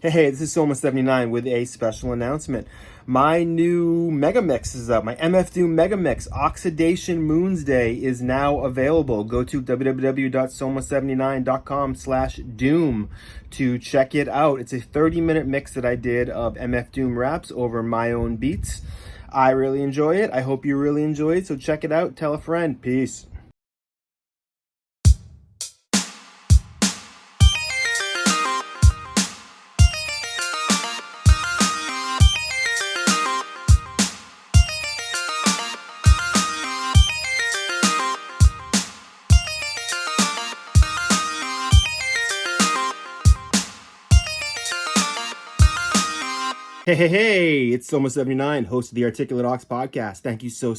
Hey, this is Soma79 with a special announcement. My new Mega Mix is up. My MF Doom Mega Mix, Oxidation Moons Day, is now available. Go to www.soma79.com/doom to check it out. It's a 30-minute mix that I did of MF Doom raps over my own beats. I really enjoy it. I hope you really enjoy it. So check it out. Tell a friend. Peace. Hey, it's Soma79, host of the Articulate Ox podcast. Thank you so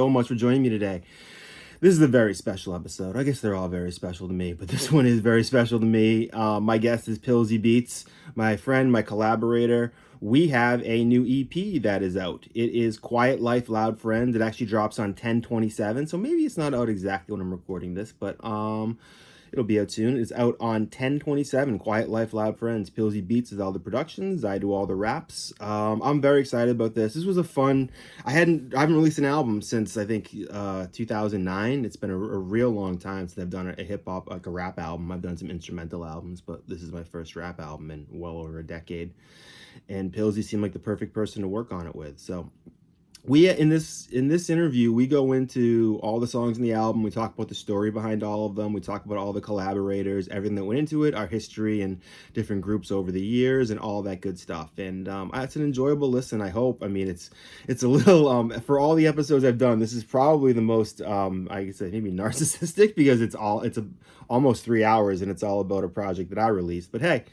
much for joining me today. This is a very special episode. I guess they're all very special to me, but this one is very special to me. My guest is Pilze Beats, my friend, my collaborator. We have a new EP that is out. It is Quiet Life, Loud Friends. It actually drops on 10/27, so maybe it's not out exactly when I'm recording this, but it'll be out soon. It's out on 10/27. Quiet Life, Loud Friends. Pilze Beats is all the productions. I do all the raps. I'm very excited about this. This was a fun. I haven't released an album since I think 2009. It's been a real long time since I've done a hip hop, like a rap album. I've done some instrumental albums, but this is my first rap album in well over a decade. And Pilze seemed like the perfect person to work on it with. So we in this interview, we go into all the songs in the album. We talk about the story behind all of them. We talk about all the collaborators, everything that went into it, our history and different groups over the years, and all that good stuff. And it's an enjoyable listen, I hope. I mean, it's a little for all the episodes I've done, this is probably the most I guess maybe narcissistic, because it's almost 3 hours and it's all about a project that I released. But hey,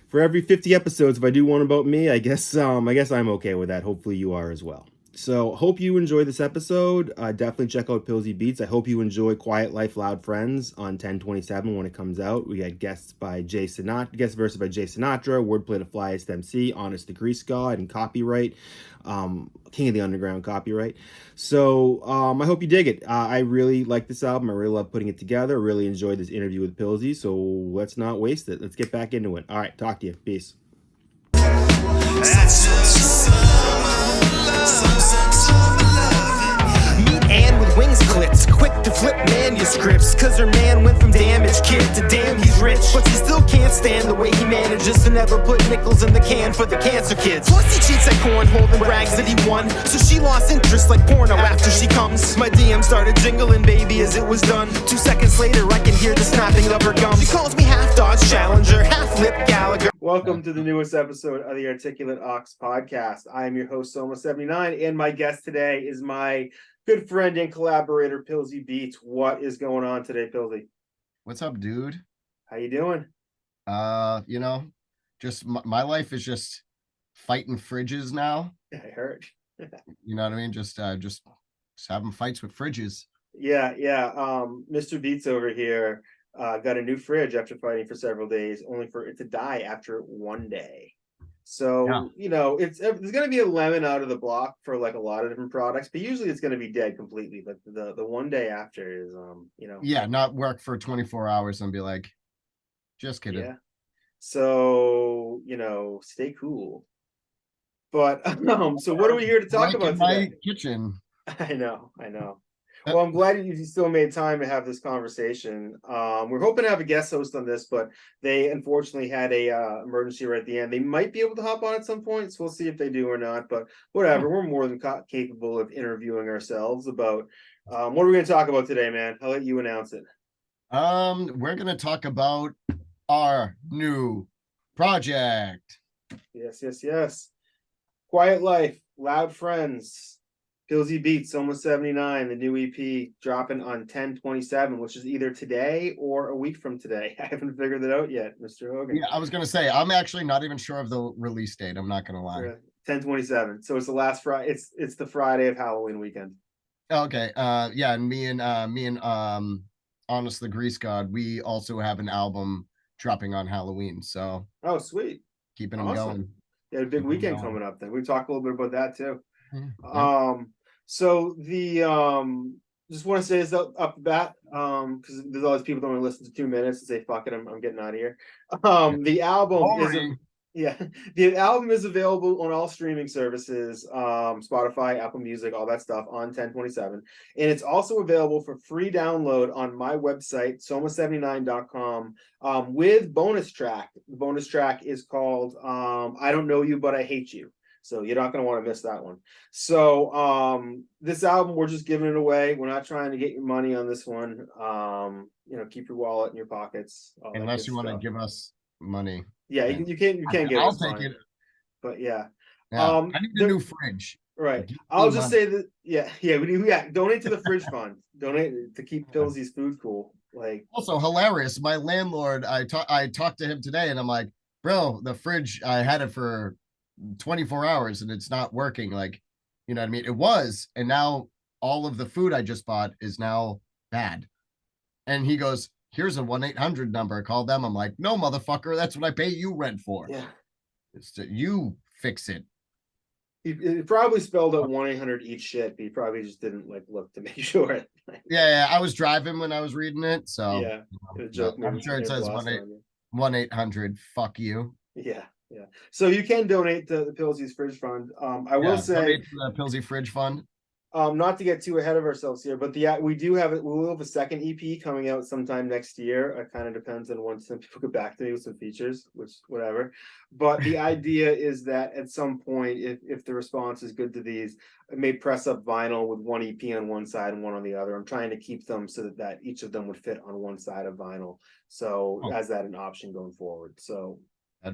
for every 50 episodes, if I do one about me, I guess I'm okay with that. Hopefully you are as well. So hope you enjoy this episode. Definitely check out Pilze Beats. I hope you enjoy Quiet Life, Loud Friends on 10/27 when it comes out. We got guest verses by Jay Sinatra, Wordplay da Flyest MC, Onest the Grease God, and Copywrite, King of the Underground Copywrite. So I hope you dig it. I really like this album. I really love putting it together. I really enjoyed this interview with Pilze. So let's not waste it. Let's get back into it. All right, talk to you. Peace. And with wings clipped, quick to flip manuscripts, cause her man went from damaged kid to damn he's rich. But she still can't stand the way he manages to never put nickels in the can for the cancer kids. Plus he cheats at cornhole and brags that he won, so she lost interest like porno after she comes. My DM started jingling, baby, as it was done. 2 seconds later I can hear the snapping of her gums. She calls me half Dodge Challenger, half Lip Gallagher. Welcome to the newest episode of the Articulate Ox podcast. I am your host, Soma79, and my guest today is my good friend and collaborator, Pilze Beats. What is going on today, Pilze? What's up, dude? How you doing? Just my life is just fighting fridges now. I heard. You know what I mean? Just having fights with fridges. Yeah. Mr. Beats over here got a new fridge after fighting for several days, only for it to die after one day. So, yeah. There's going to be a lemon out of the block for like a lot of different products, but usually it's going to be dead completely. But the one day after is, Yeah, not work for 24 hours and be like, just kidding. Yeah. So, stay cool. But, so what are we here to talk about today? My kitchen. I know. Well, I'm glad you still made time to have this conversation. We're hoping to have a guest host on this, but they unfortunately had a emergency right at the end. They might be able to hop on at some point, so we'll see if they do or not. But whatever, we're more than capable of interviewing ourselves about what are we going to talk about today, man? I'll let you announce it. We're going to talk about our new project. Yes. Quiet Life, Loud Friends. Pilze Beats, Soma79, the new EP dropping on 10/27, which is either today or a week from today. I haven't figured it out yet, Mr. Hogan. Yeah, I was going to say, I'm actually not even sure of the release date. I'm not going to lie. 10/27. So it's the last Friday. It's the Friday of Halloween weekend. Okay. Yeah, and me and Onest the Grease God, we also have an album dropping on Halloween. So sweet. Keeping them going. Yeah, a big weekend coming up then. We talked a little bit about that too. Yeah. So the just want to say this up the bat, because there's always people that want to listen to 2 minutes and say, fuck it, I'm getting out of here. The album is yeah, the album is available on all streaming services, Spotify, Apple Music, all that stuff on 10/27. And it's also available for free download on my website, Soma79.com, with bonus track. The bonus track is called I Don't Know You, But I Hate You. So you're not going to want to miss that one. So this album, we're just giving it away. We're not trying to get your money on this one. Keep your wallet in your pockets. Unless you want to give us money. Yeah, you can't get I'll us take money. it. But yeah. I need a new fridge. Right. I'll just say that donate to the fridge fund. Donate to keep Pilze's food cool. Like, also hilarious. My landlord, I talked to him today and I'm like, bro, the fridge, I had it for 24 hours and it's not working. Like, you know what I mean? It was, and now all of the food I just bought is now bad. And he goes, here's a 1-800 number, call them. I'm like, no, motherfucker, that's what I pay you rent for. Yeah, it's to, you fix it. He probably spelled out 1-800 each shit, but he probably just didn't like look to make sure. Yeah, I was driving when I was reading it, so yeah, I'm sure it says 1-800 fuck you. Yeah. So you can donate to the Pilze's Fridge Fund. I will say donate to the Pilze Fridge Fund. Not to get too ahead of ourselves here, but we will have a second EP coming out sometime next year. It kind of depends on when some people get back to me with some features, which whatever. But the idea is that at some point, if the response is good to these, I may press up vinyl with one EP on one side and one on the other. I'm trying to keep them so that each of them would fit on one side of vinyl. So as that an option going forward. So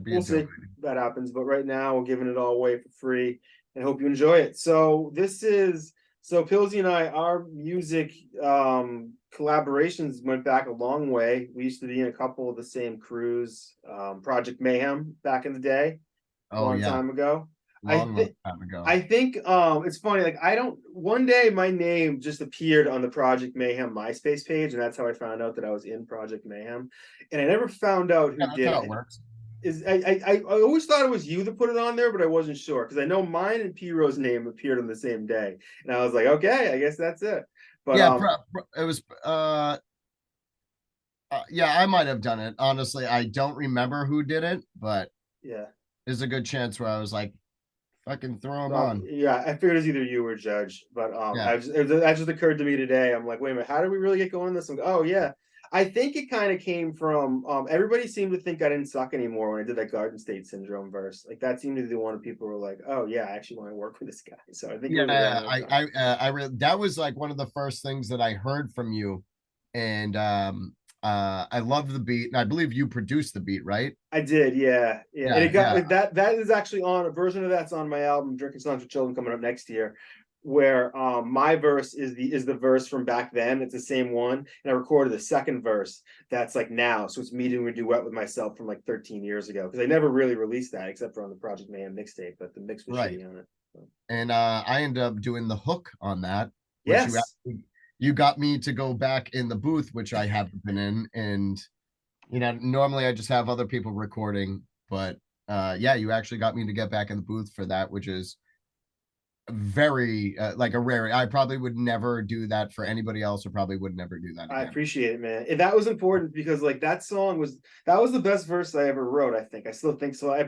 we'll see if that happens. But right now we're giving it all away for free and hope you enjoy it. So Pilze and I, our music collaborations went back a long way. We used to be in a couple of the same crews, Project Mayhem back in the day, a long time ago. I think it's funny, like one day my name just appeared on the Project Mayhem MySpace page, and that's how I found out that I was in Project Mayhem. And I never found out who did it. Works. I always thought it was you that put it on there, but I wasn't sure because I know mine and P-Ro's name appeared on the same day, and I was like, okay, I guess that's it. But it was I might have done it. Honestly, I don't remember who did it, but yeah, there's a good chance where I was like, fucking throw them on. Yeah, I figured it was either you or Judge, but that just occurred to me today. I'm like, wait a minute, how did we really get going this? Oh yeah. I think it kind of came from everybody seemed to think I didn't suck anymore when I did that Garden State Syndrome verse. Like that seemed to be the one people were like, "Oh yeah, I actually want to work with this guy." So I think that was like one of the first things that I heard from you, and I loved the beat, and I believe you produced the beat, right? I did, yeah. And it got that is actually on a version of that's on my album Drinking Songs for Children coming up next year, where my verse is the verse from back then. It's the same one, and I recorded the second verse that's like now, so it's me doing a duet with myself from like 13 years ago, because I never really released that except for on the Project Mayhem mixtape, but the mix was shitty on it. So. And I ended up doing the hook on that. Yes, you got me to go back in the booth, which I haven't been in, and normally I just have other people recording, but you actually got me to get back in the booth for that, which is very like a rare. I probably would never do that for anybody else, or probably would never do that again. I appreciate it, man. And that was important because like that was the best verse I ever wrote. I still think so. I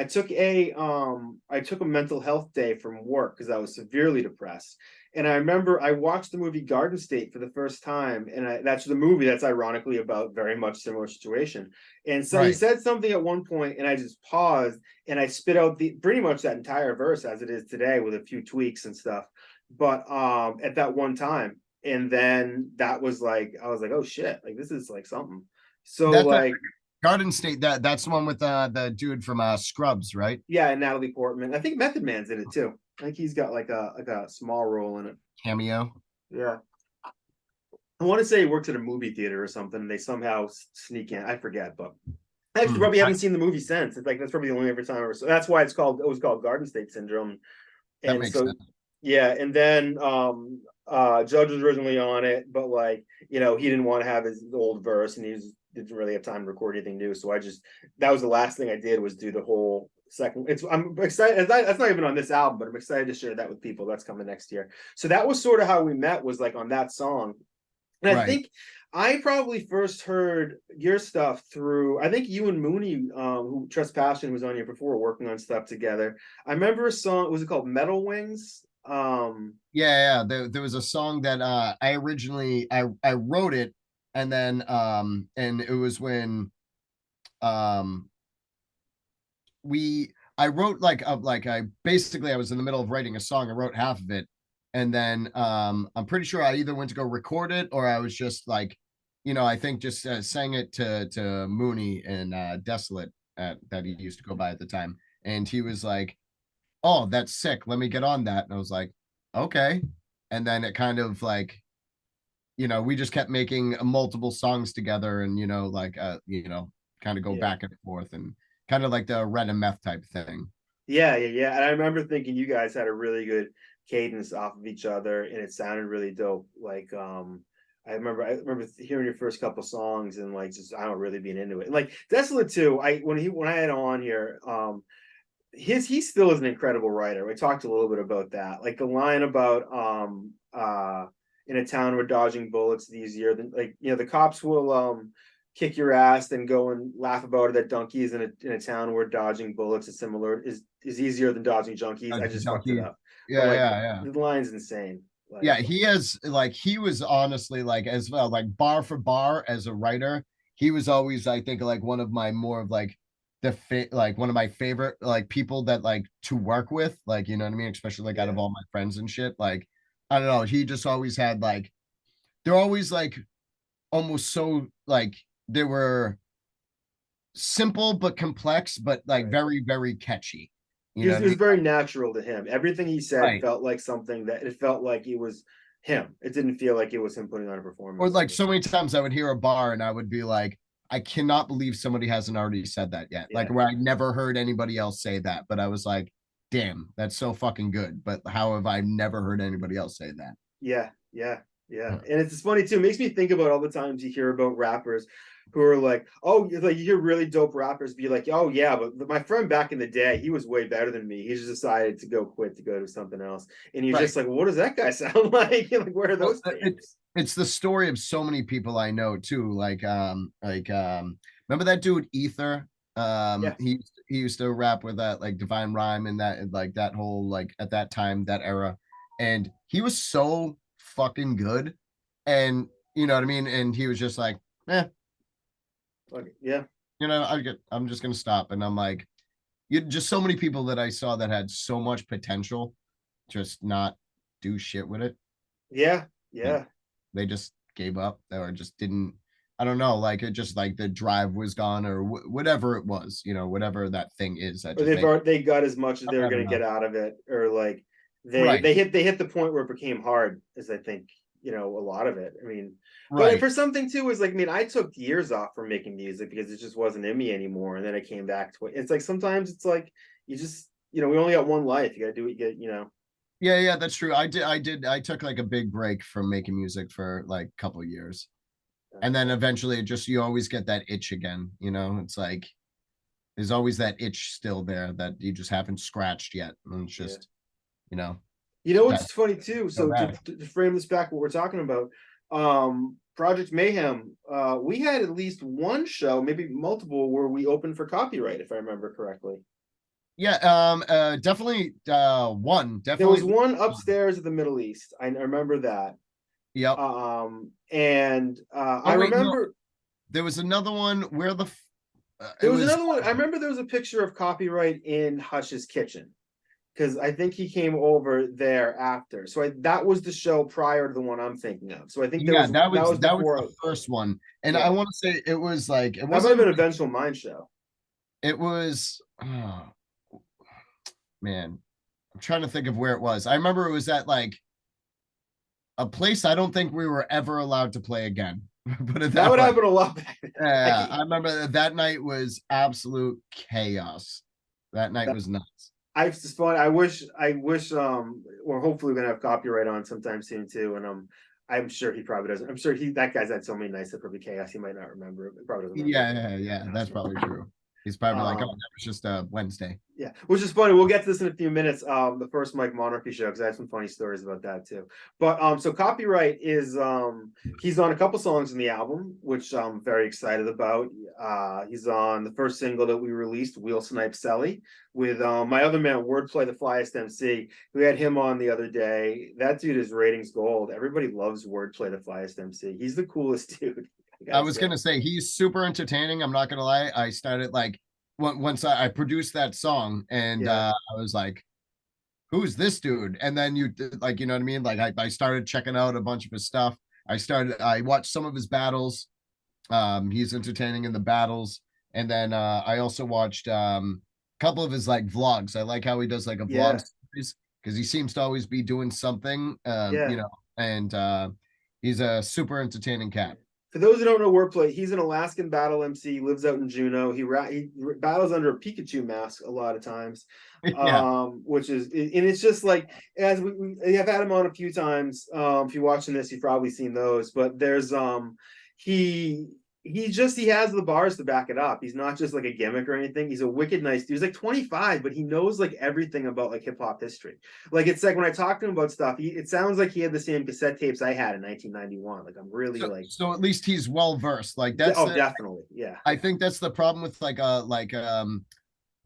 took a mental health day from work because I was severely depressed. And I remember I watched the movie Garden State for the first time, and that's the movie that's ironically about very much similar situation. And so he said something at one point, and I just paused, and I spit out pretty much that entire verse as it is today with a few tweaks and stuff. But at that one time, and then that was like I was like, oh shit, like this is like something. So that's like Garden State, that's the one with the dude from Scrubs, right? Yeah, and Natalie Portman. I think Method Man's in it too. I think he's got like a small role in it. Cameo. Yeah. I want to say he works at a movie theater or something, and they somehow sneak in. I forget, but I actually probably haven't seen the movie since. It's like that's probably the only time I ever saw. That's why it was called Garden State Syndrome. And that makes sense. Yeah, and then Judge was originally on it, but like he didn't want to have his old verse, and didn't really have time to record anything new. So that was the last thing I did was do the whole second. I'm excited. That's not even on this album, but I'm excited to share that with people. That's coming next year. So that was sort of how we met, was like on that song. And I think I probably first heard your stuff through, I think you and Mooney, who Trust Passion was on here before, working on stuff together. I remember a song, was it called Metal Wings? Yeah. There was a song that I originally I wrote it, and then and it was when I wrote like I basically I was in the middle of writing a song. I wrote half of it, and then I'm pretty sure I either went to go record it, or I was just like, I think just sang it to Mooney and Desolate that he used to go by at the time, and he was like, "Oh, that's sick. Let me get on that." And I was like, "Okay." And then it kind of like, we just kept making multiple songs together, and kind of go back and forth, and kind of like the Red and Meth type thing. Yeah. And I remember thinking you guys had a really good cadence off of each other, and it sounded really dope. Like, I remember hearing your first couple songs, and like, just I don't really being into it. And like Desolate too. When I had on here, he still is an incredible writer. We talked a little bit about that. Like the line about in a town we're dodging bullets it's easier than, like, the cops will kick your ass, then go and laugh about it at donkeys in a town where dodging bullets is easier than dodging junkies. I just fucked it up. Yeah. The line's insane. Yeah, he was honestly, like, as well, like bar for bar as a writer, he was always, I think, like one of my more of like like one of my favorite like people that like to work with, like, you know what I mean, especially like out of all my friends and shit. Like, I don't know, he just always had like, they're always like almost so like they were simple but complex, but like very, very catchy. It was very natural to him. Everything he said felt like something that it felt like it was him. It didn't feel like it was him putting on a performance. Or like so many times I would hear a bar and I would be like, I cannot believe somebody hasn't already said that yet. Like, where I never heard anybody else say that, but I was like, damn, that's so fucking good. But how have I never heard anybody else say that? Yeah. And it's funny too. It makes me think about all the times you hear about rappers who are like, oh, like you hear really dope rappers be like, oh yeah, but my friend back in the day, he was way better than me. He just decided to go to go to something else. And you're just like, well, what does that guy sound like? Like, where are those things? It's the story of so many people I know too. Like remember that dude Ether? He used to rap with that like Divine Rhyme and that, like, that whole, like, at that time, that era. And he was so fucking good. And you know what I mean? And he was just like, yeah. I'm just gonna stop. And I'm like, just so many people that I saw that had so much potential, just not do shit with it. Yeah. They just gave up, or just didn't. I don't know, like, it just, like, the drive was gone, or whatever it was, whatever that thing is. That they got as much as they were going to get out of it, or like they hit the point where it became hard, as I think, a lot of it. I mean, but for something too is like, I mean, I took years off from making music because it just wasn't in me anymore, and then I came back to it. It's like sometimes it's like you just, we only got one life. You got to do what you get, Yeah, that's true. I took like a big break from making music for like a couple of years. And then eventually you always get that itch again, it's like there's always that itch still there that you just haven't scratched yet. And it's just, what's funny too. So to frame this back, what we're talking about, Project Mayhem, we had at least one show, maybe multiple, where we opened for Copywrite, if I remember correctly. Yeah, definitely one. Definitely, there was one upstairs at the Middle East. I remember that. Yep. I remember there was another one where there was another one. I remember there was a picture of Copywrite in Hush's kitchen, because I think he came over there after. So that was the show prior to the one I'm thinking of. So I think that was the first one. And I want to say it was like, it wasn't an Eventual Mind show. It was, man, I'm trying to think of where it was. I remember it was at like a place I don't think we were ever allowed to play again. But that would happen a lot back then. Yeah, I remember that night was absolute chaos. That night was nuts. I wish or hopefully we're gonna have Copyright on sometime soon too. And I'm sure he probably doesn't. I'm sure that guy's had so many nights that probably chaos he might not remember it. Probably doesn't remember yeah, that's probably true. He's probably like, oh, that was just a Wednesday. Yeah, which is funny. We'll get to this in a few minutes. The first Mike Monarchy show, because I have some funny stories about that too. But so Copywrite is he's on a couple songs in the album, which I'm very excited about. He's on the first single that we released, Wheel Snipe Selly, with my other man, Wordplay da Flyest MC. We had him on the other day. That dude is ratings gold. Everybody loves Wordplay da Flyest MC. He's the coolest dude. I was gonna say he's super entertaining. I'm not gonna lie. I started like once I produced that song, and I was like, who's this dude? And then you like, you know what I mean? Like I started checking out a bunch of his stuff. I watched some of his battles. He's entertaining in the battles. And then I also watched a couple of his like vlogs. I like how he does like a vlog series, because he seems to always be doing something, you know, and he's a super entertaining cat. For those who don't know Wordplay, he's an Alaskan battle MC. He lives out in Juneau. He battles under a Pikachu mask a lot of times, which is, and it's just like, as we have had him on a few times. If you're watching this, you've probably seen those. But there's he has the bars to back it up. He's not just like a gimmick or anything. He's a wicked nice dude. He's like 25, but he knows like everything about like hip hop history. Like it's like when I talk to him about stuff, it sounds like he had the same cassette tapes I had in 1991. Like I'm really so at least he's well versed. Like that's definitely, yeah. I think that's the problem with a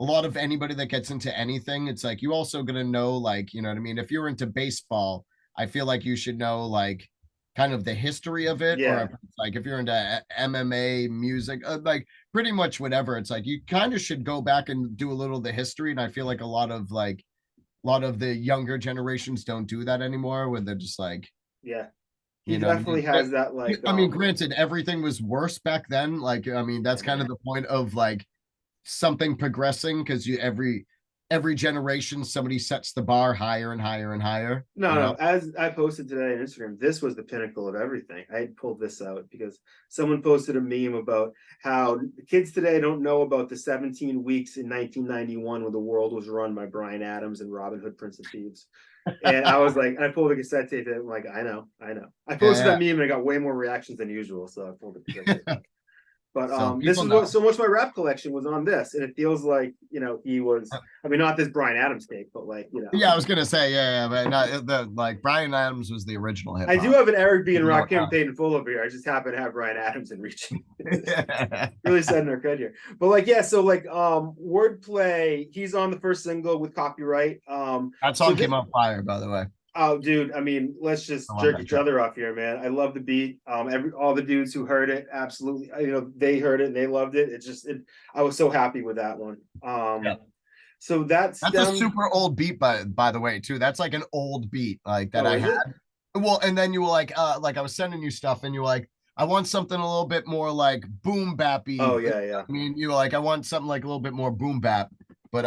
lot of anybody that gets into anything. It's like you also gonna know, like, you know what I mean. If you're into baseball, I feel like you should know like kind of the history of it, or if you're into MMA, music, like pretty much whatever. It's like you kind of should go back and do a little of the history, and I feel like a lot of the younger generations don't do that anymore, when they're just like, he definitely has that, like, I mean, granted, everything was worse back then. Like, I mean, that's kind of the point of like something progressing, because every generation somebody sets the bar higher and higher and higher. No, as I posted today on Instagram, this was the pinnacle of everything. I pulled this out because someone posted a meme about how kids today don't know about the 17 weeks in 1991 when the world was run by Bryan Adams and Robin Hood, Prince of Thieves. And I was like, I pulled a cassette tape and I'm like, I know. I posted that meme and I got way more reactions than usual, so I pulled a cassette tape. But this is what so much my rap collection was on this, and it feels like, you know, he was, I mean, not this Bryan Adams tape, but like, you know. Yeah, I was gonna say, but not the, like, Bryan Adams was the original hip hop. I do have an Eric B and Rakim paid in full over here. I just happen to have Bryan Adams in reaching. Really setting our cred here. But like, so like Wordplay, he's on the first single with Copywrite. That song came out fire, by the way. Oh, dude! I mean, let's just jerk each other off here, man. I love the beat. All the dudes who heard it, absolutely, you know, they heard it and they loved it. I was so happy with that one. So that's a super old beat, by the way, too. That's like an old beat, like that I had. Well, and then you were like I was sending you stuff, and you were like, I want something a little bit more like boom bappy. Oh yeah. I mean, you were like, I want something like a little bit more boom bap, but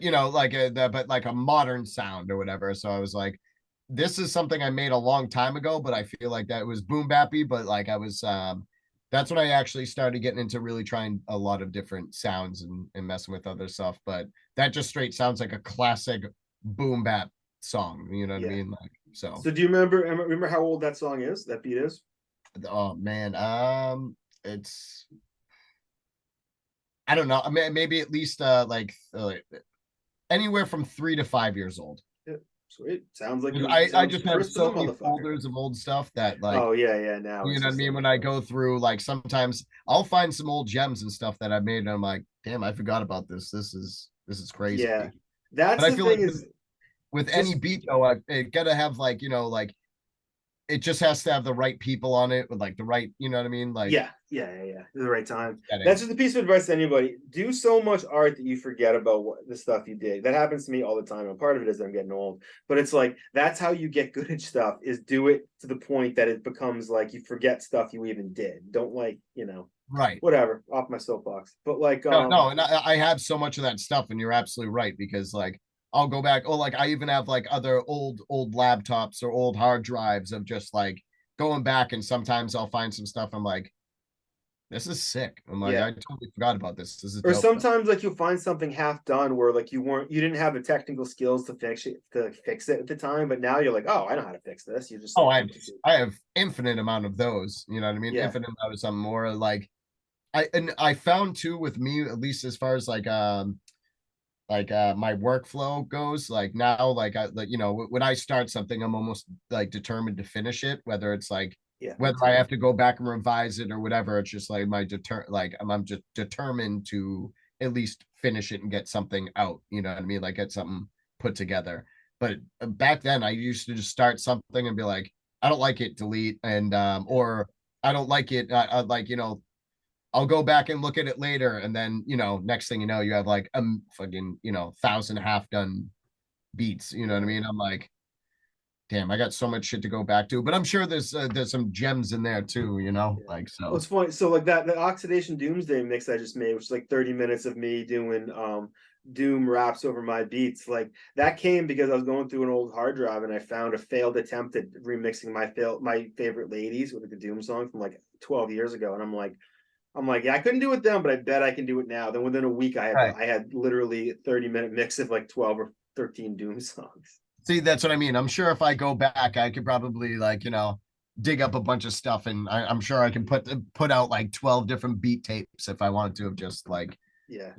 you know, like a modern sound or whatever. So I was like, this is something I made a long time ago, but I feel like that was boom bappy. But like I was, that's when I actually started getting into really trying a lot of different sounds and messing with other stuff. But that just straight sounds like a classic boom bap song. You know what I mean? Like, so do you remember how old that song is? That beat is? Oh man, it's, I don't know. I mean, maybe at least anywhere from 3 to 5 years old. Yeah, sweet. Sounds like I just have so many folders of old stuff that, like, oh yeah, now you know what I mean. When I go through, like, sometimes I'll find some old gems and stuff that I made, and I'm like, damn, I forgot about this. This is crazy. Yeah, that's the thing. Like with any beat though, it gotta have, like, you know, like, it just has to have the right people on it with like the right, you know what I mean? Like, yeah. The right time. That's just a piece of advice to anybody. Do so much art that you forget about the stuff you did. That happens to me all the time. And part of it is I'm getting old, but it's like, that's how you get good at stuff, is do it to the point that it becomes like you forget stuff you even did. Don't, like, you know, right. Whatever, off my soapbox. But like, no, and I have so much of that stuff, and you're absolutely right, because like, I'll go back. Oh, like I even have like other old laptops or old hard drives of just like going back, and sometimes I'll find some stuff. I'm like, this is sick. I'm like, Yeah. I totally forgot about this. This is Or dope. sometimes like you'll find something half done where like you didn't have the technical skills to fix it at the time, but now you're like, oh, I know how to fix this. You just Oh, like I have infinite amount of those. You know what I mean? yeah, Infinite amount of something more like I found too with me, at least as far as my workflow goes, like now, when I start something, I'm almost like determined to finish it, whether it's like yeah, me whether I too. have to go back and revise it or whatever. It's just like I'm just determined to at least finish it and get something out. You know what I mean? Like get something put together. But back then, I used to just start something and be like, I don't like it, delete, and or I don't like it, I'll go back and look at it later, and then next thing you know, you have like a fucking 1,000 half done beats. You know what I mean? I'm like, damn, I got so much shit to go back to, but I'm sure there's some gems in there too. Yeah. Like Oh, so. it's funny. So like that the Oxidation Doomsday mix I just made, which is like 30 minutes of me doing Doom raps over my beats. Like that came because I was going through an old hard drive and I found a failed attempt at remixing my favorite ladies with like a Doom song from like 12 years ago. And I'm like, yeah, I couldn't do it then, but I bet I can do it now. Then within a week Right. I had literally a 30-minute mix of like 12 or 13 Doom songs. See, that's what I mean. I'm sure if I go back, I could probably dig up a bunch of stuff, and I'm sure I can put out like 12 different beat tapes if I wanted to, of just like Yeah.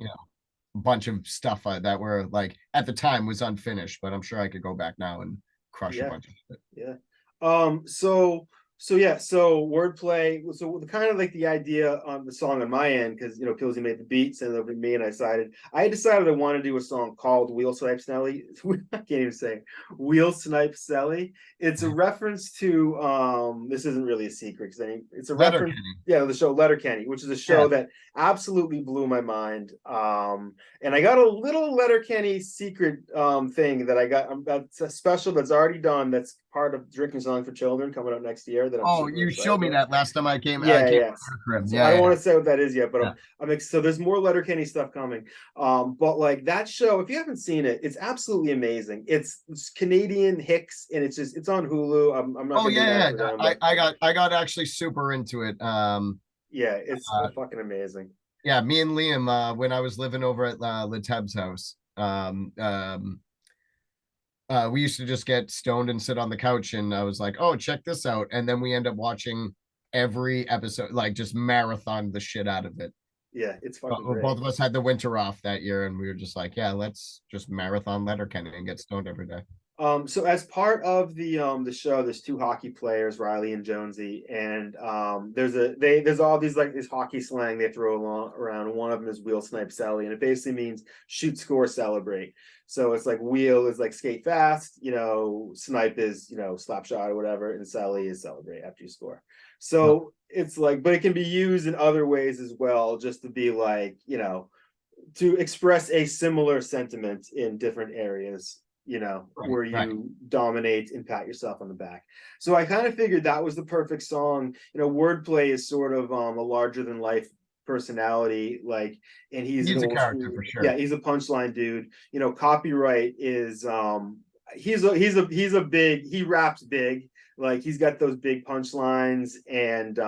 a bunch of stuff that were like at the time was unfinished. But I'm sure I could go back now and crush a Yeah. bunch of shit. Yeah. So wordplay. So the kind of like the idea on the song on my end, because Pilze made the beats and over me, and I decided I want to do a song called Wheel Snipe Snelly. I can't even say Wheel Snipe Selly. It's a reference to this isn't really a secret because it's a reference. Letterkenny. Yeah, the show Letterkenny, which is a Yeah. show that absolutely blew my mind. And I got a little Letterkenny secret thing that I got. That's a special that's already done. That's part of Drinking Song for Children coming out next year. That I'm Oh, super you excited showed me about. that last time I came. I Yeah, came yes. to your crib. So I Yeah, don't yeah, want to say what that is yet, but yeah. so there's more Letterkenny stuff coming. But like that show, if you haven't seen it, it's absolutely amazing. It's Canadian Hicks, and it's on Hulu. I'm not Oh gonna do an ad yeah, for yeah. them, but I got actually super into it. yeah, it's Uh, fucking amazing. yeah, me and Liam, when I was living over at Leteb's house, we used to just get stoned and sit on the couch, and I was like, "Oh, check this out," and then we end up watching every episode, like just marathon the shit out of it. Yeah, it's fucking great. Both of us had the winter off that year, and we were just like, "Yeah, let's just marathon Letterkenny and get stoned every day." So as part of the show, there's two hockey players, Riley and Jonesy, and there's all these like this hockey slang they throw around. One of them is wheel snipe sally, and it basically means shoot, score, celebrate. So it's like wheel is like skate fast, snipe is slap shot or whatever, and sally is celebrate after you score. So it's like, but it can be used in other ways as well, just to be like to express a similar sentiment in different areas, Right, where right. you dominate and pat yourself on the back. So I kind of figured that was the perfect song. Wordplay is sort of a larger than life personality, like, and he's an He's a old character school, for sure. yeah, he's a punchline dude. Copyright is he's a big, he raps big, like he's got those big punchlines, and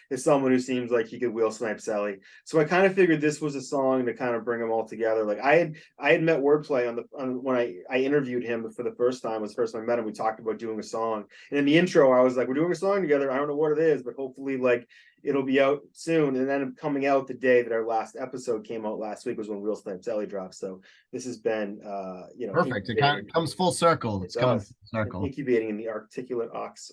is someone who seems like he could wheel snipe Sally. So I kind of figured this was a song to kind of bring them all together. Like I had met Wordplay when I interviewed him for the first time. It was the first time I met him. We talked about doing a song, and in the intro I was like, we're doing a song together. I don't know what it is, but hopefully like it'll be out soon. And then coming out the day that our last episode came out last week was when Wheel Snipe Sally dropped. So this has been Perfect. It kind of comes full circle. it It's coming does. full circle. Incubating in the Articulate Ox,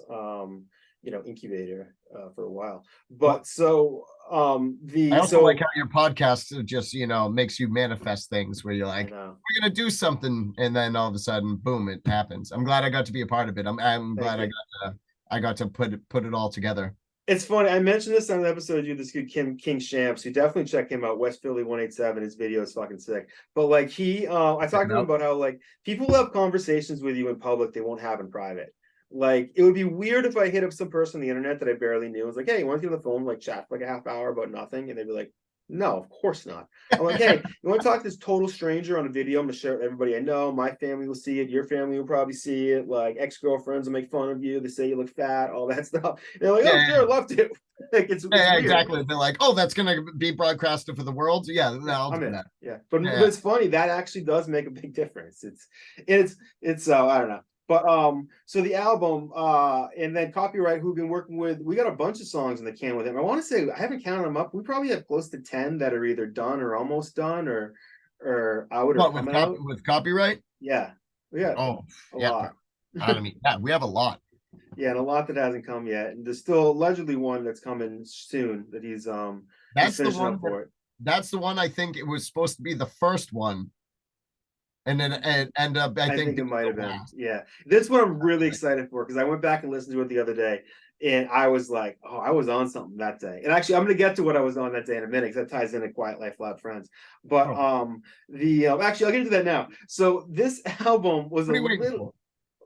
incubator for a while. Well, But so I the also so like how your podcast just makes you manifest things where you're I like, know. we're gonna do something, and then all of a sudden, boom, it happens. I'm glad I got to be a part of it. I'm Thank glad you. I got to put it all together. It's funny. I mentioned this on the episode you this good King Shamps. You definitely check him out. West Philly 187. His video is fucking sick. But like I talked to him about how like people have conversations with you in public they won't have in private. Like it would be weird if I hit up some person on the internet that I barely knew. It's like, hey, you want to get on the phone, like chat for like a half hour about nothing, and they'd be like, No, of course not. I'm like, hey, you want to talk to this total stranger on a video? I'm gonna share it with everybody I know. My family will see it. Your family will probably see it. Like ex-girlfriends will make fun of you. They say you look fat, all that stuff. And they're like, oh, sure, love to. Like it's weird. Exactly. They're like, oh, that's gonna be broadcasted for the world. Yeah, no, I'll do that. Yeah, but it's funny that actually does make a big difference. It's I don't know. But so the album, and then Copywrite, who've been working with, we got a bunch of songs in the can with him. I want to say I haven't counted them up. We probably have close to 10 that are either done or almost done or out or coming out. With Copywrite? Yeah. We got a lot. I mean, yeah, we have a lot. Yeah, and a lot that hasn't come yet. And there's still allegedly one that's coming soon that he's that's the one for it. That's the one I think it was supposed to be the first one. And then it ended up, I think it might have been. Yeah. This one I'm really excited for because I went back and listened to it the other day and I was like, oh, I was on something that day. And actually, I'm going to get to what I was on that day in a minute because that ties into Quiet Life, Loud Friends. But actually, I'll get into that now. So this album was a little,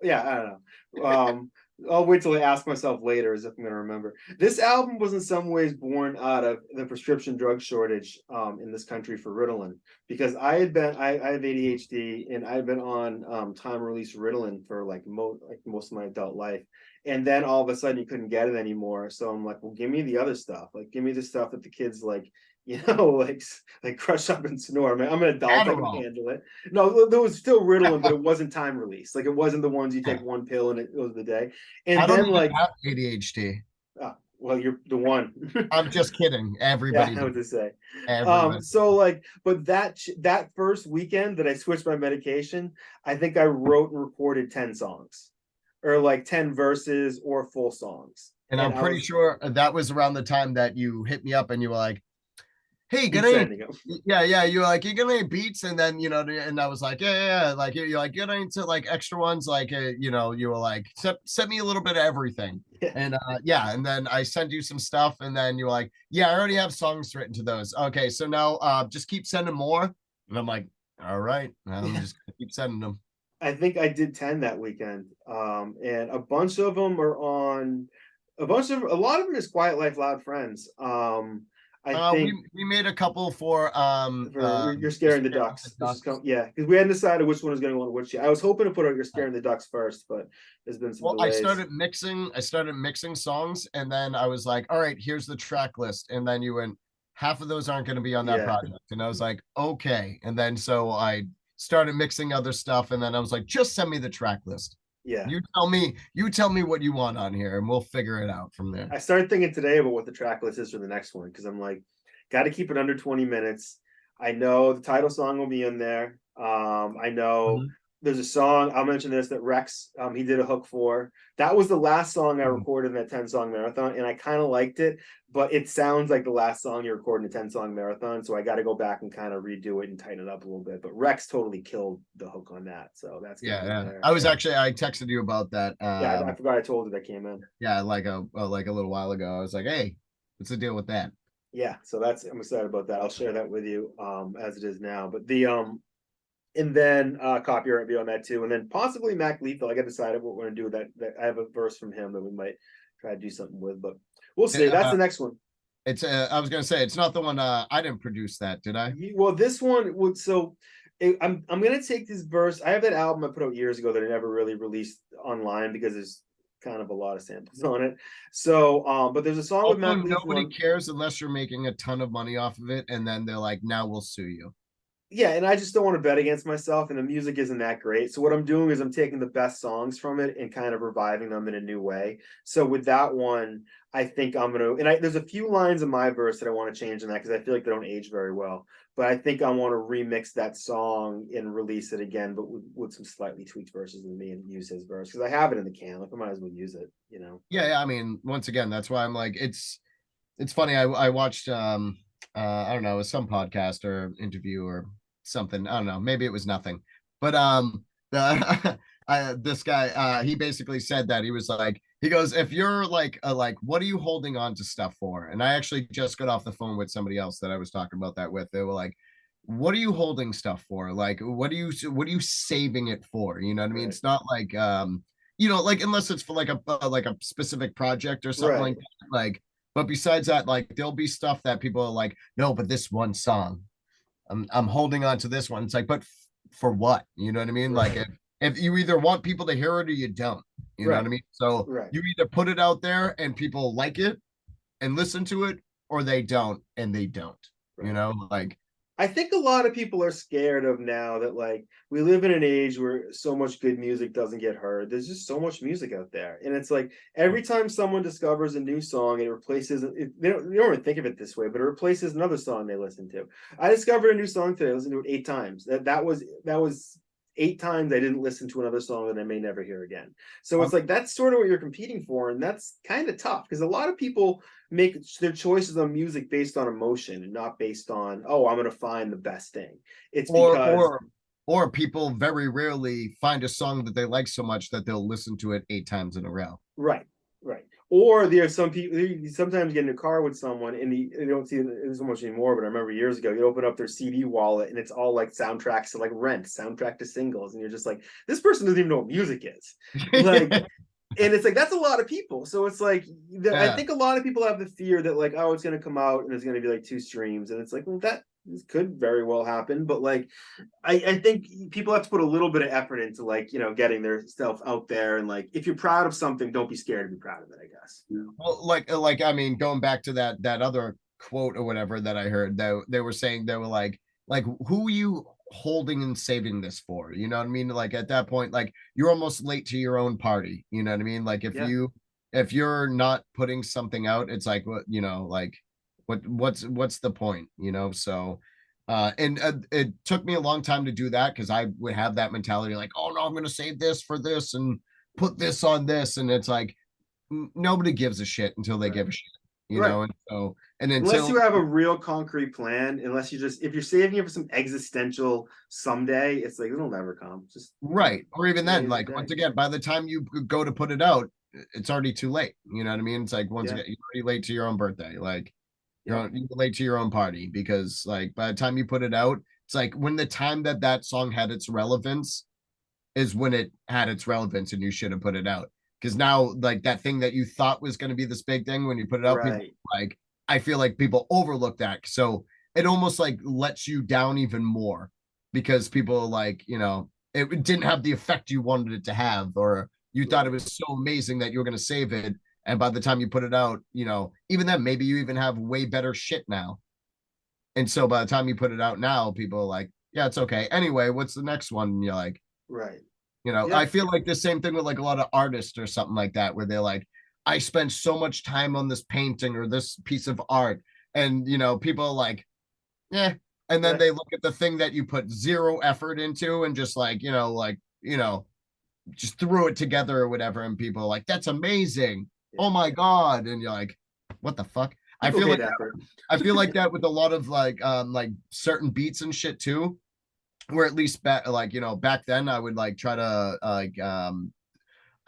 yeah, I don't know. I'll wait till I ask myself later as if I'm going to remember. This album was in some ways born out of the prescription drug shortage in this country for Ritalin, because I have ADHD and I've been on time release Ritalin for like most of my adult life. And then all of a sudden you couldn't get it anymore. So I'm like, well, give me the other stuff. Like, give me the stuff that the kids like, you know, like crush up and snore. I mean, I'm an adult, I can handle it. No, there was still Ritalin, but it wasn't time release. Like, it wasn't the ones you take one pill and it goes the day. And I then like have ADHD. Well, you're the one. I'm just kidding. Everybody. Yeah, I was to say. Everybody. So like, but that first weekend that I switched my medication, I think I wrote and recorded 10 songs, or like 10 verses or full songs. And I'm pretty sure that was around the time that you hit me up and you were like, hey, get any, yeah, you were like, you get any beats? And then, you know, and I was like, yeah, like, you're like, get into like extra ones, like, you know, you were like, send me a little bit of everything. And and then I sent you some stuff, and then you were like, yeah, I already have songs written to those. Okay, so now just keep sending more. And I'm like, all right, I'm just gonna keep sending them. I think I did 10 that weekend, and a bunch of them are on, a lot of them is Quiet Life, Loud Friends. I think we made a couple for You're Scaring the Ducks. Yeah, because we hadn't decided which one was going to go on which. I was hoping to put out You're Scaring the Ducks first, but there's been some delays. I started mixing songs, and then I was like, all right, here's the track list. And then you went, half of those aren't going to be on that project. And I was like, okay. And then so I started mixing other stuff, and then I was like, just send me the track list. Yeah. You tell me what you want on here, and we'll figure it out from there. I started thinking today about what the track list is for the next one, because I'm like, got to keep it under 20 minutes. I know the title song will be in there. I know there's a song, I'll mention this, that Rex, he did a hook for. That was the last song I recorded in that 10-song marathon, and I kind of liked it, but it sounds like the last song you recorded in a 10-song marathon, so I got to go back and kind of redo it and tighten it up a little bit. But Rex totally killed the hook on that, so that's I was actually, I texted you about that. I forgot I told you that came in. Yeah, like a little while ago. I was like, hey, what's the deal with that? Yeah, so I'm excited about that. I'll share that with you as it is now. But and then Copyright be on that too, and then possibly Mac Lethal. I got decided what we're gonna do with that. I have a verse from him that we might try to do something with, but we'll see. That's the next one. It's I was gonna say, it's not the one. I didn't produce that, did I? Well, this one would. So I'm gonna take this verse. I have that album I put out years ago that I never really released online because there's kind of a lot of samples on it. So but there's a song with Mac Lethal. Nobody cares unless you're making a ton of money off of it, and then they're like, now we'll sue you. Yeah, and I just don't want to bet against myself, and the music isn't that great. So what I'm doing is I'm taking the best songs from it and kind of reviving them in a new way. So with that one, I think I'm gonna, and there's a few lines in my verse that I want to change in that because I feel like they don't age very well. But I think I want to remix that song and release it again, but with some slightly tweaked verses than me, and use his verse because I have it in the can. Like, I might as well use it, you know? Yeah. I mean, once again, that's why I'm like, it's funny. I watched I don't know, it was some podcast or interview or something. I don't know, maybe it was nothing, but this guy, he basically said that he was like, he goes, if you're like what are you holding on to stuff for? And I actually just got off the phone with somebody else that I was talking about that with. They were like, what are you holding stuff for? Like, what are you saving it for? You know what I mean? Right. It's not like you know, like, unless it's for like a specific project or something like that. But besides that, like there'll be stuff that people are like, no, but this one song, I'm holding on to this one. It's like, but for what? You know what I mean? Right. Like if you either want people to hear it or you don't, you know what I mean? So Right. you either put it out there and people like it and listen to it, or they don't and they don't. Right. You know, like I think a lot of people are scared of now that like we live in an age where so much good music doesn't get heard. There's just so much music out there, and it's like every time someone discovers a new song, it replaces it. They don't even think of it this way, but it replaces another song they listen to. I discovered a new song today. I listened to it 8 times. That was 8 times I didn't listen to another song that I may never hear again. So it's like that's sort of what you're competing for, and that's kind of tough because a lot of people make their choices on music based on emotion and not based on, oh, I'm going to find the best thing. It's because or people very rarely find a song that they like so much that they'll listen to it 8 times in a row. Right. Or there's some people, you sometimes get in a car with someone and you don't see it so much anymore, but I remember years ago, you open up their CD wallet and it's all like soundtracks to like Rent, soundtrack to singles. And you're just like, this person doesn't even know what music is. Like, and it's like, that's a lot of people. So it's like, I think a lot of people have the fear that like, oh, it's going to come out and there's going to be like 2 streams. And it's like, well, that could very well happen. But like, I think people have to put a little bit of effort into like, getting their stuff out there. And like, if you're proud of something, don't be scared to be proud of it, I guess. Well, like, I mean, going back to that other quote or whatever that I heard, that they were saying, they were like, who are you holding and saving this for? You know what I mean? Like at that point, like you're almost late to your own party. You know what I mean? Like if you're not putting something out, it's like, what, like what's the point? So and it took me a long time to do that because I would have that mentality like, oh no, I'm gonna save this for this and put this on this, and it's like nobody gives a shit until they give a shit, and so unless you have a real concrete plan, unless if you're saving it for some existential someday, it's like it'll never come. Just or even then, like once again, by the time you go to put it out, it's already too late. You know what I mean? It's like once again, you're already late to your own birthday. Like you're late to your own party because like by the time you put it out, it's like when the time that song had its relevance is when it had its relevance and you should have put it out. Because now like that thing that you thought was going to be this big thing, when you put it out, people, like I feel like people overlook that. So it almost like lets you down even more because people like, it didn't have the effect you wanted it to have, or you thought it was so amazing that you were going to save it. And by the time you put it out, even then, maybe you even have way better shit now. And so by the time you put it out now, people are like, yeah, it's okay. Anyway, what's the next one? And you're like, I feel like the same thing with like a lot of artists or something like that, where they're like, I spent so much time on this painting or this piece of art. And, people are like, yeah. And then they look at the thing that you put zero effort into and just like, just threw it together or whatever. And people are like, that's amazing. Oh my God. And you're like, what the fuck? I feel like that with a lot of like certain beats and shit too, where at least back then I would like try to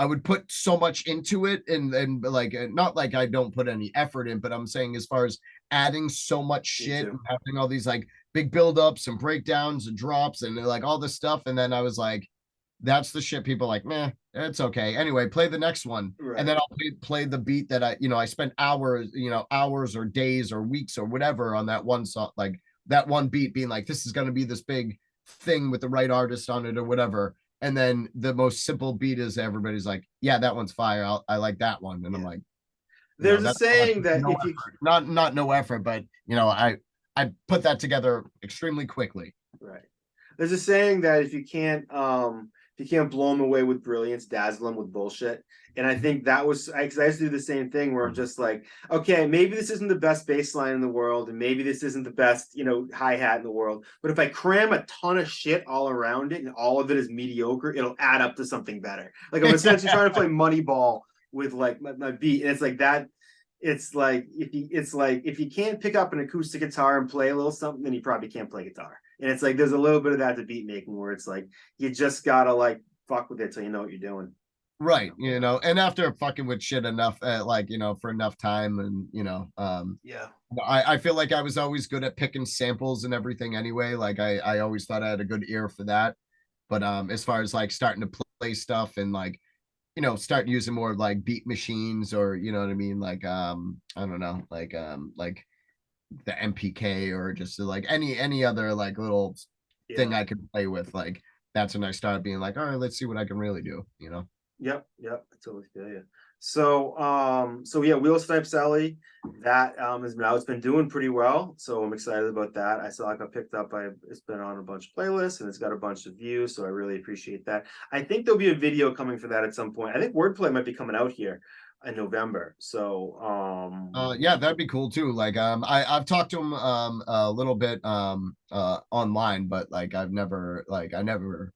I would put so much into it and like not like I don't put any effort in, but I'm saying as far as adding so much shit and having all these like big buildups and breakdowns and drops and like all this stuff, and then I was like, that's the shit people like, meh, it's okay. Anyway, play the next one. And then I'll play the beat that I spent hours or days or weeks or whatever on that one song, like that one beat, being like, this is going to be this big thing with the right artist on it or whatever. And then the most simple beat is everybody's like, yeah, that one's fire. I like that one. And I'm like, there's a saying that if you not no effort, but I put that together extremely quickly. Right. There's a saying that if you can't blow them away with brilliance, dazzle them with bullshit. And I think that was, because I used to do the same thing where I'm just like, okay, maybe this isn't the best bass line in the world, and maybe this isn't the best, hi-hat in the world. But if I cram a ton of shit all around it and all of it is mediocre, it'll add up to something better. Like I'm essentially trying to play Moneyball with like my beat. And it's like that. It's like if you can't pick up an acoustic guitar and play a little something, then you probably can't play guitar. And it's like there's a little bit of that to beat making, where it's like you just gotta like fuck with it till you know what you're doing. Right. And after fucking with shit enough, for enough time, and I feel like I was always good at picking samples and everything anyway. Like I always thought I had a good ear for that. But as far as like starting to play stuff and like start using more like beat machines, or you know what I mean, like I don't know, like the MPK, or just like any other like little thing I could play with. Like that's when I started being like, all right, let's see what I can really do, Yep, I totally feel you. So yeah, Wheel Snipe Sally, that is now, it's been doing pretty well. So I'm excited about that. I saw like I picked up, it's been on a bunch of playlists and it's got a bunch of views. So I really appreciate that. I think there'll be a video coming for that at some point. I think Wordplay might be coming out here in November. So yeah, that'd be cool too. Like I've talked to him a little bit online, but like I never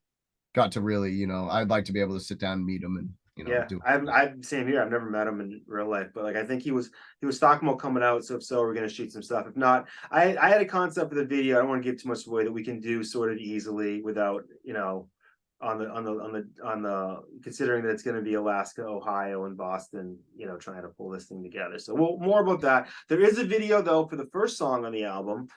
got to really, I'd like to be able to sit down and meet him and yeah, I've same here. I've never met him in real life, but like I think he was talking about coming out. So if so, we're gonna shoot some stuff. If not, I had a concept for the video. I don't want to give too much away, that we can do sort of easily without, on the considering that it's gonna be Alaska, Ohio, and Boston, trying to pull this thing together. So more about that. There is a video though for the first song on the album.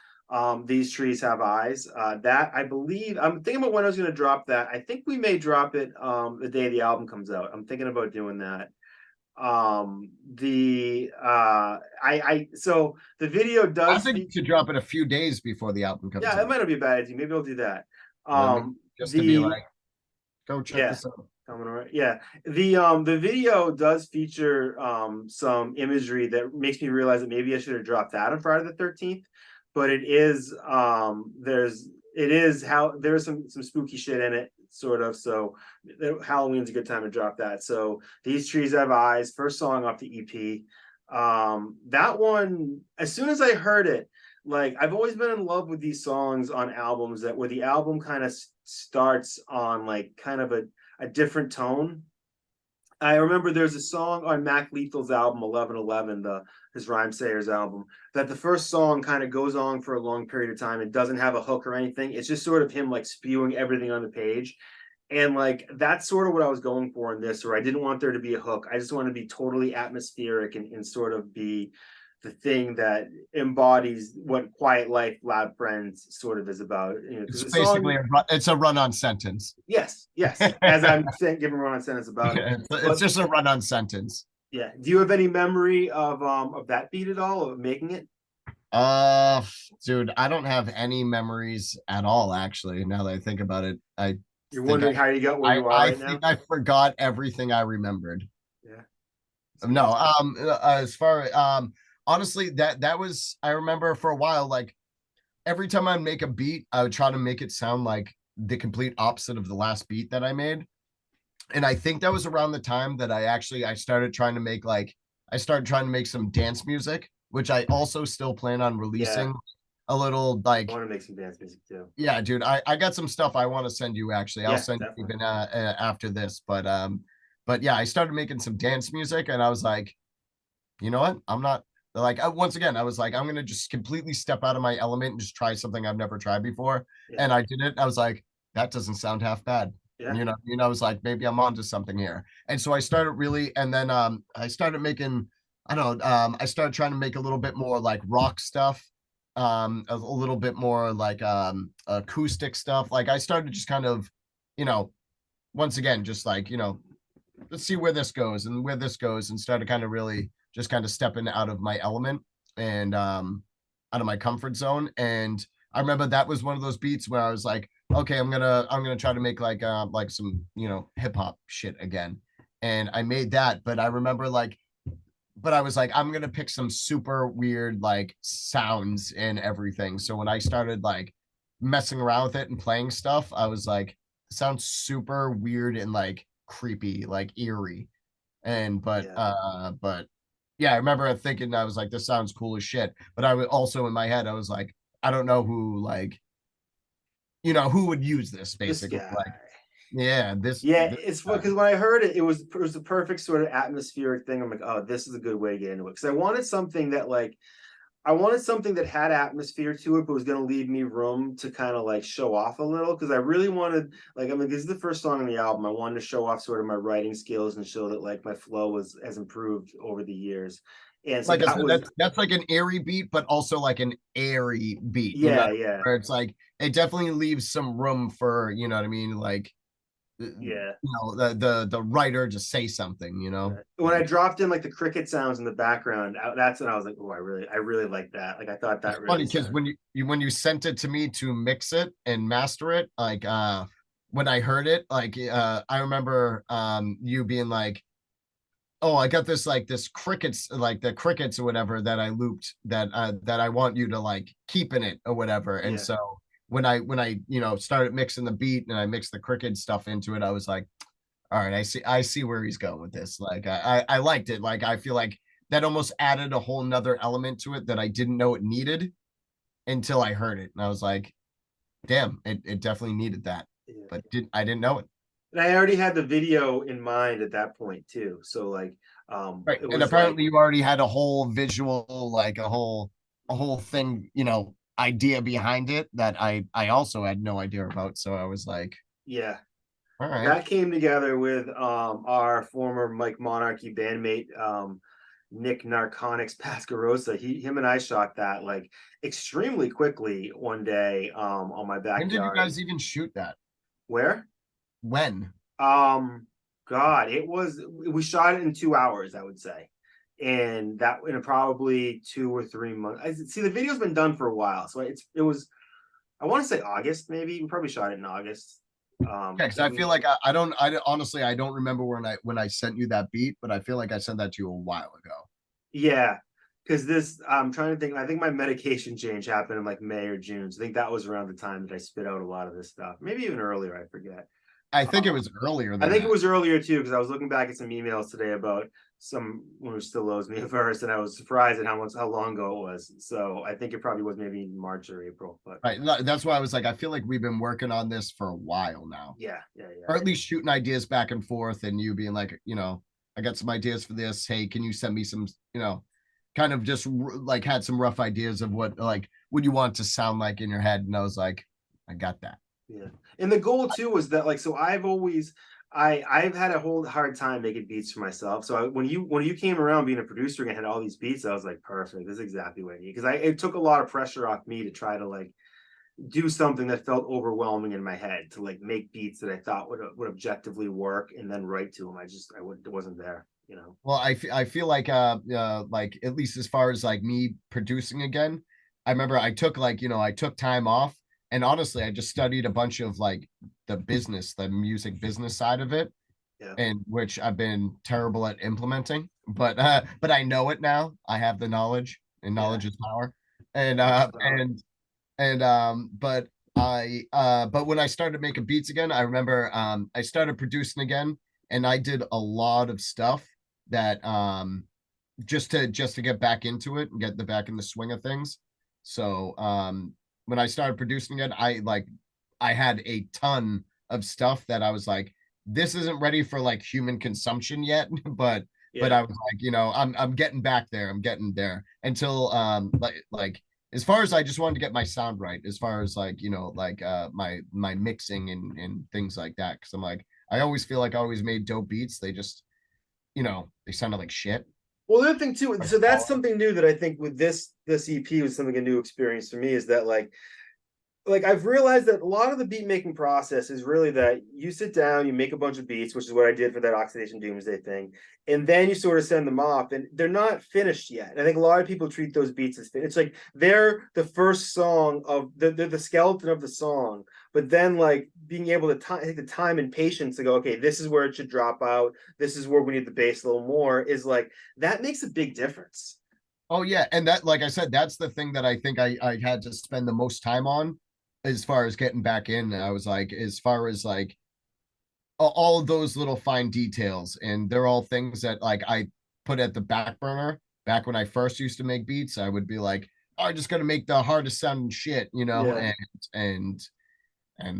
These Trees Have Eyes, that I believe, I'm thinking about when I was going to drop that. I think we may drop it the day the album comes out. I'm thinking about doing that. So the video does, I think you should drop it a few days before the album comes out. It might not be a bad idea. Maybe I'll do that. Just to be like, go check this out. Coming right. Yeah. The video does feature some imagery that makes me realize that maybe I should have dropped that on Friday the 13th. But it is there's some spooky shit in it, sort of. So Halloween's a good time to drop that. So These Trees Have Eyes, first song off the EP. That one, as soon as I heard it, like I've always been in love with these songs on albums where the album kind of starts on like kind of a different tone. I remember there's a song on Mac Lethal's album 1111, his Rhymesayers album, that the first song kind of goes on for a long period of time and doesn't have a hook or anything. It's just sort of him like spewing everything on the page. And like that's sort of what I was going for in this, where I didn't want there to be a hook. I just want to be totally atmospheric and sort of be the thing that embodies what Quiet Life, Loud Friends sort of is about. It's basically it's a run-on sentence. Yes. As I'm saying, giving a run-on sentence about it. It's just a run-on sentence. Yeah. Do you have any memory of that beat at all, of making it? Dude, I don't have any memories at all. Actually, now that I think about it, you're wondering how you got where you are right now? I think I forgot everything I remembered. Yeah. No. As far honestly, that was, I remember for a while, like every time I make a beat, I would try to make it sound like the complete opposite of the last beat that I made. And I think that was around the time that I started trying to make some dance music, which I also still plan on releasing. A little, like, I want to make some dance music too. Yeah, dude, I got some stuff I want to send you. Actually, I'll send you even after this. But yeah, I started making some dance music, and I was like, you know what? I'm not like, once again, I was like, I'm gonna just completely step out of my element and just try something I've never tried before. And I did it. I was like, that doesn't sound half bad. Yeah. I was like, maybe I'm onto something here. And so I started really, and then I started making, I started trying to make a little bit more like rock stuff. A little bit more like acoustic stuff. Like I started just kind of, once again, just like, let's see where this goes, and started kind of really just kind of stepping out of my element and out of my comfort zone. And I remember that was one of those beats where I was like, okay, I'm gonna try to make like some hip hop shit again. And I made that, but I remember but I was like, I'm gonna pick some super weird like sounds and everything. So when I started like messing around with it and playing stuff, I was like, it sounds super weird and like creepy, like eerie. But yeah, I remember thinking, I was like, this sounds cool as shit. But I was also in my head, I was like, I don't know who who would use this basically. It's because when I heard it, it was the perfect sort of atmospheric thing. I'm like, oh, this is a good way to get into it, because I wanted something that had atmosphere to it, but was going to leave me room to kind of like show off a little, because I really wanted, like, this is the first song on the album. I wanted to show off sort of my writing skills and show that like my flow has improved over the years. And so that's like an airy beat, but also like an airy beat. Yeah. Where it's like, it definitely leaves some room for, you know what I mean? Like Yeah. The writer just say something, Right. When I dropped in like the cricket sounds in the background, that's when I was like, oh, I really like that. Like I thought It's that really funny because sounded. when you sent it to me to mix it and master it, like when I heard it, like I remember you being like, oh, I got this like this crickets, like the crickets or whatever that I looped that I want you to like keep in it or whatever. And Yeah. so when I started mixing the beat and I mixed the cricket stuff into it, I was like, all right, I see where he's going with this. Like I liked it. Like I feel like that almost added a whole nother element to it that I didn't know it needed until I heard it. And I was like, damn, it definitely needed that. Yeah. But I didn't know it. And I already had the video in mind at that point too. So like Right. it And was like apparently you already had a whole visual, like a whole thing, idea behind it that I also had no idea about. So I was like, yeah. all right. That came together with our former Mike Monarchy bandmate Nick Narconics Pascarosa. Him and I shot that like extremely quickly one day on my When did you backyard. guys even shoot that? Where? When? God, it was we shot it in 2 hours, I would say. And that in probably 2 or 3 months. I see the video's been done for a while. So it was I want to say August, maybe. We probably shot it in August. Yeah, because I feel like I honestly I don't remember when I sent you that beat, but I feel like I sent that to you a while ago. Yeah, because this I'm trying to think. I think my medication change happened in like May or June. So I think that was around the time that I spit out a lot of this stuff. Maybe even earlier. I forget. I think it was earlier I than think it that. was earlier too because I was looking back at some emails today about some who still owes me a verse, and I was surprised at how long ago it was. So I think it probably was maybe March or April. But Right. That's why I was like, I feel like we've been working on this for a while now. yeah, Or at least shooting ideas back and forth and you being like, I got some ideas for this. Hey, can you send me some, kind of just like had some rough ideas of what you want to sound like in your head. And I was like, I got that. Yeah. And the goal too was that like so I've had a whole hard time making beats for myself. So when you came around being a producer and had all these beats, I was like, perfect. This is exactly what I need. Because it took a lot of pressure off me to try to like do something that felt overwhelming in my head to like make beats that I thought would objectively work and then write to them. It wasn't there. Well, I feel like like at least as far as like me producing again, I remember I took I took time off and honestly I just studied a bunch of like the music business side of it, Yeah. and which I've been terrible at implementing, but I know it now. I have the knowledge, and knowledge is power. And but but when I started making beats again, I remember I started producing again and I did a lot of stuff that just to get back into it and get the back in the swing of things. So when I started producing it, I had a ton of stuff that I was like, this isn't ready for like human consumption yet, but I was like, I'm getting back there. I'm getting there until like as far as I just wanted to get my sound right, as far as like, my mixing and things like that. Cause I'm like, I always feel like I always made dope beats. They just, they sounded like shit. Well, the other thing too, so that's something new that I think with this EP was something a new experience for me is that like I've realized that a lot of the beat making process is really that you sit down, you make a bunch of beats, which is what I did for that Oxidation Doomsday thing, and then you sort of send them off, and they're not finished yet. And I think a lot of people treat those beats as finished. It's like they're the first song of they're the skeleton of the song, but then like being able to take the time and patience to go, okay, this is where it should drop out. This is where we need the bass a little more. Is like that makes a big difference. Oh yeah, and that, like I said, that's the thing that I think I had to spend the most time on as far as getting back in. I was like, as far as like all of those little fine details, and they're all things that like I put at the back burner back when I first used to make beats. I would be like, oh, I just got to make the hardest sounding shit, Yeah. and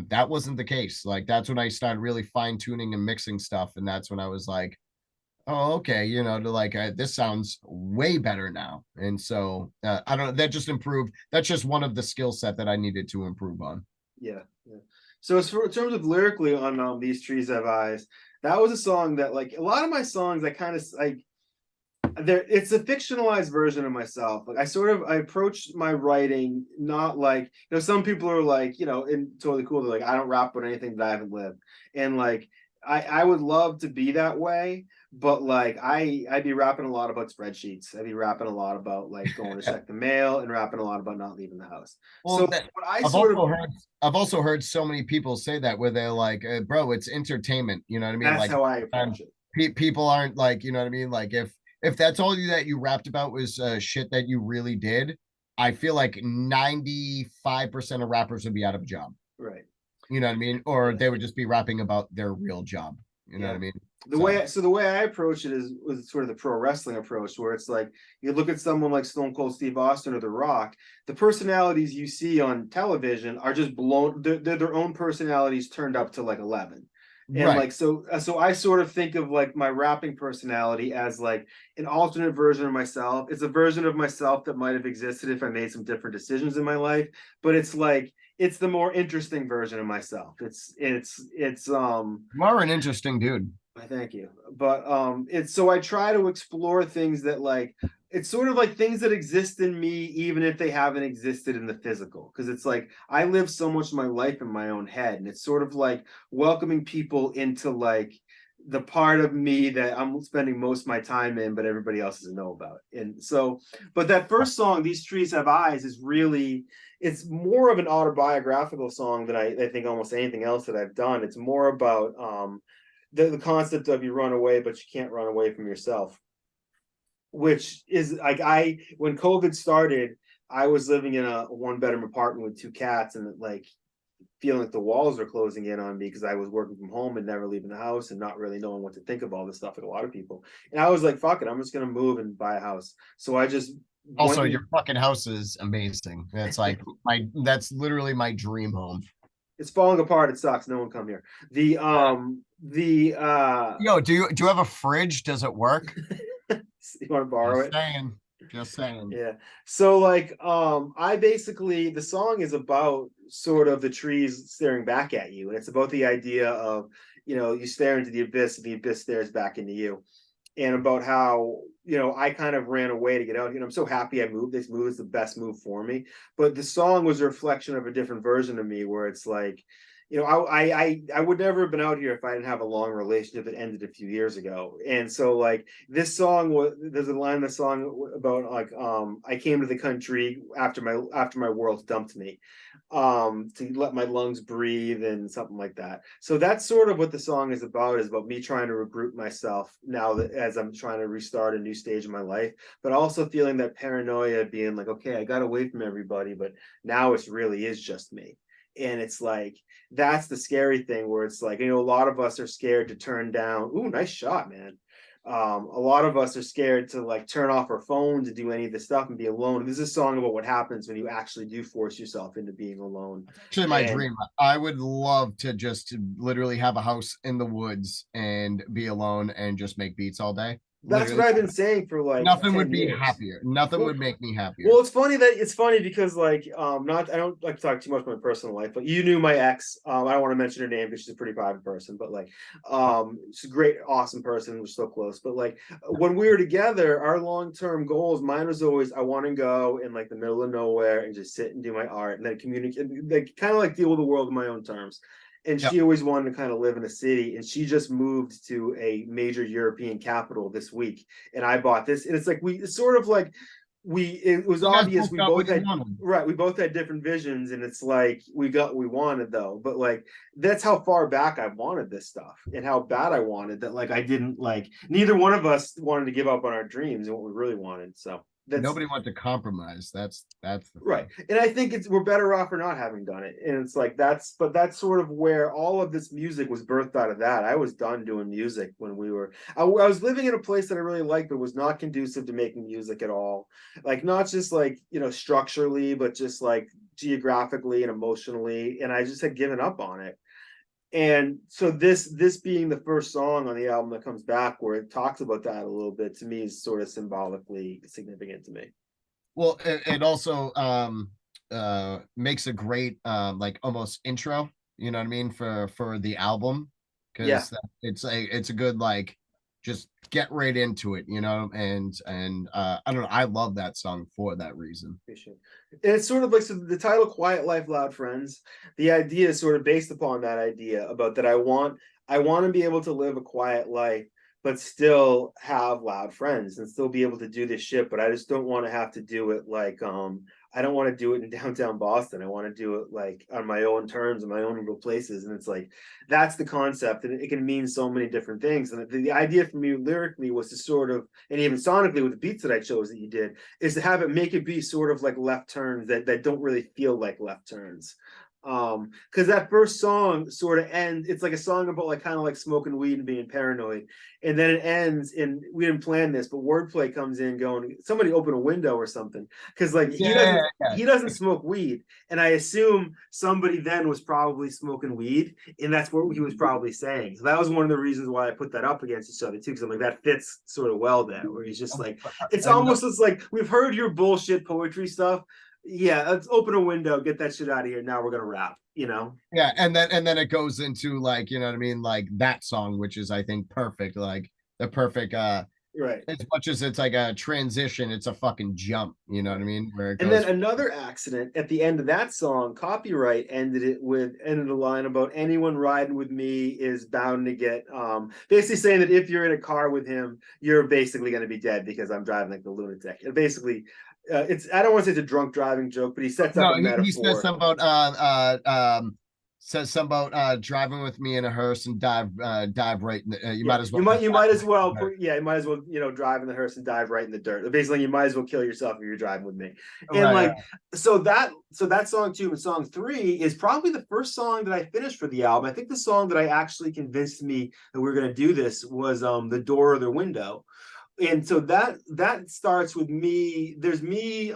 that wasn't the case. Like that's when I started really fine tuning and mixing stuff, and that's when I was like, oh, okay, to like this sounds way better now. And so I don't know, that just improved. That's just one of the skill set that I needed to improve on. Yeah. So as for in terms of lyrically on These Trees Have Eyes, that was a song that like a lot of my songs I kind of It's a fictionalized version of myself. Like I approach my writing not like, some people are like, and totally cool. They're like, I don't rap about anything that I haven't lived. And like I would love to be that way, but like I'd be rapping a lot about spreadsheets. I'd be rapping a lot about like going to check the mail and rapping a lot about not leaving the house. Well, So that, what I I've sort also of heard I've also heard so many people say that where they're like, bro, it's entertainment. You know what I mean? that's Like how I approach it. people aren't like, you know what I mean? Like if that's all you that you rapped about was shit that you really did, I feel like 95% of rappers would be out of a job. Right. You know what I mean? Or Yeah. they would just be rapping about their real job. You know what I mean? The way I approach it is was sort of the pro wrestling approach, where it's like you look at someone like Stone Cold Steve Austin or The Rock. The personalities you see on television are just blown. They're their own personalities turned up to like 11. And Right. like so I sort of think of like my rapping personality as like an alternate version of myself. It's a version of myself that might have existed if I made some different decisions in my life, but it's like it's the more interesting version of myself. It's You are an interesting dude. thank you. But it's so I try to explore things that like it's sort of like things that exist in me even if they haven't existed in the physical, because it's like I live so much of my life in my own head, and it's sort of like welcoming people into like the part of me that I'm spending most of my time in but everybody else doesn't know about. And so but that first song, These Trees Have Eyes, is really, it's more of an autobiographical song than I think almost anything else that I've done. It's more about the concept of you run away, but you can't run away from yourself, which is like when COVID started, I was living in a one bedroom apartment with two cats, and like feeling like the walls are closing in on me because I was working from home and never leaving the house and not really knowing what to think of all this stuff like a lot of people. And I was like, fuck it, I'm just gonna move and buy a house. So I just Also, your fucking house is amazing. That's like that's literally my dream home. It's falling apart. It sucks. No one come here. Yo, do you have a fridge? Does it work? You want to borrow Just it? saying. Just saying. Yeah. So like I basically, the song is about sort of the trees staring back at you, and it's about the idea of, you stare into the abyss and the abyss stares back into you, and about how, I kind of ran away to get out. I'm so happy I moved. This move is the best move for me. But the song was a reflection of a different version of me, where it's like, I would never have been out here if I didn't have a long relationship that ended a few years ago. And so like this song there's a line in the song about like I came to the country after my world dumped me, to let my lungs breathe and something like that. So that's sort of what the song is about me trying to regroup myself now that as I'm trying to restart a new stage of my life, but also feeling that paranoia, being like, okay, I got away from everybody, but now it really is just me. And it's like that's the scary thing, where it's like, a lot of us are scared to turn down. Ooh, nice shot, man. A lot of us are scared to like turn off our phone to do any of this stuff and be alone. This is a song about what happens when you actually do force yourself into being alone. Actually, my dream. I would love to just literally have a house in the woods and be alone and just make beats all day. That's Literally. what I've been saying for like Nothing 10 would be years. happier. Nothing would make me happier. Well, it's funny because like not I don't like to talk too much about my personal life, but you knew my ex. I don't want to mention her name because she's a pretty private person, but like she's a great, awesome person. We're so close. But like when we were together, our long-term goals, mine was always I want to go in like the middle of nowhere and just sit and do my art and then communicate, like kind of like deal with the world on my own terms. And Yep. she always wanted to kind of live in a city, and she just moved to a major European capital this week. And I bought this, and it's like it's sort of like it was obvious we both had right, we both had different visions, and it's like we got what we wanted though. But like that's how far back I wanted this stuff and how bad I wanted that. Like I didn't like, neither one of us wanted to give up on our dreams and what we really wanted. So nobody wants to compromise. That's the right. And I think we're better off for not having done it. And it's like that's sort of where all of this music was birthed out of that. I was done doing music when I was living in a place that I really liked, but was not conducive to making music at all. Like not just like, structurally, but just like geographically and emotionally. And I just had given up on it. And so this being the first song on the album that comes back where it talks about that a little bit, to me is sort of symbolically significant to me. Well, it also makes a great like almost intro, you know what I mean, for the album, because it's a good like just get right into it, you know. And I don't know, I love that song for that reason. And it's sort of like, so the title Quiet Life Loud Friends, the idea is sort of based upon that idea about that I want to be able to live a quiet life but still have loud friends and still be able to do this shit, but I just don't want to have to do it like I don't want to do it in downtown Boston. I want to do it like on my own terms in my own little places. And it's like, that's the concept. And it can mean so many different things. And the idea for me lyrically was to sort of, and even sonically with the beats that I chose that you did, is to have it make it be sort of like left turns that don't really feel like left turns. Because that first song sort of ends, it's like a song about like kind of like smoking weed and being paranoid, and then it ends, and we didn't plan this, but Wordplay comes in going, somebody open a window or something, because like he doesn't smoke weed, and I assume somebody then was probably smoking weed, and that's what he was probably saying. So that was one of the reasons why I put that up against each other too, because I'm like, that fits sort of well there, where he's just like, it's almost it's like, we've heard your bullshit poetry stuff, yeah, let's open a window, get that shit out of here. Now we're gonna rap, you know? Yeah, and then it goes into like, you know what I mean, like that song, which is I think perfect, like the perfect right. As much as it's like a transition, it's a fucking jump, you know what I mean? Where it goes. And then another accident at the end of that song, Copywrite ended the line about anyone riding with me is bound to get basically saying that if you're in a car with him, you're basically going to be dead because I'm driving like the lunatic. And basically, it's, I don't want to say it's a drunk driving joke, but he sets up a metaphor. He says something about driving with me in a hearse and dive right in the, you might as well you might as well drive in the hearse and dive right in the dirt. Basically, you might as well kill yourself if you're driving with me. And so that song 2 and song 3 is probably the first song that I finished for the album. I think the song that I actually convinced me that we were going to do this was The Door or the Window. And so that starts with me. There's me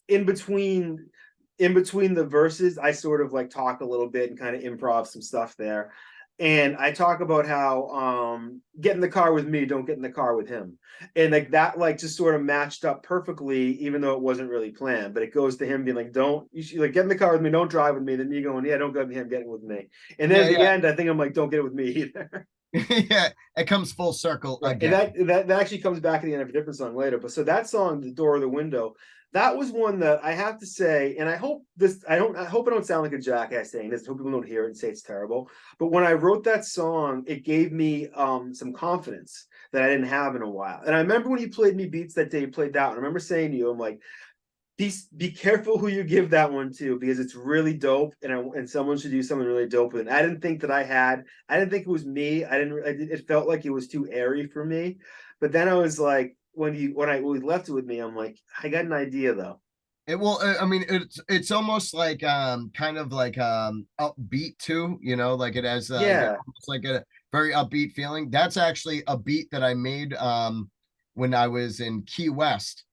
in between the verses. I sort of like talk a little bit and kind of improv some stuff there. And I talk about how get in the car with me, don't get in the car with him. And like that, like just sort of matched up perfectly, even though it wasn't really planned. But it goes to him being like, you should like get in the car with me, don't drive with me. Then me going, yeah, don't go with him, get it with me. And then at the end, I think I'm like, don't get it with me either. Yeah, it comes full circle again. And that actually comes back at the end of a different song later. But so that song, The Door or the Window, that was one that I have to say, and I hope I don't sound like a jackass saying this. I hope people don't hear it and say it's terrible. But when I wrote that song, it gave me some confidence that I didn't have in a while. And I remember when he played me beats that day, he played that one. I remember saying to you, I'm like, be careful who you give that one to, because it's really dope, and someone should do something really dope with it. I didn't think it was me. It felt like it was too airy for me. But then I was like, when we left it with me, I'm like, I got an idea though. I mean, it's almost like kind of like upbeat too, you know, like it has almost like a very upbeat feeling. That's actually a beat that I made when I was in Key West.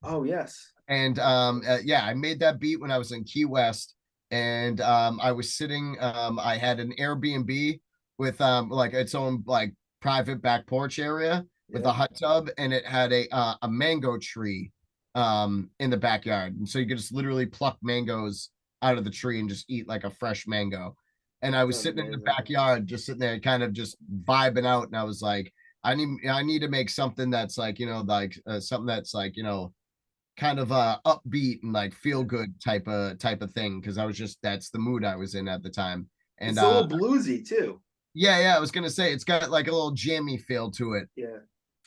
Oh yes. And I made that beat when I was in Key West, and I was sitting, I had an Airbnb with like its own like private back porch area with a hot tub, and it had a mango tree in the backyard, and so you could just literally pluck mangoes out of the tree and just eat like a fresh mango. And I was sitting in the backyard, just sitting there, kind of just vibing out, and I was like, I need to make something that's like, you know, like something that's like, you know, kind of upbeat and like feel good type of thing, because I was just, that's the mood I was in at the time. And it's a little bluesy too. Yeah, I was gonna say it's got like a little jammy feel to it. Yeah.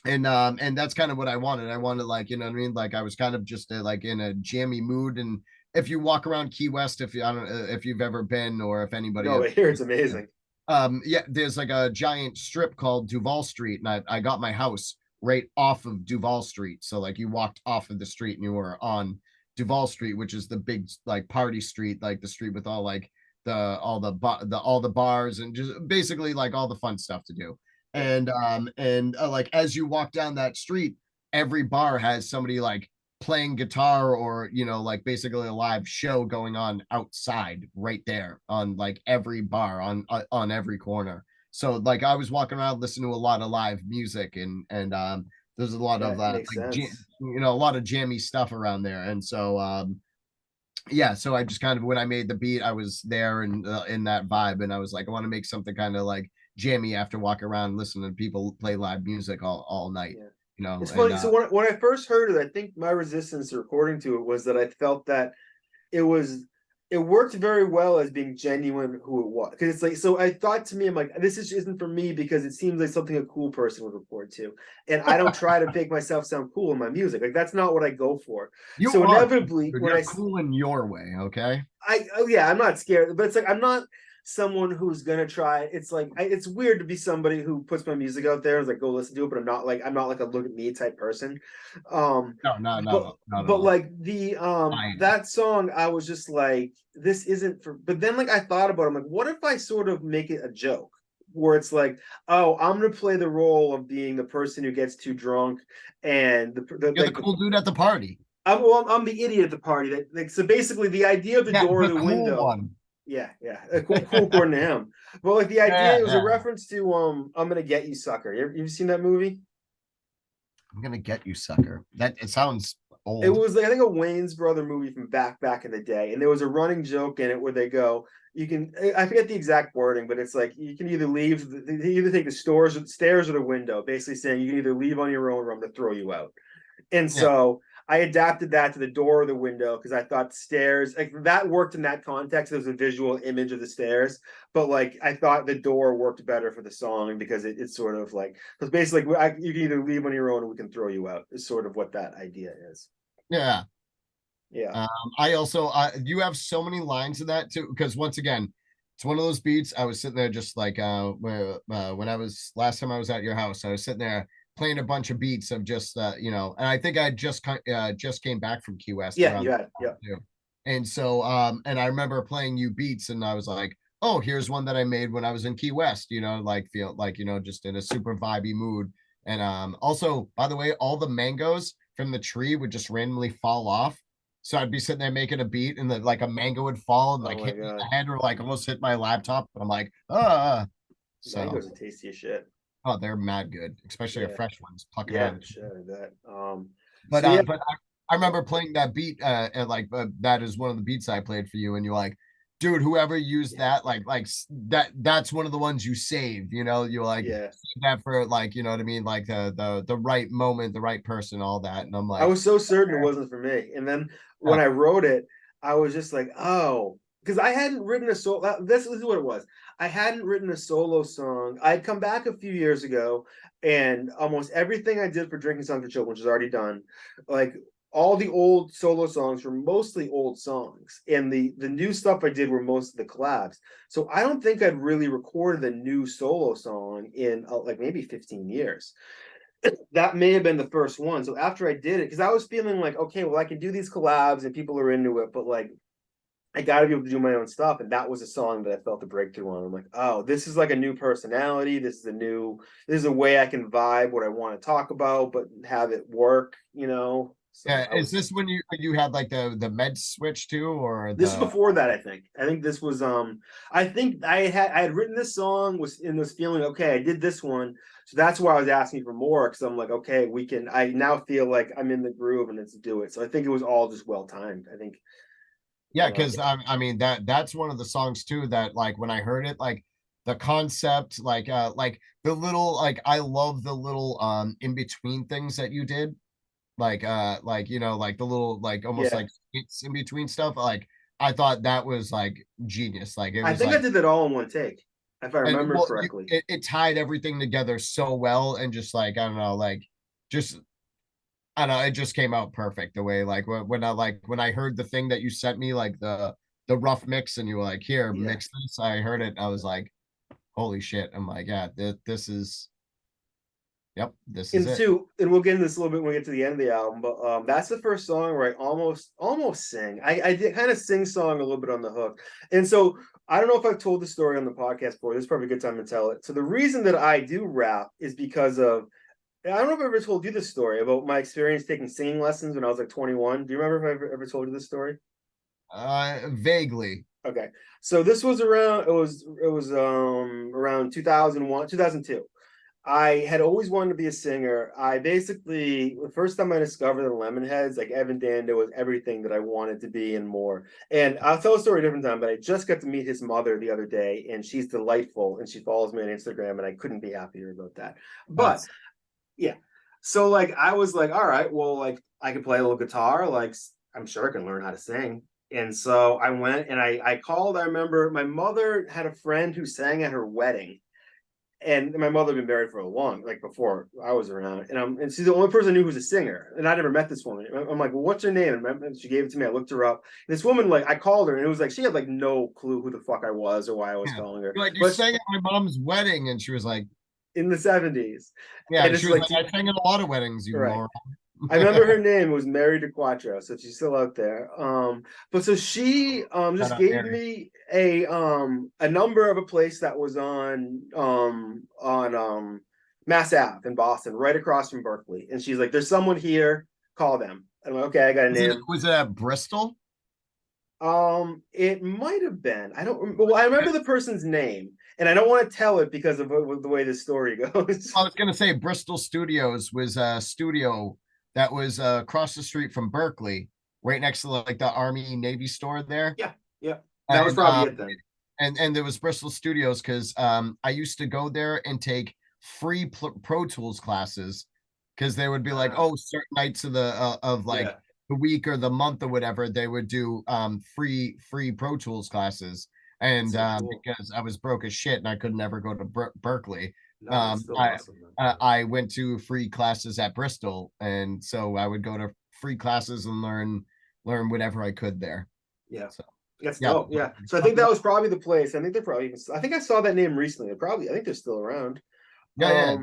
And that's kind of what I wanted. I wanted, like, you know what I mean, like I was kind of just like in a jammy mood. And if you walk around Key West, I don't know if you've ever been, or if anybody I hear it's amazing. There's like a giant strip called Duval Street, and I got my house right off of Duval Street. So like you walked off of the street and you were on Duval Street, which is the big like party street, like the street with all like all the bars and just basically like all the fun stuff to do. And like as you walk down that street, every bar has somebody like playing guitar, or, you know, like basically a live show going on outside right there on like every bar on every corner. So like I was walking around listening to a lot of live music, and there's a lot of like, you know, a lot of jammy stuff around there. And so so I just kind of, when I made the beat, I was there and in that vibe, and I was like, I want to make something kind of like jammy after walking around listening to people play live music all night. Yeah. You know, It's and funny. So when I first heard it, I think my resistance according to it was that I felt that it was it worked very well as being genuine who it was, because it's like, so I thought to me, I'm like, this isn't for me because it seems like something a cool person would report to, and I don't try to make myself sound cool in my music. Like that's not what I go for. you So are inevitably when you're cool in your way, okay? oh yeah, I'm not scared, but it's like I'm not someone who's gonna try. It's like it's weird to be somebody who puts my music out there and is like, go listen to it, but I'm not like a look at me type person. No, no, But no, not at but all. like the I am. that song, I was just like, this isn't for. But then like I thought about it, I'm like, what if I sort of make it a joke? Where it's like, oh, I'm gonna play the role of being the person who gets too drunk, and You're the cool dude at the party. I'm the idiot at the party. That like, so basically the idea of the Yeah, door or the the cool window. one. Yeah, cool according to him. But like the idea, Yeah, it was a yeah. reference to I'm gonna get you, sucker. You've seen that movie? I'm gonna get you, sucker. That it sounds It old. was like I think a Wayne's brother movie from back in the day, and there was a running joke in it where they go, you can I forget the exact wording, but it's like you can either leave, they either take the stairs or the window, basically saying you can either leave on your own or I'm gonna throw you out. And Yeah, so I adapted that to the door or the window because I thought stairs, like that worked in that context. There was a visual image of the stairs, but like I thought the door worked better for the song because it's sort of like, because basically you can either leave on your own or we can throw you out, is sort of what that idea is. yeah. Yeah. I also you have so many lines in that too, because once again, it's one of those beats. I was sitting there just like when I was last time I was at your house, I was sitting there playing a bunch of beats of just and I think I just came back from Key West Yeah, around you had it. that Yeah. time too. And so and I remember playing you beats and I was like, oh, here's one that I made when I was in Key West, like feel like, just in a super vibey mood. And also, by the way, all the mangoes from the tree would just randomly fall off. So I'd be sitting there making a beat and then like a mango would fall and Oh like my hit me in God. the head or like almost hit my laptop. I'm like, ah. So Mangoes are tasty as shit. oh, they're mad good, especially a Yeah. fresh ones. Pluck it Yeah, out. shit, I bet. But So yeah, I remember playing that beat and like that is one of the beats I played for you, and you're like, dude, whoever used yeah, that, like that's one of the ones you saved. You like yeah. save that for like what I mean, like the right moment, the right person, all that. And I'm I like, was so certain it wasn't for me. And then yeah, when I wrote it, I was just like, oh, because I hadn't written a solo. This is what it was. I hadn't written a solo song. I'd come back a few years ago, and almost everything I did for Drinking Songs for Children, which is already done, like all the old solo songs were mostly old songs, and the new stuff I did were most of the collabs. So I don't think I'd really recorded a new solo song in like maybe 15 years. That may have been the first one. So after I did it, because I was feeling like, okay, well, I can do these collabs and people are into it, but like, I got to be able to do my own stuff. And that was a song that I felt a breakthrough on. I'm like, oh, this is like a new personality. This is a way I can vibe what I want to talk about, but have it work, So yeah. I Is was, this when you had like the med switch too, or this is the before that, I think. I think this was I think I had written this song, was in this feeling, okay, I did this one. So that's why I was asking for more, because I'm like, okay, I now feel like I'm in the groove and let's do it. So I think it was all just well timed. I think Yeah, uh, because I mean that's one of the songs too that like when I heard it, like the concept, like the little I love the little in between things that you did, like like the little like almost yeah. like it's in between stuff. Like I thought that was like genius. Like it I was think I like did that all in one take, if I and remember well correctly. it tied everything together so well and just like I don't know, like just I don't know, it just came out perfect the way when I heard the thing that you sent me, like the rough mix, and you were like, here, Yeah. mix this. I heard it. I was like, holy shit. I'm like, yeah, this is yep, this is And it. two, and we'll get into this a little bit when we get to the end of the album, but that's the first song where I almost sing. I did kind of sing song a little bit on the hook. And so I don't know if I've told the story on the podcast before. This is probably a good time to tell it. So the reason that I do rap is because of, I don't know if I ever told you this story about my experience taking singing lessons when I was like 21. Do you remember if I ever told you this story? Vaguely. Okay. So this was around, it was around 2001, 2002. I had always wanted to be a singer. I basically, the first time I discovered the Lemonheads, like Evan Dando was everything that I wanted to be and more. And I'll tell a story a different time, but I just got to meet his mother the other day, and she's delightful, and she follows me on Instagram, and I couldn't be happier about that. But That's yeah, so like I was like, all right, well, like I could play a little guitar, like I'm sure I can learn how to sing. And so I went and I called. I remember my mother had a friend who sang at her wedding, and my mother had been married for a long, like before I was around, and she's the only person I knew who's a singer, and I never met this woman. I'm like, well, what's her name? And she gave it to me. I looked her up. And this woman, like, I called her, and it was like she had like no clue who the fuck I was or why I was yeah. calling her. You're like, you But sang at my mom's wedding, and she was like, in the 70s, yeah, and it's she was like, like, I sang at a lot of weddings, you right. moron. I remember her name was Mary DeQuattro, so she's still out there. But so she Shout just out gave Mary. me a number of a place that was on Mass Ave in Boston, right across from Berkeley. And she's like, "There's someone here. Call them." I'm like, "Okay, I got a name." Was it at Bristol? It might have been. I don't. Well, I remember the person's name, and I don't want to tell it because of the way this story goes. I was gonna say Bristol Studios was a studio that was across the street from Berkeley, right next to like the Army Navy store there. Yeah, yeah. That was And probably it then. and there was Bristol Studios because I used to go there and take free Pro Tools classes because they would be like, oh, certain nights of the of like Yeah. the week or the month or whatever, they would do free Pro Tools classes. And So cool. because I was broke as shit and I could never go to Berkeley, No, it's still awesome. I went to free classes at Bristol, and so I would go to free classes and learn whatever I could there. Yeah. So That's yeah, dope. Yeah. So I think that was probably the place. I think they probably even, I think I saw that name recently. I think they're still around. yeah.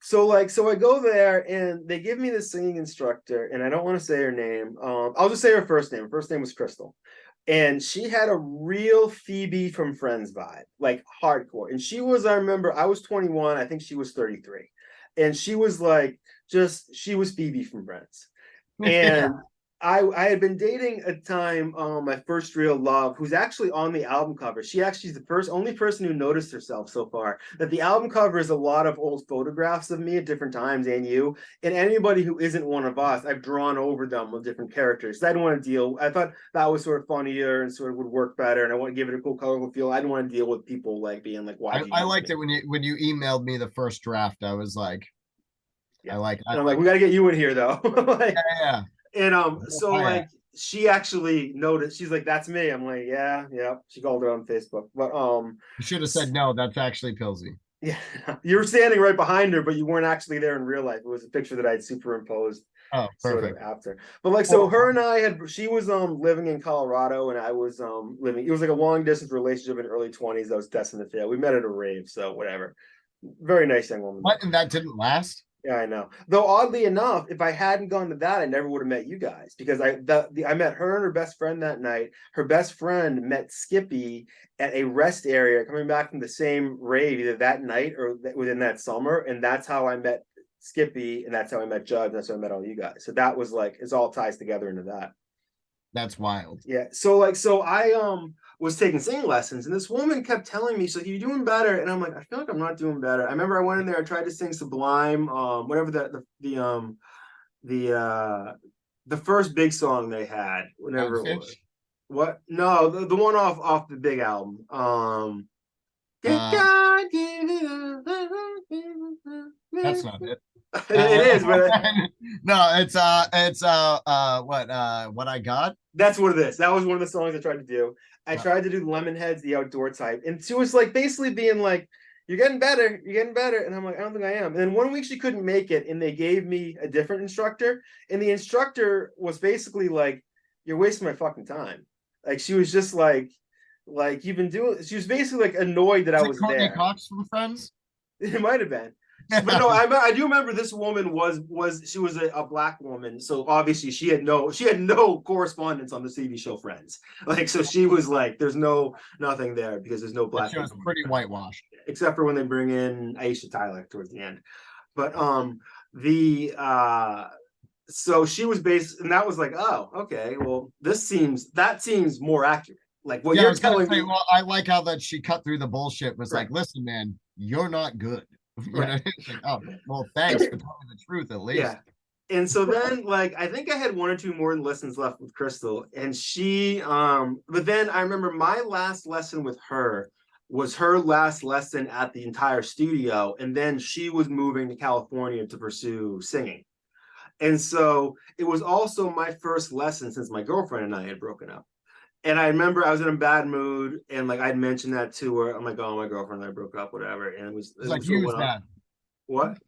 So I go there and they give me the singing instructor, and I don't want to say her name. I'll just say her first name. Her first name was Crystal. And she had a real Phoebe from Friends vibe, like hardcore. And she was, I remember, I was 21, I think she was 33. And she was like, she was Phoebe from Friends. And I had been dating at the time my first real love, who's actually on the album cover. She actually is the only person who noticed herself so far. That the album cover is a lot of old photographs of me at different times and you. And anybody who isn't one of us, I've drawn over them with different characters. I didn't want to deal. I thought that was sort of funnier and sort of would work better. And I want to give it a cool colorful feel. I didn't want to deal with people like being like, why? I liked it when you emailed me the first draft. I was like, Yeah. I like. And I'm like, we got to get you in here though. Like, yeah. and so like she actually noticed. She's like, "That's me." I'm like, "Yeah, yeah." She called her on Facebook, but You should have said no. That's actually Pilze. yeah, you were standing right behind her, but you weren't actually there in real life. It was a picture that I'd superimposed Oh, sort perfect. of after. But like, so her and I had. She was living in Colorado, and I was living. It was like a long distance relationship in early 20s that was destined to fail. We met at a rave, so whatever. Very nice young woman. What? And that didn't last? Yeah, I know. Though oddly enough, if I hadn't gone to that, I never would have met you guys because I met her and her best friend that night. Her best friend met Skippy at a rest area coming back from the same rave either that night or within that summer, and that's how I met Skippy, and that's how I met Judd, and that's how I met all you guys. So that was like it all ties together into that. That's wild. Yeah. So I was taking singing lessons, and this woman kept telling me, "So you're doing better," and I'm like, I feel like I'm not doing better. I remember I went in there, I tried to sing Sublime, whatever the first big song they had, whatever it was. What? No, the one off the big album. That's not it. It is, but no, it's what I got. That's what it is. That was one of the songs I tried to do. I tried to do Lemonheads, the outdoor type, and she was like basically being like, "You're getting better, you're getting better," and I'm like, "I don't think I am." And then one week she couldn't make it, and they gave me a different instructor, and the instructor was basically like, "You're wasting my fucking time." Like she was just like you've been doing. She was basically like annoyed that I was Courtney there. Cox from Friends. It might have been. But no, I do remember this woman was she was a black woman, so obviously she had no correspondence on the TV show Friends. Like, so she was like, there's nothing there because there's no black. She was pretty whitewashed, except for when they bring in Aisha Tyler towards the end. But so she was based, and that was like, oh, okay, well, that seems more accurate. Like what you're telling me. Well, I like how that she cut through the bullshit. Was like, listen, man, you're not good. You know, Right. it's like, oh, well, thanks for telling the truth at least. Yeah. And so then, like, I think I had one or two more lessons left with Crystal, and she but then I remember my last lesson with her was her last lesson at the entire studio, and then she was moving to California to pursue singing. And so it was also my first lesson since my girlfriend and I had broken up. And I remember I was in a bad mood, and like I'd mentioned that to her. I'm like, oh, my girlfriend and I broke up, whatever. And It's it like, sort of use went on. that. What?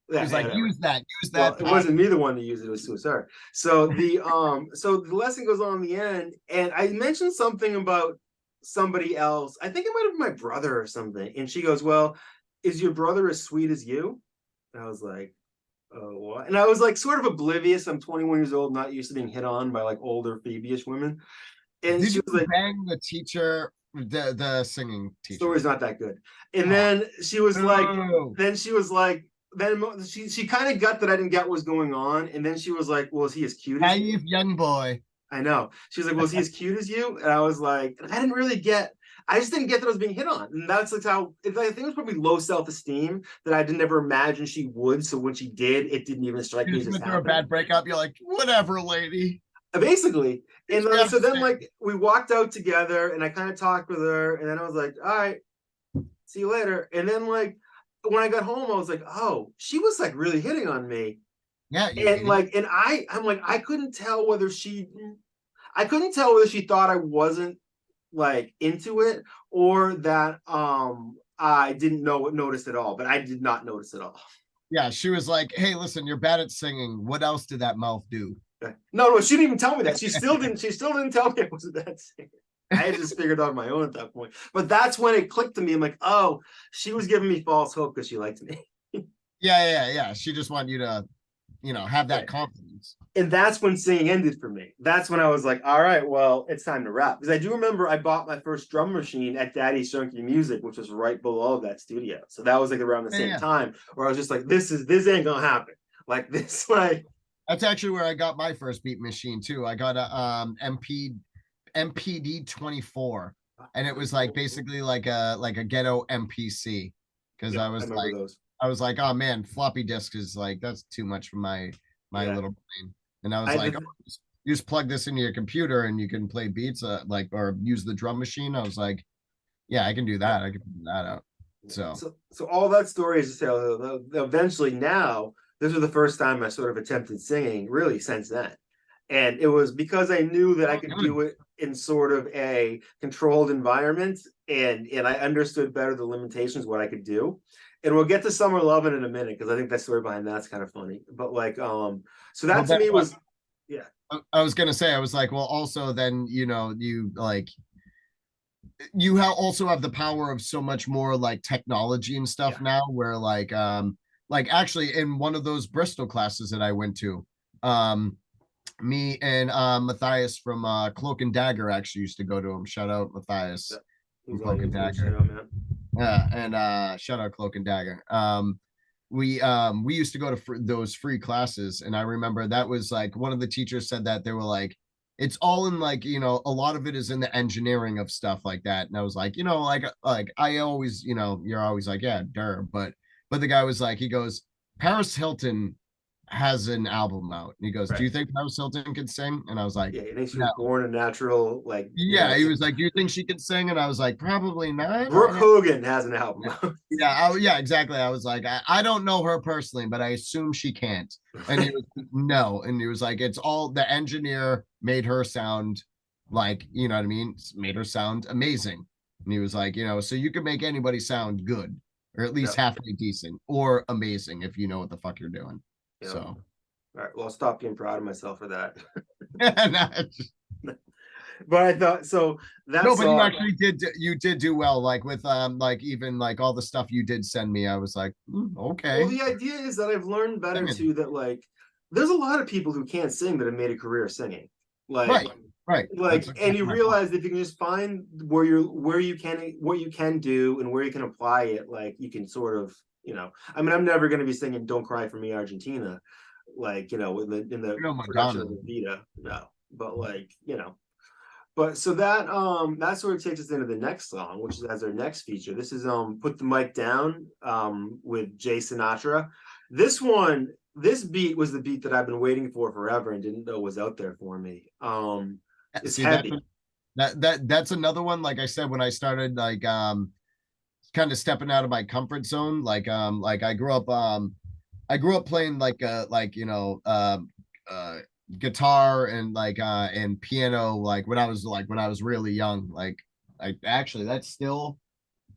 Yeah, He's yeah, like, whatever. use Well, that it pattern. wasn't me the one to use it, it was her. So the lesson goes on in the end, and I mentioned something about somebody else. I think it might have been my brother or something. And she goes, well, is your brother as sweet as you? And I was like, oh, what? And I was like sort of oblivious. I'm 21 years old, not used to being hit on by like older Phoebe-ish women. And Did she you was like, bang the teacher, the singing teacher? story's not that good. And Oh, then she was like, no. then she was like, then she kind of got that I didn't get what was going on. And then she was like, well, is he as cute as you? Naive young boy. I know. She was like, well, is he as cute as you? And I was like, I didn't really get, I just didn't get that I was being hit on. And that's like how, I think it was probably low self-esteem that I didn't ever imagine she would. So when she did, it didn't even strike You me just as went through a happening. bad breakup. You're like, whatever, lady. Basically. And Yeah, so then like we walked out together and I kind of talked with her, and then I was like, all right, see you later. And then like when I got home, I was like, oh, she was like really hitting on me. yeah, you And idiot. like, and I'm like, I couldn't tell whether she thought I wasn't like into it, or that I didn't notice at all, but I did not notice at all. Yeah, she was like, hey, listen, you're bad at singing. What else did that mouth do? No, she didn't even tell me that. She still didn't tell me it was a bad singer. I had just figured out on my own at that point. But that's when it clicked to me. I'm like, oh, she was giving me false hope because she liked me. Yeah. She just wanted you to, have that confidence. And that's when singing ended for me. That's when I was like, all right, well, it's time to rap. Because I do remember I bought my first drum machine at Daddy's Chunky Music, which was right below that studio. So that was like around the same time where I was just like, this ain't gonna happen. Like this, like That's actually where I got my first beat machine too. I got a MPD 24, and it was like basically like a ghetto MPC, because I was like those. oh man, floppy disk is like, that's too much for my little brain. And I was like, you just plug this into your computer and you can play beats, or use the drum machine. I was like, yeah, I can do that. I can figure that out. So all that story is to say, eventually now, this was the first time I sort of attempted singing really since then. And it was because I knew that I could do it in sort of a controlled environment, and I understood better the limitations, what I could do. And we'll get to Summer Lovin' in a minute, because I think that story behind that's kind of funny. But like, so that to me was, yeah. I was gonna say, I was like, well, also then, you like, you also have the power of so much more like technology and stuff now, where like actually in one of those Bristol classes that I went to, me and Matthias from Cloak and Dagger actually used to go to him. Shout out Matthias from Cloak and Dagger. Yeah, and shout out Cloak and Dagger. We used to go to those free classes, and I remember that was like one of the teachers said that they were like, it's all in like, a lot of it is in the engineering of stuff like that. And I was like, like I always, you're always like, yeah, but the guy was like, he goes, Paris Hilton has an album out, and he goes, do you think Paris Hilton can sing? And I was like, yeah, he thinks she was born a natural, like, yeah, he was like, do you think she can sing? And I was like, probably not. Brooke Hogan has an album. Yeah, exactly. I was like, I don't know her personally, but I assume she can't. And he was no, and he was like, it's all the engineer made her sound like, you know what I mean, made her sound amazing. And he was like, so you can make anybody sound good, or at least halfway decent, or amazing if you know what the fuck you're doing. So, all right, well, I'll stop being proud of myself for that. But I thought so. That's no, but you actually did do well. Like with like even like all the stuff you did send me, I was like, okay. Well, the idea is that I've learned better too, that like there's a lot of people who can't sing that have made a career singing. Like right. Like, and you realize that if you can just find where you can do and where you can apply it, like you can sort of, I mean, I'm never going to be singing "Don't Cry for Me, Argentina," like, in the production of the Vita, no. But like, But so that sort of takes us into the next song, which is as our next feature. This is Put the Mic Down with Jay Sinatra. This beat was the beat that I've been waiting for forever and didn't know was out there for me. It's heavy. That's another one. Like I said, when I started like kind of stepping out of my comfort zone, like I grew up playing guitar and piano like when I was really young. Like I actually that's still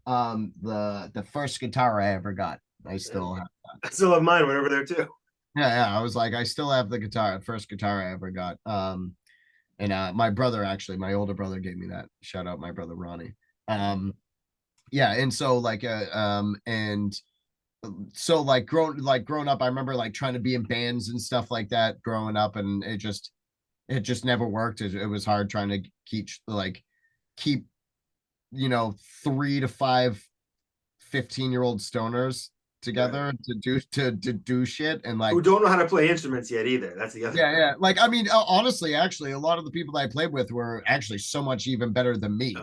the first guitar I ever got. I still have that. I still have mine went over there too. Yeah, I was like, I still have the first guitar I ever got. And my brother, actually, my older brother gave me that. Shout out my brother Ronnie. Yeah, and so growing up, I remember like trying to be in bands and stuff like that growing up, and it just never worked. It was hard trying to keep 3 to 5 15-year-old stoners together to do shit, and like who don't know how to play instruments yet either. That's the other like I mean honestly, actually a lot of the people that I played with were actually so much even better than me.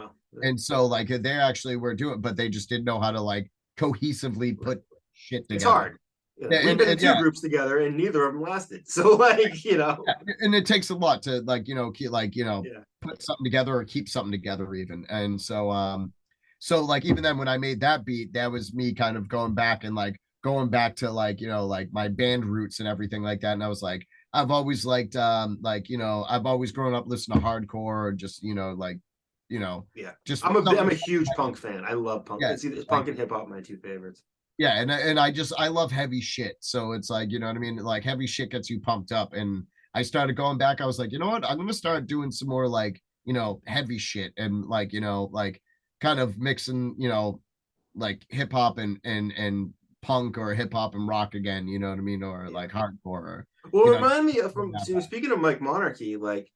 And so like they actually were doing, but they just didn't know how to like cohesively put shit together. It's hard. We've been in two groups together and neither of them lasted, so like and it takes a lot to put something together or keep something together even. And so like even then when I made that beat, that was me kind of going back to like my band roots and everything like that. And I was like, I've always liked I've always grown up listening to hardcore, or just just I'm a huge punk fan. I love punk. It's punk and hip hop, my two favorites. Yeah, and I love heavy shit. So it's like, you know what I mean? Like heavy shit gets you pumped up. And I started going back. I was like, you know what? I'm gonna start doing some more like, heavy shit and like, kind of mixing, like hip hop and punk, or hip hop and rock again, you know what I mean? Or like hardcore. Well, remind me of speaking of Mike Monarchy, like,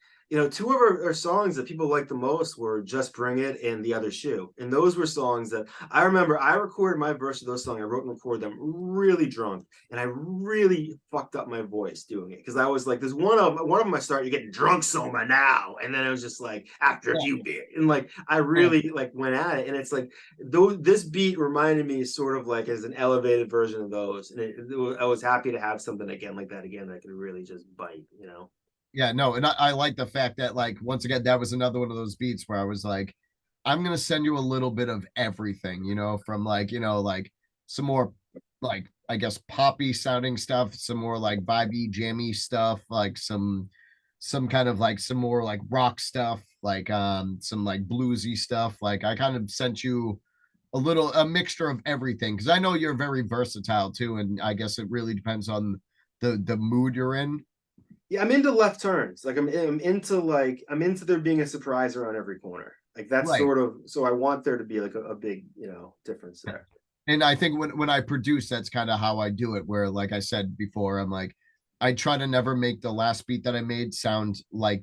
two of our songs that people liked the most were Just Bring It and The Other Shoe. And those were songs that I remember I recorded my verse of those songs. I wrote and recorded them really drunk. And I really fucked up my voice doing it. Because I was like, there's one of them I start, you're getting drunk, Soma, now. And then it was just like, after a few beers. And like, I really like went at it. And it's like, this beat reminded me sort of like as an elevated version of those. And I was happy to have something again like that again that could really just bite, Yeah, no, and I like the fact that like once again that was another one of those beats where I was like, I'm gonna send you a little bit of everything, from like like some more like I guess poppy sounding stuff, some more like vibey jammy stuff, like some kind of like some more like rock stuff, like some like bluesy stuff. Like I kind of sent you a mixture of everything, because I know you're very versatile too, and I guess it really depends on the mood you're in. Yeah, I'm into left turns. Like I'm into there being a surprise around every corner. Like that's sort of, so I want there to be like a big, difference there. And I think when I produce, that's kind of how I do it, where like I said before, I'm like, I try to never make the last beat that I made sound like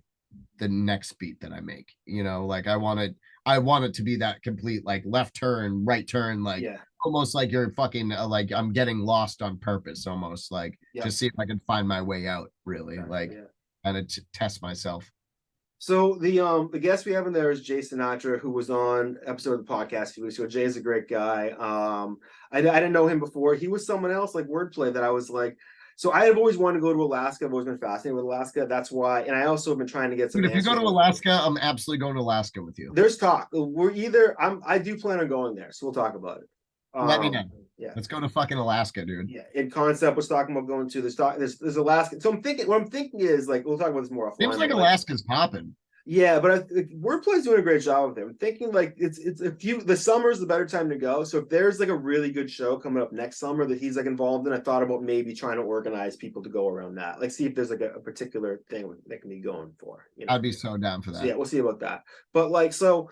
the next beat that I make. Like I want it to be that complete like left turn, right turn, like almost like you're fucking like I'm getting lost on purpose, almost like just see if I can find my way out, really, kind of test myself. So the guest we have in there is Jay Sinatra, who was on episode of the podcast a few weeks ago. Jay is a great guy. I didn't know him before. He was someone else like Wordplay that I was like, so I have always wanted to go to Alaska. I've always been fascinated with Alaska. That's why, and I also have been trying to get some. Dude, if you go to Alaska, I'm absolutely going to Alaska with you. There's talk. I do plan on going there, so we'll talk about it. Let me know. Yeah, let's go to fucking Alaska, dude. Yeah, in concept was talking about going to there's Alaska. So what I'm thinking is like we'll talk about this more offline. Seems like Alaska's popping. Yeah, but Wordplay's doing a great job with it. I'm thinking like it's the summer's the better time to go. So if there's like a really good show coming up next summer that he's like involved in, I thought about maybe trying to organize people to go around that. Like see if there's like a particular thing that can be going for. I'd be so down for that. So, yeah, we'll see about that. But like, so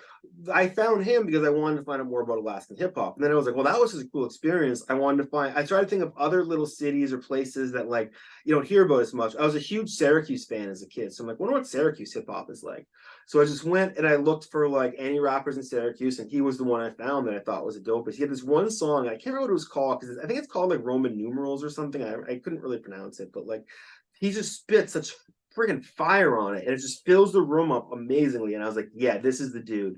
I found him because I wanted to find out more about Alaskan hip hop. And then I was like, well, that was just a cool experience. I tried to think of other little cities or places that like you don't hear about as much. I was a huge Syracuse fan as a kid. So I'm like, wonder what Syracuse hip hop is like. So I just went and I looked for like any rappers in Syracuse, and he was the one I found that I thought was the dopest. He had this one song, I can't remember what it was called, because I think it's called like Roman numerals or something. I couldn't really pronounce it, but like he just spit such friggin' fire on it, and it just fills the room up amazingly. And I was like, yeah, this is the dude.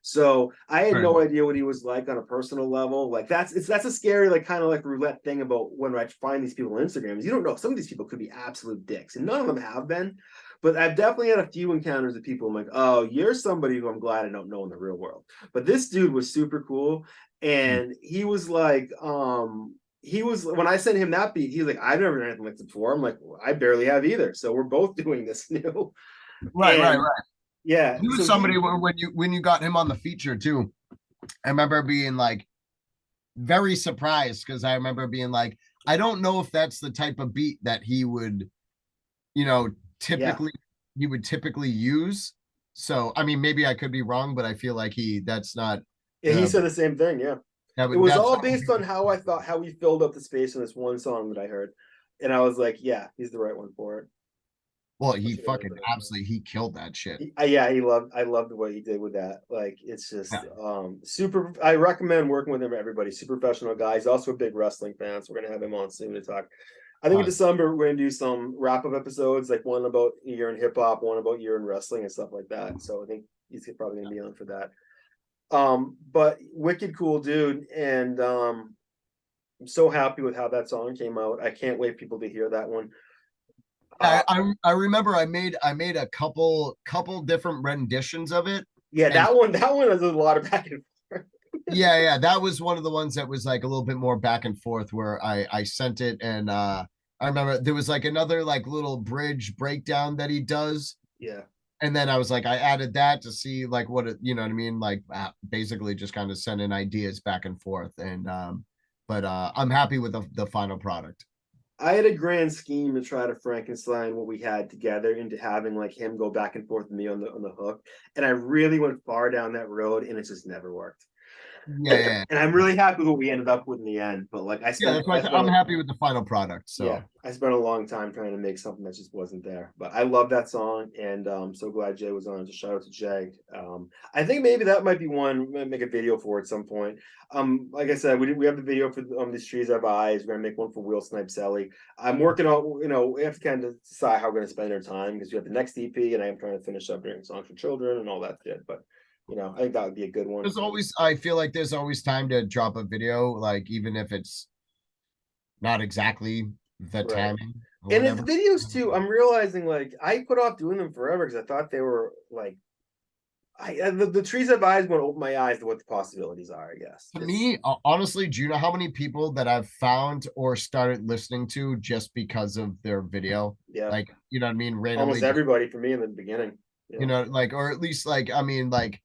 So I had no idea what he was like on a personal level. Like that's a scary, like kind of like roulette thing about when I find these people on Instagram is you don't know. Some of these people could be absolute dicks, and none of them have been. But I've definitely had a few encounters with people. I'm like, oh, you're somebody who I'm glad I don't know in the real world. But this dude was super cool, and he was like, when I sent him that beat, he's like, I've never done anything like this before. I'm like, well, I barely have either. So we're both doing this new. Right. Yeah, he was somebody when you got him on the feature too. I remember being like very surprised because I remember being like, I don't know if that's the type of beat that he would, typically use. So I mean, maybe I could be wrong, but I feel like that's not. Yeah, he said the same thing. Yeah, it was all based on how he filled up the space in this one song that I heard, and I was like, yeah, he's the right one for it. Well, he fucking absolutely he killed that shit. I loved what he did with that. Like it's just super. I recommend working with him. Everybody, super professional guy. He's also a big wrestling fan, so we're gonna have him on soon to talk. I think in December we're gonna do some wrap up episodes, like one about year in hip hop, one about year in wrestling and stuff like that. So I think he's probably gonna be on for that. But wicked cool dude, and I'm so happy with how that song came out. I can't wait people to hear that one. I remember I made a couple different renditions of it. Yeah, that one has a lot of back and forth. yeah, that was one of the ones that was like a little bit more back and forth where I sent it, and I remember there was like another like little bridge breakdown that he does. Yeah. And then I was like, I added that to see like what it, you know what I mean? Like basically just kind of sending ideas back and forth. And but I'm happy with the final product. I had a grand scheme to try to Frankenstein what we had together into having like him go back and forth with me on the hook. And I really went far down that road, and it just never worked. Yeah. And I'm really happy with what we ended up with in the end. But like I'm happy with the final product. So yeah, I spent a long time trying to make something that just wasn't there. But I love that song, and I'm so glad Jay was on. Just shout out to Jay. I think maybe that might be one we might make a video for at some point. Like I said, we have the video for These Trees Have Eyes. We're gonna make one for Wheel Snipe Selly. I'm working on, we have to kind of decide how we're gonna spend our time because we have the next EP, and I am trying to finish up doing songs for children and all that shit. But I think that would be a good one. I feel like there's always time to drop a video, like even if it's not exactly the timing. And the videos too, I'm realizing like I put off doing them forever because I thought they were like, the Trees Have Eyes want to open my eyes to what the possibilities are, I guess. To me, honestly, do you know how many people that I've found or started listening to just because of their video? Yeah. Like, you know what I mean? Randomly. Almost everybody for me in the beginning. Like, or at least like, I mean, like,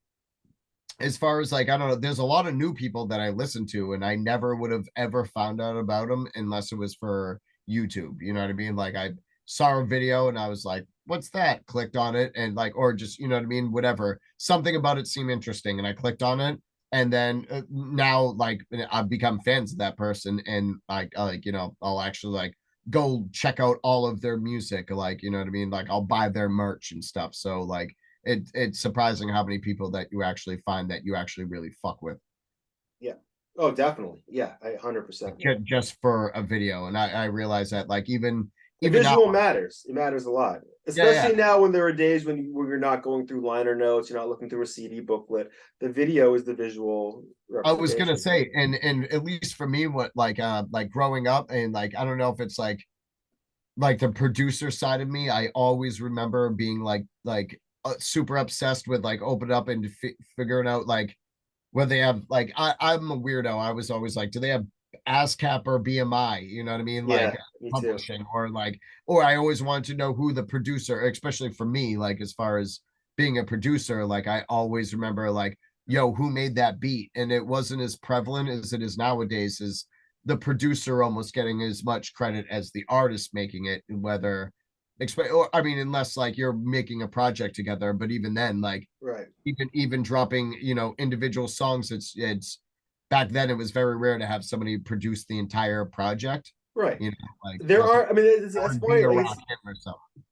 as far as like, I don't know, there's a lot of new people that I listen to, and I never would have ever found out about them unless it was for YouTube. You know what I mean? Like I saw a video and I was like, what's that? Clicked on it, and like, or just, you know what I mean? Whatever. Something about it seemed interesting, and I clicked on it. And then now like I've become fans of that person, and I'll actually like go check out all of their music. Like, you know what I mean? Like I'll buy their merch and stuff. So like, it's surprising how many people that you actually find that you actually really fuck with. Yeah. Oh, definitely. Yeah, 100%. Just for a video, and I realize that like even visual matters. It matters a lot, especially now when there are days when you're not going through liner notes, you're not looking through a CD booklet. The video is the visual. I was gonna say, and at least for me, what like growing up, and like I don't know if it's like the producer side of me, I always remember being like super obsessed with like open up and figuring out like whether they have like I'm a weirdo. I was always like, do they have ASCAP or BMI? You know what I mean? Like publishing or I always wanted to know who the producer, especially for me, like as far as being a producer, like I always remember like, yo, who made that beat? And it wasn't as prevalent as it is nowadays, is the producer almost getting as much credit as the artist making it, whether I mean, unless like you're making a project together, but even then, like even dropping, individual songs, it's back then it was very rare to have somebody produce the entire project. Right. Like there are, I mean, that's funny. Like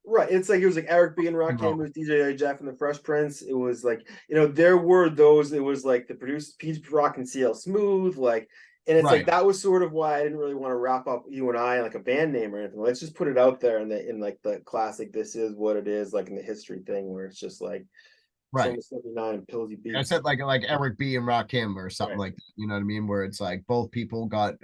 right. It's like it was like Eric B and Rakim with DJ Jeff and the Fresh Prince. It was like, there were those, it was like the produced Pete Rock and CL Smooth, like And it's like Right. that was sort of why I didn't really want to wrap up you and I like a band name or anything. Let's just put it out there in like the classic "This Is What It Is," like in the history thing where it's just like Right. Soma79 and Pilze I Beats. said like Eric B and Rakim or something Right. like that, you know what I mean? Where it's like both people got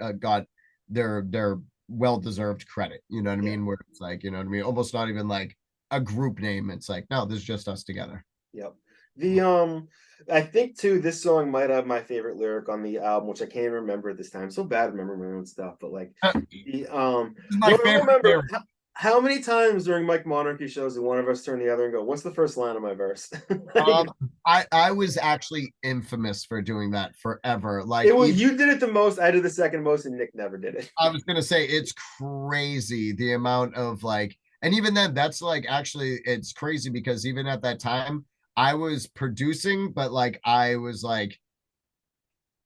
their well-deserved credit, you know what I Yeah. mean? Where it's like, you know what I mean? Almost not even like a group name. It's like, no, this is just us together. Yep. The I think too this song might have my favorite lyric on the album, which I can't even remember at this time. I'm so bad at remembering my own stuff, but like This the is my no, I favorite remember lyric. how many times during Mike Monarchy shows did one of us turn the other and go, "What's the first line of my verse?" Like, I was actually infamous for doing that forever. Like it was even you did it the most, I did the second most, and Nick never did it. I was gonna say it's crazy the amount of like, and even then, that's like actually it's crazy because even at that time I was producing, but like I was like,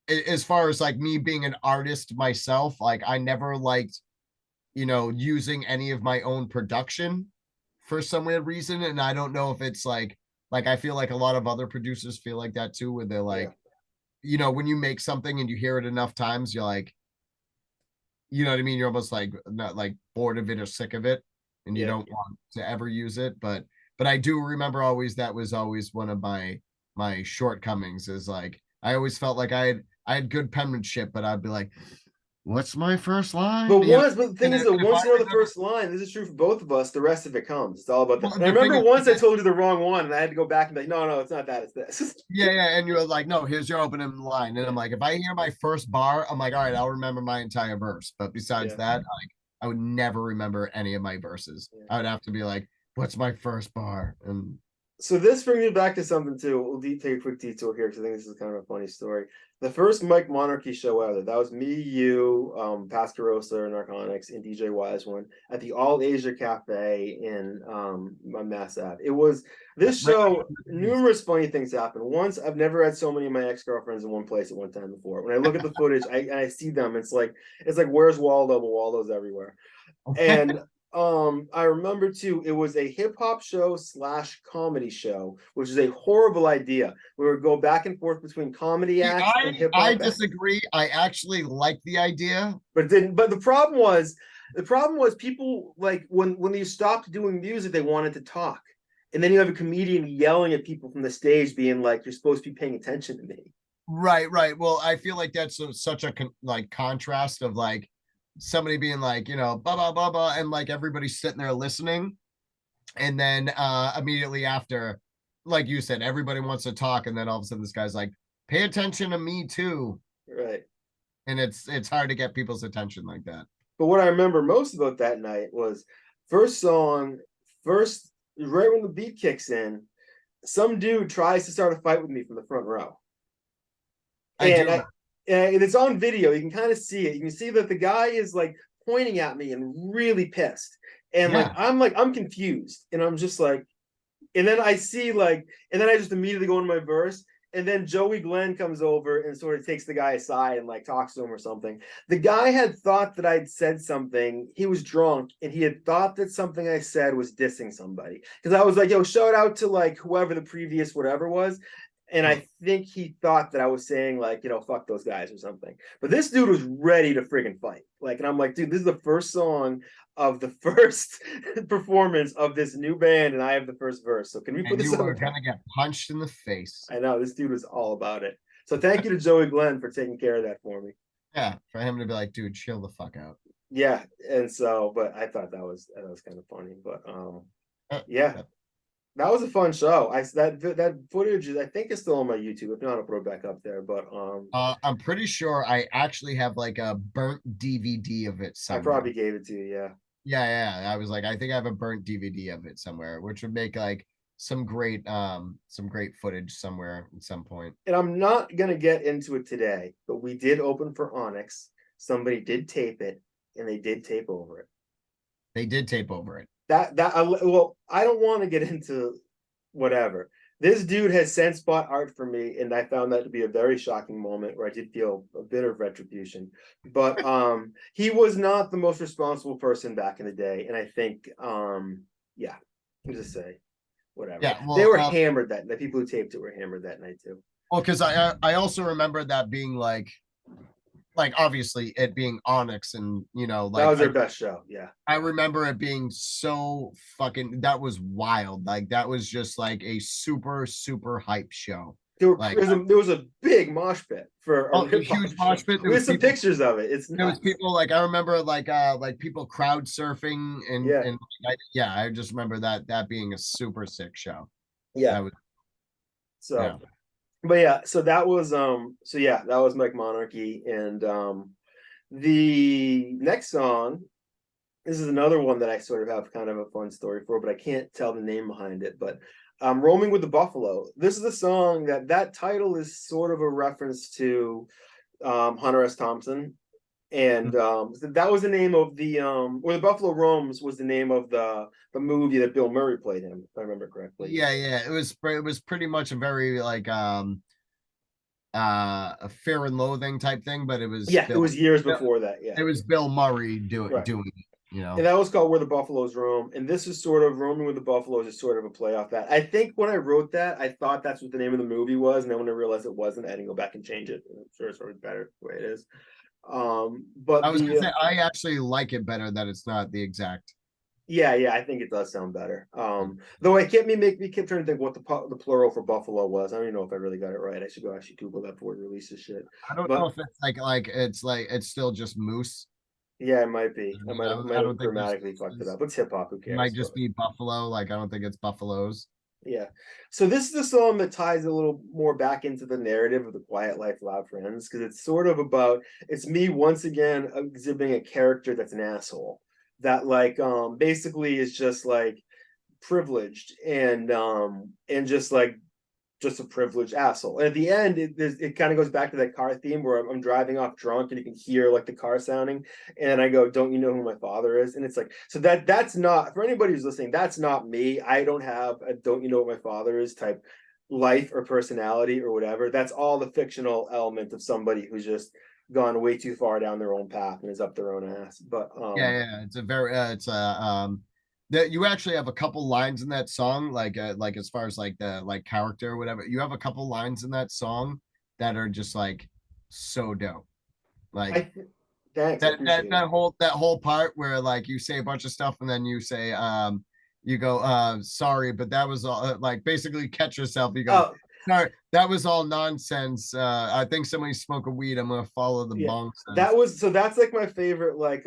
as far as like me being an artist myself, like I never liked, using any of my own production for some weird reason. And I don't know if it's like I feel like a lot of other producers feel like that too, where they're Yeah. like, when you make something and you hear it enough times, you're like, you know what I mean? You're almost like not like bored of it or sick of it, and you Yeah. don't want to ever use it. But I do remember always that was always one of my shortcomings is like I always felt like I had good penmanship, but I'd be like, what's my first line? But the thing is, though, And if I once you know the remember, first line, this is true for both of us. The rest of it comes. It's all about that. well, And I the thing remember is, once I told you the wrong one, and I had to go back and be like, "No, no, it's not that. It's this." yeah, and you're like, no, here's your opening line, and Yeah, I'm like, if I hear my first bar, I'm like, all right, I'll remember my entire verse. But besides yeah, that, like, I would never remember any of my verses. yeah. I would have to be like, what's my first bar? And So this brings me back to something too. We'll take a quick detour here because I think this is kind of a funny story. The first Mike Monarchy show ever, that was me, you, Pascarosa, Narconics, and DJ Wise one at the All Asia Cafe in Mass Ave. It was this show. Numerous funny things happened. Once, I've never had so many of my ex-girlfriends in one place at one time before. When I look at the footage, I see them. It's like Where's Waldo? But Waldo's everywhere. And I remember too, it was a hip hop show / comedy show, which is a horrible idea. We would go back and forth between comedy see, acts and hip I hop acts. disagree. I actually like the idea. But it didn't. But the problem was people like when you stopped doing music, they wanted to talk, and then you have a comedian yelling at people from the stage, being like, "You're supposed to be paying attention to me." Right. Well, I feel like that's such a like contrast of like somebody being like, blah blah blah blah, and like everybody's sitting there listening, and then immediately after, like you said, everybody wants to talk, and then all of a sudden this guy's like, pay attention to me too, Right. and it's hard to get people's attention like that. But what I remember most about that night was first song, first right when the beat kicks in, some dude tries to start a fight with me from the front row. I And do. and it's on video. You can kind of see it. You can see that the guy is like pointing at me and really pissed. And Yeah. I'm confused. And I'm just like, and then I see and then I just immediately go into my verse. And then Joey Glenn comes over and sort of takes the guy aside and like talks to him or something. The guy had thought that I'd said something. He was drunk and he had thought that something I said was dissing somebody. Because I was like, yo, shout out to like whoever the previous whatever was. And I think he thought that I was saying like, fuck those guys or something. But this dude was ready to friggin' fight. Like, and I'm like, dude, this is the first song of the first performance of this new band, and I have the first verse. So can we put And this you on are the gonna get punched in the face. I know this dude was all about it. So thank you to Joey Glenn for taking care of that for me. Yeah, for him to be like, dude, chill the fuck out. Yeah, and so, but I thought that was kind of funny. But yeah, that was a fun show. That footage is I think is still on my YouTube. If not, I'll put it back up there. But I'm pretty sure I actually have like a burnt DVD of it I somewhere. probably gave it to you. Yeah. Yeah. I was like, I think I have a burnt DVD of it somewhere, which would make like some great footage somewhere at some point. And I'm not gonna get into it today, but we did open for Onyx. Somebody did tape it, and they did tape over it. They did tape over it. I don't want to get into whatever. This dude has since bought art for me, and I found that to be a very shocking moment where I did feel a bit of retribution. But he was not the most responsible person back in the day, and I think yeah, I'll just say whatever. Yeah, well, they were hammered that the people who taped it were hammered that night too. Well, because I also remember that being like like obviously it being Onyx, and you know, That like was their best show. Yeah. I remember it being so fucking, that was wild. Like that was just like a super, super hype show. Like, There was a big mosh pit for a oh, a hip hop huge show. mosh pit. We have some pictures of it. It's There was nuts. people like, I remember like people crowd surfing, Yeah. and yeah, I just remember that being a super sick show. Yeah. That was, So, yeah. but yeah, so that was that was Mike Monarchy, and the next song, this is another one that I sort of have kind of a fun story for, but I can't tell the name behind it. But Roaming with the Buffalo. This is a song that title is sort of a reference to Hunter S. Thompson. And that was the name of the or the Buffalo Roams was the name of the movie that Bill Murray played in, if I remember correctly. Yeah, it was pretty much a very like a Fear and Loathing type thing, but it was it was years before that. Yeah, it was Bill Murray doing right. it, you know. And that was called Where the Buffaloes Roam, and this is sort of Roaming with the Buffaloes is sort of a play off that. I think when I wrote that, I thought that's what the name of the movie was, and then when I realized it wasn't, I had to go back and change it. I'm sure it's sort of better the way it is. But I was gonna say, I actually like it better that it's not the exact. Yeah, I think it does sound better. Though it kept me kept trying to think what the plural for buffalo was. I don't even know if I really got it right. I should go actually Google that before we release this shit. I don't know if it's like it's still just moose. Yeah, it might be. I might I have grammatically fucked it up. It's hip hop. Who cares? It might just be buffalo. Like I don't think it's buffaloes. Yeah. So this is the song that ties a little more back into the narrative of the Quiet Life Loud Friends, because it's sort of about, it's me once again exhibiting a character that's an asshole, that like basically is just like privileged and just like just a privileged asshole. And at the end, it kind of goes back to that car theme where I'm driving off drunk and you can hear like the car sounding, and I go, "Don't you know who my father is?" And it's like, so that's not, for anybody who's listening, that's not me. I don't have a "Don't you know what my father is" type life or personality or whatever. That's all the fictional element of somebody who's just gone way too far down their own path and is up their own ass. But yeah, it's a very that you actually have a couple lines in that song, like as far as like the like character or whatever. You have a couple lines in that song that are just like so dope. Like thanks. That whole part where like you say a bunch of stuff and then you say you go sorry, but that was all like basically catch yourself. You go, sorry, that was all nonsense. I think somebody's smoking weed. I'm gonna follow the bong sense. That's like my favorite, like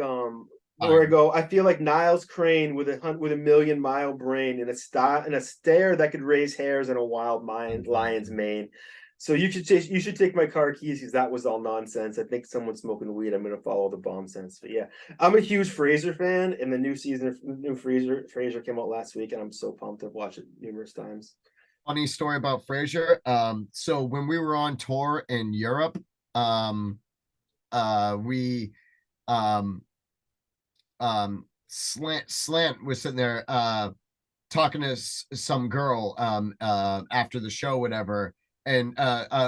where I go, I feel like Niles Crane with a million-mile brain and a stare that could raise hairs in a wild lion's mane. So you should take my car keys, because that was all nonsense. I think someone's smoking weed. I'm gonna follow the bomb sense. But yeah, I'm a huge Frasier fan, and the new season of Frasier came out last week, and I'm so pumped. I've watched it numerous times. Funny story about Frasier. So when we were on tour in Europe, we Slant was sitting there talking to some girl after the show, whatever, and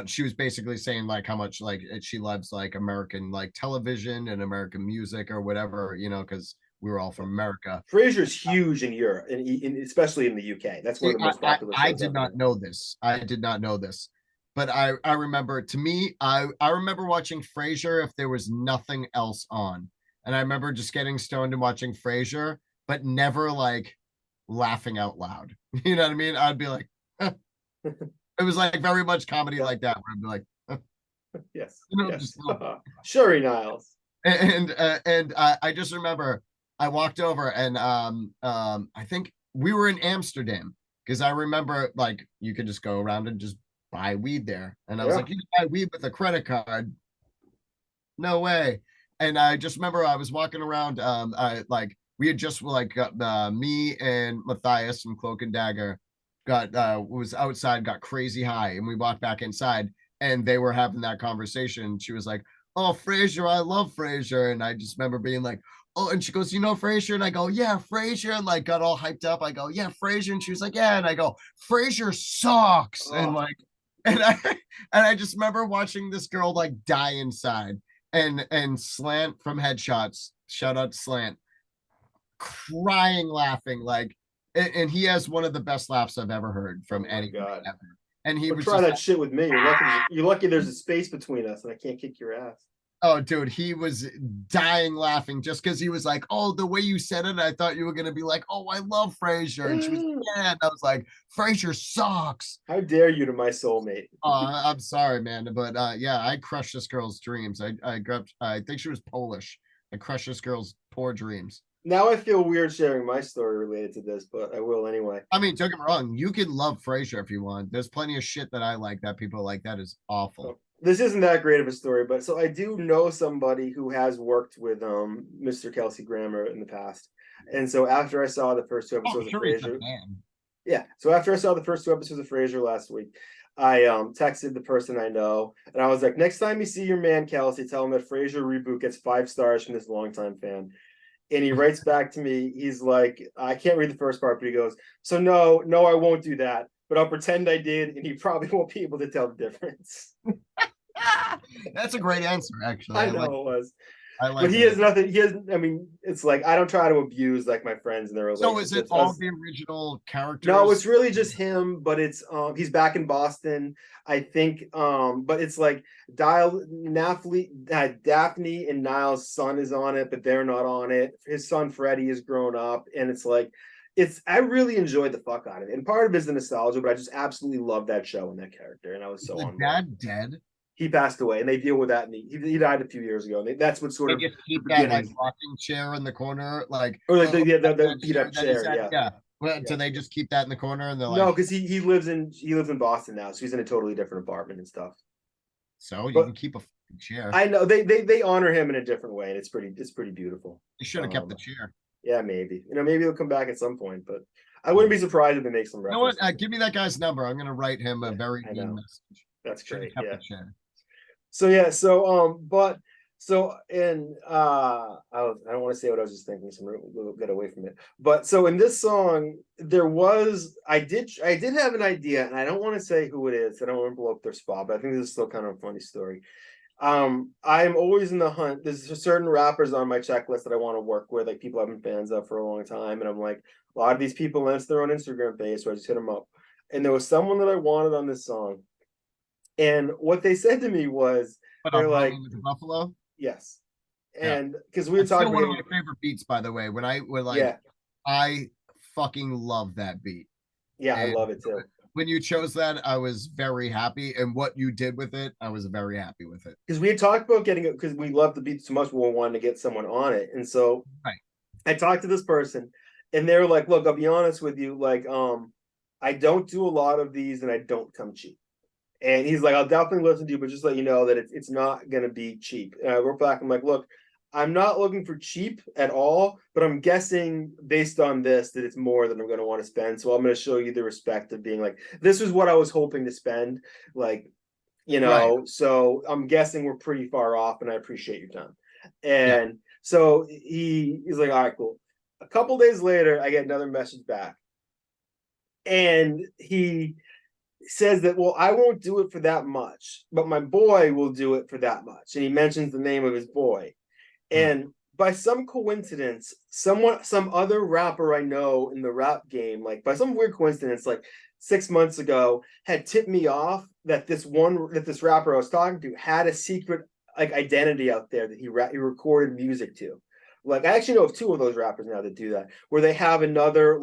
she was basically saying like how much like she loves like American like television and American music or whatever, you know, because we were all from America. Frasier's huge in Europe, and especially in the UK. That's one of the most popular shows. I did not know this. But I remember, to me, I remember watching Frasier if there was nothing else on. And I remember just getting stoned and watching Frasier, but never like laughing out loud. You know what I mean? I'd be like, it was like very much comedy like that, where I'd be like, yes, you know, yes. Sure, Niles. And I just remember I walked over and I think we were in Amsterdam, because I remember like you could just go around and just buy weed there. And I was like, you can buy weed with a credit card? No way. And I just remember I was walking around, like we had just like me and Matthias from Cloak and Dagger was outside, got crazy high, and we walked back inside and they were having that conversation. She was like, "Oh, Frasier, I love Frasier." And I just remember being like, "Oh," and she goes, "You know Frasier?" And I go, "Yeah, Frasier," and like got all hyped up. I go, "Yeah, Frasier," and she was like, "Yeah," and I go, "Frasier sucks." And like, and I just remember watching this girl like die inside. And Slant from Headshots, shout out to Slant, crying, laughing, like, and he has one of the best laughs I've ever heard from anybody ever. And he was try that shit with me. You're lucky there's a space between us, and I can't kick your ass. Oh, dude, he was dying laughing just because he was like, "Oh, the way you said it, I thought you were gonna be like, oh, I love Frasier," and she was, "Yeah," and I was like, "Frasier sucks." How dare you to my soulmate? I'm sorry, man, but yeah, I crushed this girl's dreams. I grabbed. I think she was Polish. I crushed this girl's poor dreams. Now I feel weird sharing my story related to this, but I will anyway. I mean, don't get me wrong. You can love Frasier if you want. There's plenty of shit that I like that people like. That is awful. This isn't that great of a story, but so I do know somebody who has worked with Mr. Kelsey Grammer in the past. And so after I saw the first two episodes of Frasier, yeah. So after I saw the first two episodes of Frasier last week, I texted the person I know, and I was like, next time you see your man Kelsey, tell him that Frasier reboot gets 5 stars from this longtime fan. And he writes back to me, he's like, I can't read the first part, but he goes, so no, I won't do that, but I'll pretend I did, and he probably won't be able to tell the difference. That's a great answer, actually. I know it was. But he has nothing. He has. I mean, it's like I don't try to abuse like my friends and their relationships. So is it all the original characters? No, it's really just him. But it's he's back in Boston, I think. But it's like Daphne and Niles' son is on it, but they're not on it. His son Freddie is grown up, and it's like I really enjoyed the fuck out of it. And part of it is the nostalgia, but I just absolutely love that show and that character, and I was so on. Dad dead. He passed away, and they deal with that. And he died a few years ago. And that's what sort of just keep that like rocking chair in the corner, like or like the beat up chair. Yeah. Well, do they just keep that in the corner? And they're like, no, because he lives in Boston now, so he's in a totally different apartment and stuff. So you can keep a chair. I know they honor him in a different way, and it's pretty beautiful. You should have kept the chair. Yeah, maybe. Maybe he'll come back at some point, but I wouldn't be surprised if they make some reference. You know what? Give me that guy's number. I'm gonna write him a very mean message. That's great. Yeah. I don't want to say what I was just thinking, so we'll get away from it. But so in this song, I did have an idea, and I don't want to say who it is. I don't want to blow up their spot, but I think this is still kind of a funny story. I'm always in the hunt. There's certain rappers on my checklist that I want to work with, like people I've been fans of for a long time, and I'm like, a lot of these people answer their own Instagram page, so I just hit them up. And there was someone that I wanted on this song. And what they said to me was, they're like, with the Buffalo? Yes. And because we were talking about one of my favorite beats, by the way, I fucking love that beat. Yeah, and I love it too. When you chose that, I was very happy. And what you did with it, I was very happy with it. Because we had talked about getting it because we love the beat so much, we wanted to get someone on it. And so I talked to this person, and they were like, look, I'll be honest with you, like, I don't do a lot of these and I don't come cheap. And he's like, I'll definitely listen to you, but just let you know that it's not going to be cheap. And I wrote back, I'm like, look, I'm not looking for cheap at all, but I'm guessing based on this that it's more than I'm going to want to spend. So I'm going to show you the respect of being like, this is what I was hoping to spend. Like, so I'm guessing we're pretty far off, and I appreciate your time. And so he's like, all right, cool. A couple days later, I get another message back. And he says that, well, I won't do it for that much, but my boy will do it for that much. And he mentions the name of his boy. And by some coincidence, some other rapper I know in the rap game, like by some weird coincidence, like 6 months ago, had tipped me off that this rapper I was talking to had a secret like identity out there that he recorded music to. Like, I actually know of 2 of those rappers now that do that, where they have another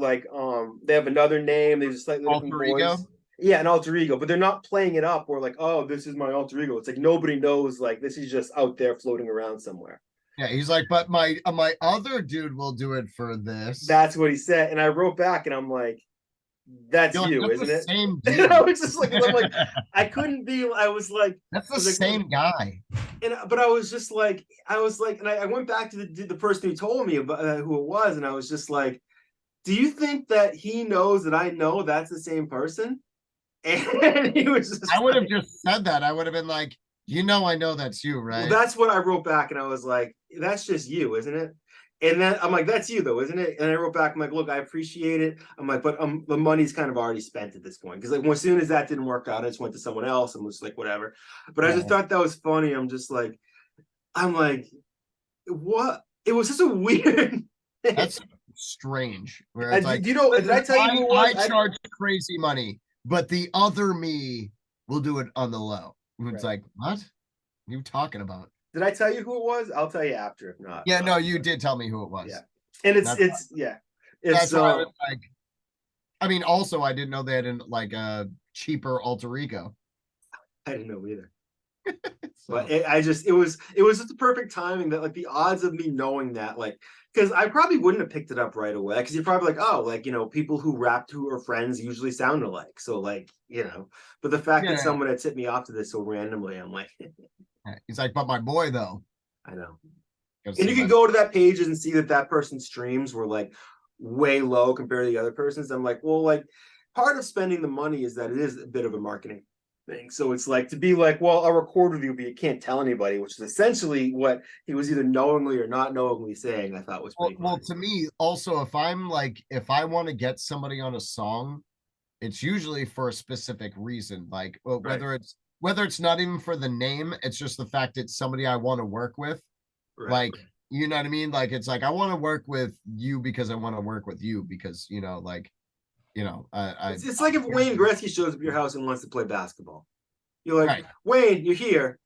they have another name, they just slightly different voice. Yeah, an alter ego, but they're not playing it up or like, oh, this is my alter ego. It's like nobody knows, like this is just out there floating around somewhere. Yeah, he's like, but my other dude will do it for this. That's what he said, and I wrote back, and I'm like, that's you, isn't it? Same dude. I was just like, I'm like, I couldn't be. I was like, that's the same guy. But I was just like, and I went back to the person who told me about who it was, and I was just like, do you think that he knows that I know that's the same person? And he was just I would have just said that. I would have been like, I know that's you, right? Well, that's what I wrote back, and I was like, that's just you, isn't it? And then I'm like, that's you though, isn't it? And I wrote back, I'm like, look, I appreciate it. I'm like, but the money's kind of already spent at this point. Because like, as soon as that didn't work out, I just went to someone else and was like, whatever. But I just thought that was funny. I'm like, what? It was just a weird That's strange. Where it's like, did I tell you I charge crazy money, but the other me will do it on the low. It's like, what are you talking about? Did I tell you who it was? I'll tell you after, if not. Yeah, no, you did tell me who it was. Yeah, and it's that's why I was like. I mean, also I didn't know they had like a cheaper alter ego. I didn't know either. So, but it was just the perfect timing that like the odds of me knowing that, like, because I probably wouldn't have picked it up right away, because you're probably like, oh, like, you know, people who rapped who are friends usually sound alike, so like, you know, but the fact that someone had tipped me off to this so randomly, I'm like, he's like, but my boy though. I know. And you can go to that page and see that person's streams were like way low compared to the other person's. I'm like, well, like, part of spending the money is that it is a bit of a marketing thing. So it's like to be like, well, I'll record with you, but you can't tell anybody, which is essentially what he was either knowingly or not knowingly saying. I thought was pretty well to me also, if I want to get somebody on a song, it's usually for a specific reason, like whether it's not even for the name, it's just the fact it's somebody I want to work with. Like, you know what I mean? Like, it's like, I want to work with you because I want to work with you because, you know, like, you know, it's like if Wayne Gretzky shows up at your house and wants to play basketball. You're like, Wayne, you're here.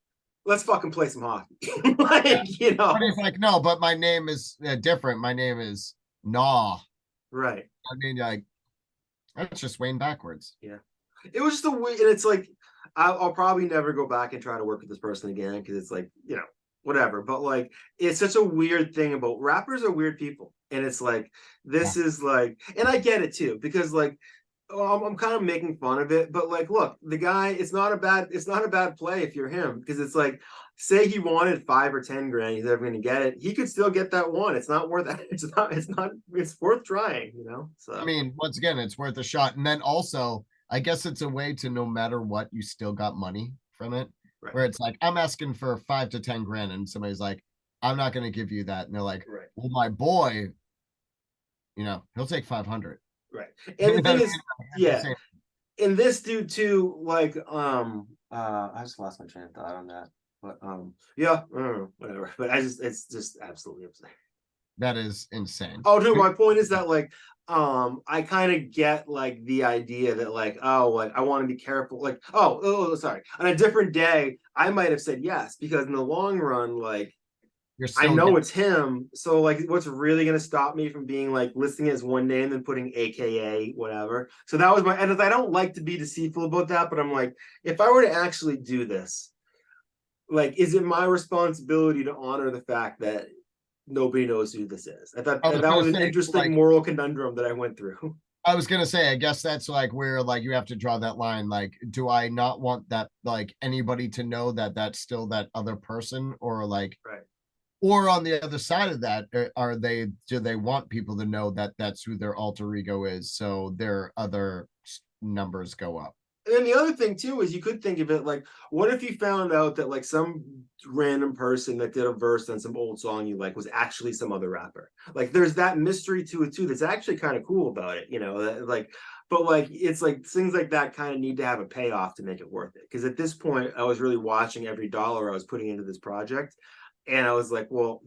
Let's fucking play some hockey. Like, you know. But it's like, no, but my name is different. My name is Nah. Right. I mean, like, that's just Wayne backwards. Yeah. It was just a weird, and it's like, I'll probably never go back and try to work with this person again, because it's like, you know, whatever. But like, it's such a weird thing about rappers are weird people. And it's like, this is like, and I get it too, because like, I'm kind of making fun of it, but like, look, the guy, it's not a bad play if you're him, because it's like, say he wanted 5 or 10 grand, he's never going to get it. He could still get that one. It's not worth it. It's worth trying, you know? So, I mean, once again, it's worth a shot. And then also, I guess it's a way to, no matter what, you still got money from it. Where it's like, I'm asking for 5 to 10 grand, and somebody's like, I'm not going to give you that. And they're like, well, my boy, you know, he'll take 500. Right. And the thing is, and this dude too, like, I just lost my train of thought on that. But whatever. But it's just absolutely upsetting. That is insane. Oh, dude, my point is that like, I kind of get like the idea that like, oh, like I want to be careful. Like, sorry. On a different day, I might have said yes, because in the long run, like, I know it's him. So like, what's really going to stop me from being like listing it as one name and putting AKA whatever? So that was and I don't like to be deceitful about that, but I'm like, if I were to actually do this, like, is it my responsibility to honor the fact that nobody knows who this is? I thought that was an interesting, like, moral conundrum that I went through. I was gonna say, I guess that's like where like you have to draw that line. Like, do I not want that, like, anybody to know that that's still that other person, or like, or on the other side of that, do they want people to know that that's who their alter ego is, so their other numbers go up? And then the other thing too is, you could think of it like, what if you found out that like some random person that did a verse on some old song you like was actually some other rapper? Like, there's that mystery to it too that's actually kind of cool about it, you know, like, but like, it's like things like that kind of need to have a payoff to make it worth it. Because at this point, I was really watching every dollar I was putting into this project, and I was like, well,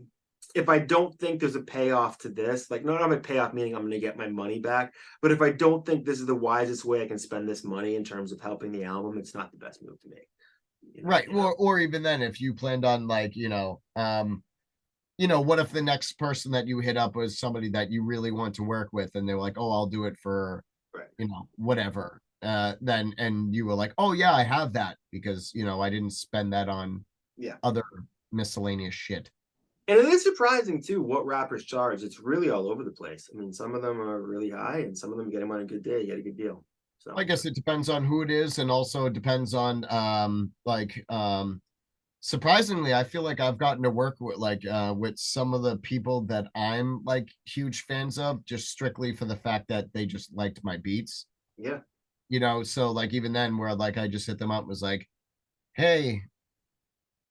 if I don't think there's a payoff to this, like, not a payoff meaning I'm going to get my money back, but if I don't think this is the wisest way I can spend this money in terms of helping the album, it's not the best move to make. You know, or even then, if you planned on like, what if the next person that you hit up was somebody that you really want to work with, and they were like, oh, I'll do it for, whatever. Then, and you were like, oh yeah, I have that, because, I didn't spend that on other miscellaneous shit. And it is surprising too what rappers charge. It's really all over the place. I mean, some of them are really high, and some of them get them on a good day. You get a good deal. So I guess it depends on who it is, and also it depends on surprisingly, I feel like I've gotten to work with with some of the people that I'm like huge fans of, just strictly for the fact that they just liked my beats. Yeah. So like, even then, where like I just hit them up and was like, hey,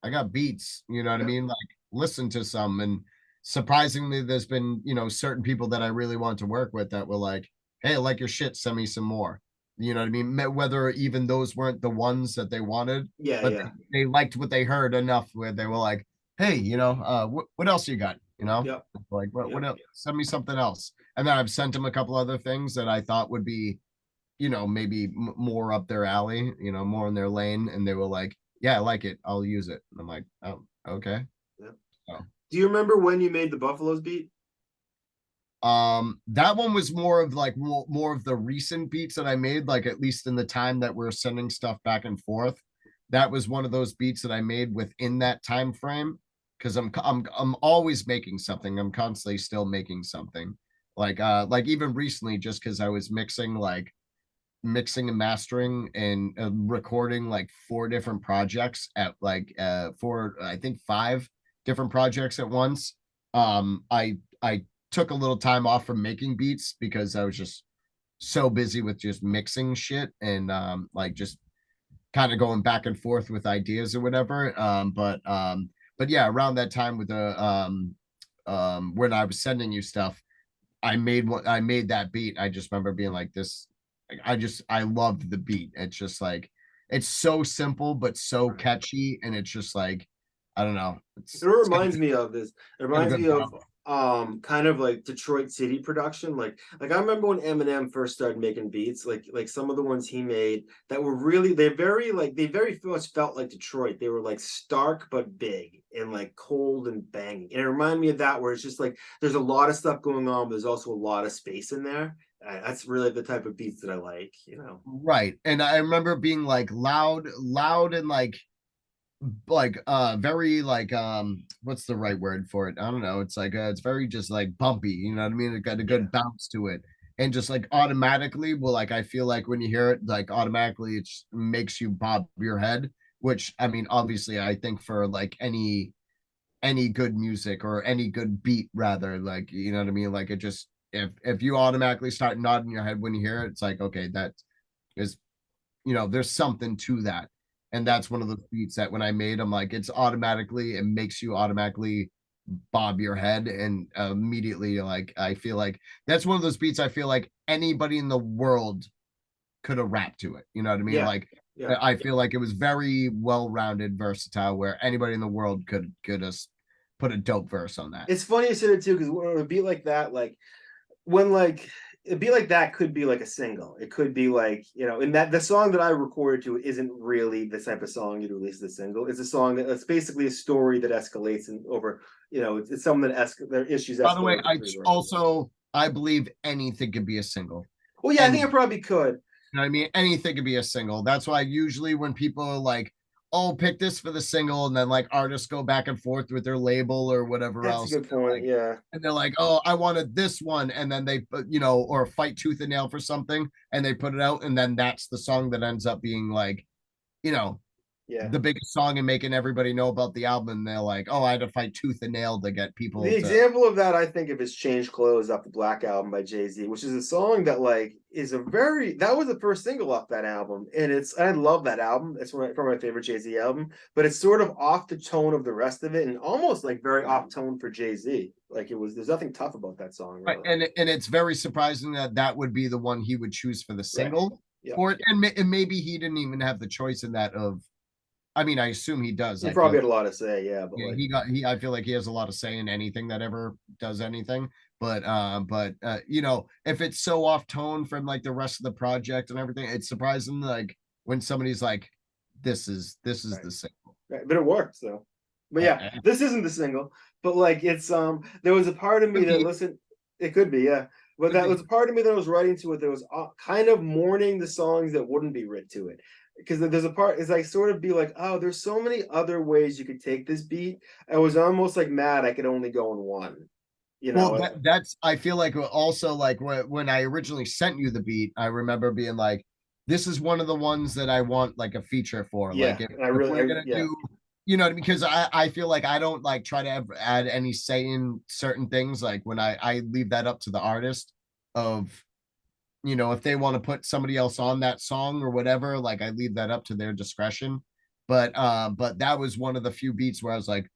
I got beats, you know what I mean? Like, listen to some. And surprisingly, there's been, certain people that I really want to work with that were like, hey, I like your shit, send me some more. You know what I mean? Whether even those weren't the ones that they wanted, they liked what they heard enough where they were like, hey, what else you got? Like, what else? Send me something else. And then I've sent them a couple other things that I thought would be, maybe more up their alley, more in their lane. And they were like, yeah, I like it, I'll use it. And I'm like, oh, Okay. Yeah. Oh. Do you remember when you made the Buffaloes beat? That one was more of like more of the recent beats that I made, like at least in the time that we're sending stuff back and forth. That was one of those beats that I made within that time frame, because I'm always making something. I'm constantly still making something. Like even recently, just because I was mixing and mastering and recording like 4 different projects at four, I think 5 different projects at once. I took a little time off from making beats because I was just so busy with just mixing shit and like just kind of going back and forth with ideas or whatever. But yeah, around that time with the when I was sending you stuff, I made that beat. I just remember being like this. I loved the beat. It's just like it's so simple but so catchy, and it's just like I don't know. It reminds me of this. It got a reminds good me of vibe. kind of like Detroit City production. Like I remember when Eminem first started making beats, like some of the ones he made that were really they very much felt like Detroit. They were like stark but big and like cold and banging. And it reminded me of that where it's just like there's a lot of stuff going on, but there's also a lot of space in there. That's really the type of beats that I like, you know. Right. And I remember being like loud and very like what's the right word for it? I don't know. It's like it's very just like bumpy, you know what I mean? It got a good bounce to it. And just like automatically, well, like I feel like when you hear it, like automatically it makes you bob your head, which I mean, obviously I think for like any good music or any good beat rather, like you know what I mean? Like it just if you automatically start nodding your head when you hear it, it's like okay, that is there's something to that. And that's one of the beats that when I made them, like it's automatically, it makes you automatically bob your head. And immediately, like, I feel like that's one of those beats I feel like anybody in the world could have rapped to it. You know what I mean? Yeah. Like, Yeah. I feel like it was very well rounded, versatile, where anybody in the world could have put a dope verse on that. It's funny you said it too, because when it would be like that, like when like it'd be like that could be like a single. It could be like, and that the song that I recorded to isn't really the type of song you'd release as a single. It's a song that's basically a story that escalates and over, it's something that their issues By the way, escalate over 3 verses. I believe anything could be a single. Well, yeah, I think I probably could. You know what I mean? Anything could be a single. That's why usually when people are like, oh, pick this for the single, and then like artists go back and forth with their label or whatever That's a else. good point. Like, Yeah. and they're like, oh, I wanted this one. And then they, or fight tooth and nail for something and they put it out. And then that's the song that ends up being like, you know, Yeah. the biggest song and making everybody know about the album. And they're like, oh, I had to fight tooth and nail to get people The to. example of that, I think, if it's Change Clothes off the Black Album by Jay-Z, which is a song that like that was the first single off that album. And I love that album. It's one of my favorite Jay-Z album, but it's sort of off the tone of the rest of it and almost like very off tone for Jay-Z. Like there's nothing tough about that song. Really. And it's very surprising that would be the one he would choose for the single. Right. Yep. For it. And maybe he didn't even have the choice in that of, I mean, I assume he does. He I probably feel had a lot to say, yeah. But yeah, I feel like he has a lot of say in anything that ever does anything. But if it's so off tone from like the rest of the project and everything, it's surprising like when somebody's like, this is the single. Right. But it works though. But yeah, this isn't the single. But like it's there was a part of me that listened. It could be, yeah. But that was a part of me that was writing to it that was kind of mourning the songs that wouldn't be written to it. Because there's a part is like sort of be like, oh, there's so many other ways you could take this beat. I was almost like mad I could only go in one. Well, that's I feel like also like when I originally sent you the beat, I remember being like, this is one of the ones that I want like a feature for. Yeah, like if we're gonna do, because I feel like I don't like try to add any say in certain things. Like when I leave that up to the artist of if they want to put somebody else on that song or whatever, like I leave that up to their discretion. But that was one of the few beats where I was like,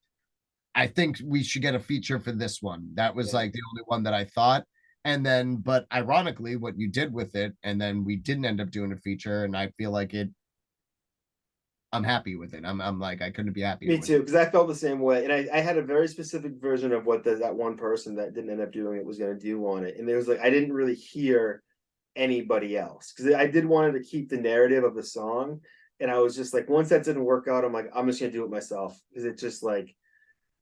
I think we should get a feature for this one. That was like the only one that I thought. And then, but ironically, what you did with it, and then we didn't end up doing a feature, and I feel like I'm happy with it. I'm like, I couldn't be happier. Me too, because I felt the same way. And I had a very specific version of what that one person that didn't end up doing it was going to do on it. And there was like, I didn't really hear anybody else because I did wanted to keep the narrative of the song. And I was just like, once that didn't work out, I'm like, I'm just gonna do it myself, because it just like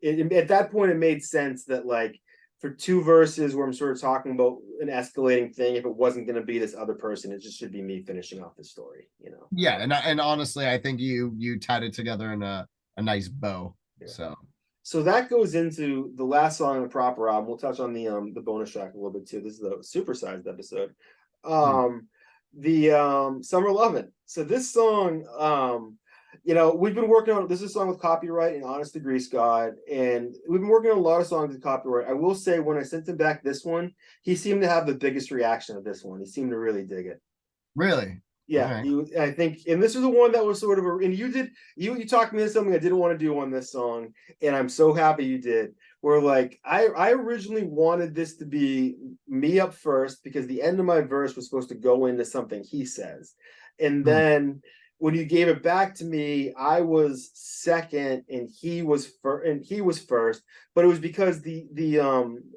at that point it made sense that like for two verses where I'm sort of talking about an escalating thing, if it wasn't going to be this other person, it just should be me finishing off the story, you know. Yeah, and honestly, I think you tied it together in a nice bow. Yeah. So that goes into the last song on the proper album. We'll touch on the bonus track a little bit too. This is the supersized episode. The Summer Lovin'. So this song, you know, we've been working on this is a song with Copywrite and Onest the Grease God, and we've been working on a lot of songs with Copywrite. I will say, when I sent him back this one, he seemed to have the biggest reaction of this one. He seemed to really dig it. really, Yeah, I think, and this was the one that was sort of and you talked me into something I didn't want to do on this song, and I'm so happy you did. Where like I originally wanted this to be me up first, because the end of my verse was supposed to go into something he says, and then when you gave it back to me, I was second and he was first, but it was because the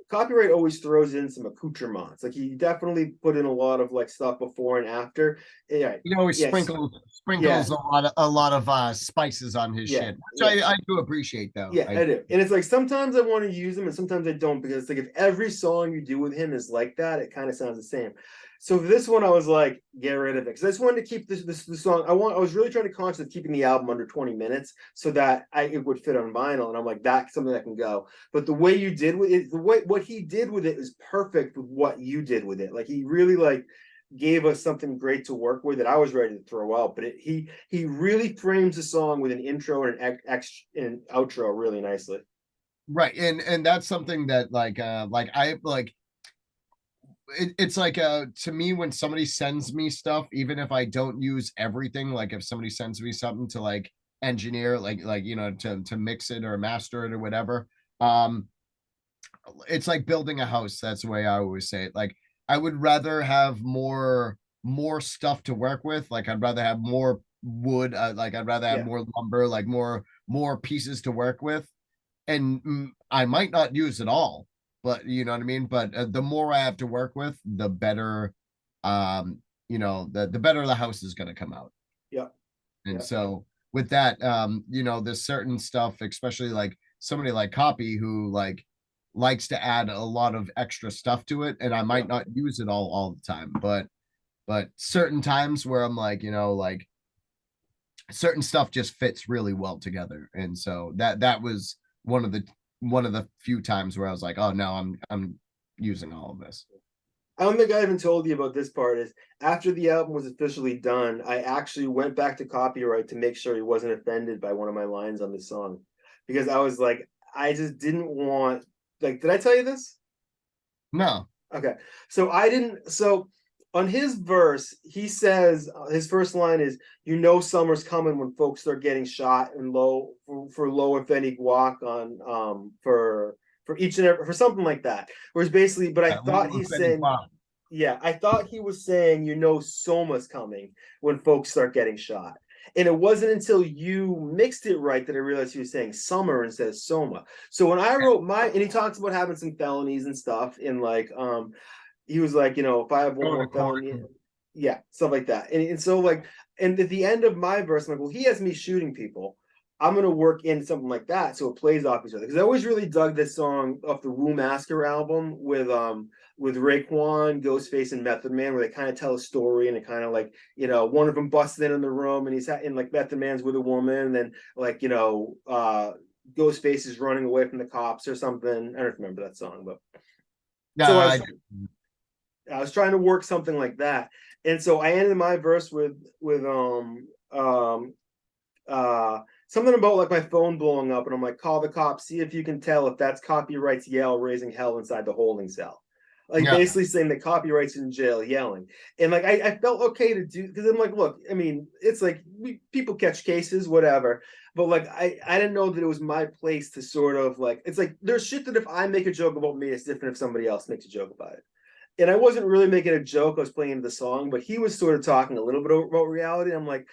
Copywrite always throws in some accoutrements. Like he definitely put in a lot of like stuff before and after. Yeah, you know, he sprinkles a lot of spices on his shit, which I do appreciate though. Yeah, I do. And it's like sometimes I want to use them and sometimes I don't, because it's like if every song you do with him is like that, it kind of sounds the same. So this one, I was like, get rid of it, because I just wanted to keep this song. I was really trying to concentrate keeping the album under 20 minutes so that it would fit on vinyl. And I'm like, that's something that can go. But the way you did with it, what he did with it is perfect with what you did with it. Like he really like gave us something great to work with that I was ready to throw out. But he really frames the song with an intro and an outro really nicely. Right, and that's something that it's like to me, when somebody sends me stuff, even if I don't use everything, like if somebody sends me something to like engineer, like you know, to mix it or master it or whatever, it's like building a house. That's the way I always say it. Like I would rather have more stuff to work with. Like I'd rather have more wood, like I'd rather have more lumber, like more pieces to work with, and I might not use it all, but you know what I mean. But the more I have to work with, the better, you know, the better the house is going to come out. Yeah. And so with that, you know, there's certain stuff, especially like somebody like Copy, who like likes to add a lot of extra stuff to it, and I might not use it all the time, but certain times where I'm like, you know, like certain stuff just fits really well together. And so that was one of the few times where I was like, oh no, I'm using all of this. I don't think I even told you about this part. Is after the album was officially done, I actually went back to Copywrite to make sure he wasn't offended by one of my lines on the song, because I was like, I just didn't want, like, did I tell you this? No. Okay. So I didn't, so on his verse, he says, his first line is, you know, summer's coming when folks start getting shot, and low for low if any guac on for each and every, for something like that. Whereas basically, but I thought he's saying, I thought he was saying, you know, Soma's coming when folks start getting shot. And it wasn't until you mixed it right that I realized he was saying summer instead of Soma. So when I wrote and he talks about having some felonies and stuff, and like he was like, you know, if I have one more felony, stuff like that. And so like, and at the end of my verse, I'm like, well, he has me shooting people, I'm gonna work in something like that so it plays off each other. Because I always really dug this song off the Wu Masker album with Raekwon, Ghostface, and Method Man, where they kind of tell a story, and it kind of like, you know, one of them busts in the room and he's in like Method Man's with a woman, and then like, you know, Ghostface is running away from the cops or something. I don't remember that song, but so I was trying to work something like that. And so I ended my verse with something about like my phone blowing up, and I'm like, call the cops, see if you can tell if that's Copywrite's yell raising hell inside the holding cell. Like basically saying that Copywrite's in jail yelling. And like I felt okay to do, because I'm like, look, I mean, it's like people catch cases, whatever. But like I didn't know that it was my place to sort of like, it's like there's shit that if I make a joke about me, it's different if somebody else makes a joke about it. And I wasn't really making a joke, I was playing the song, but he was sort of talking a little bit about reality. I'm like,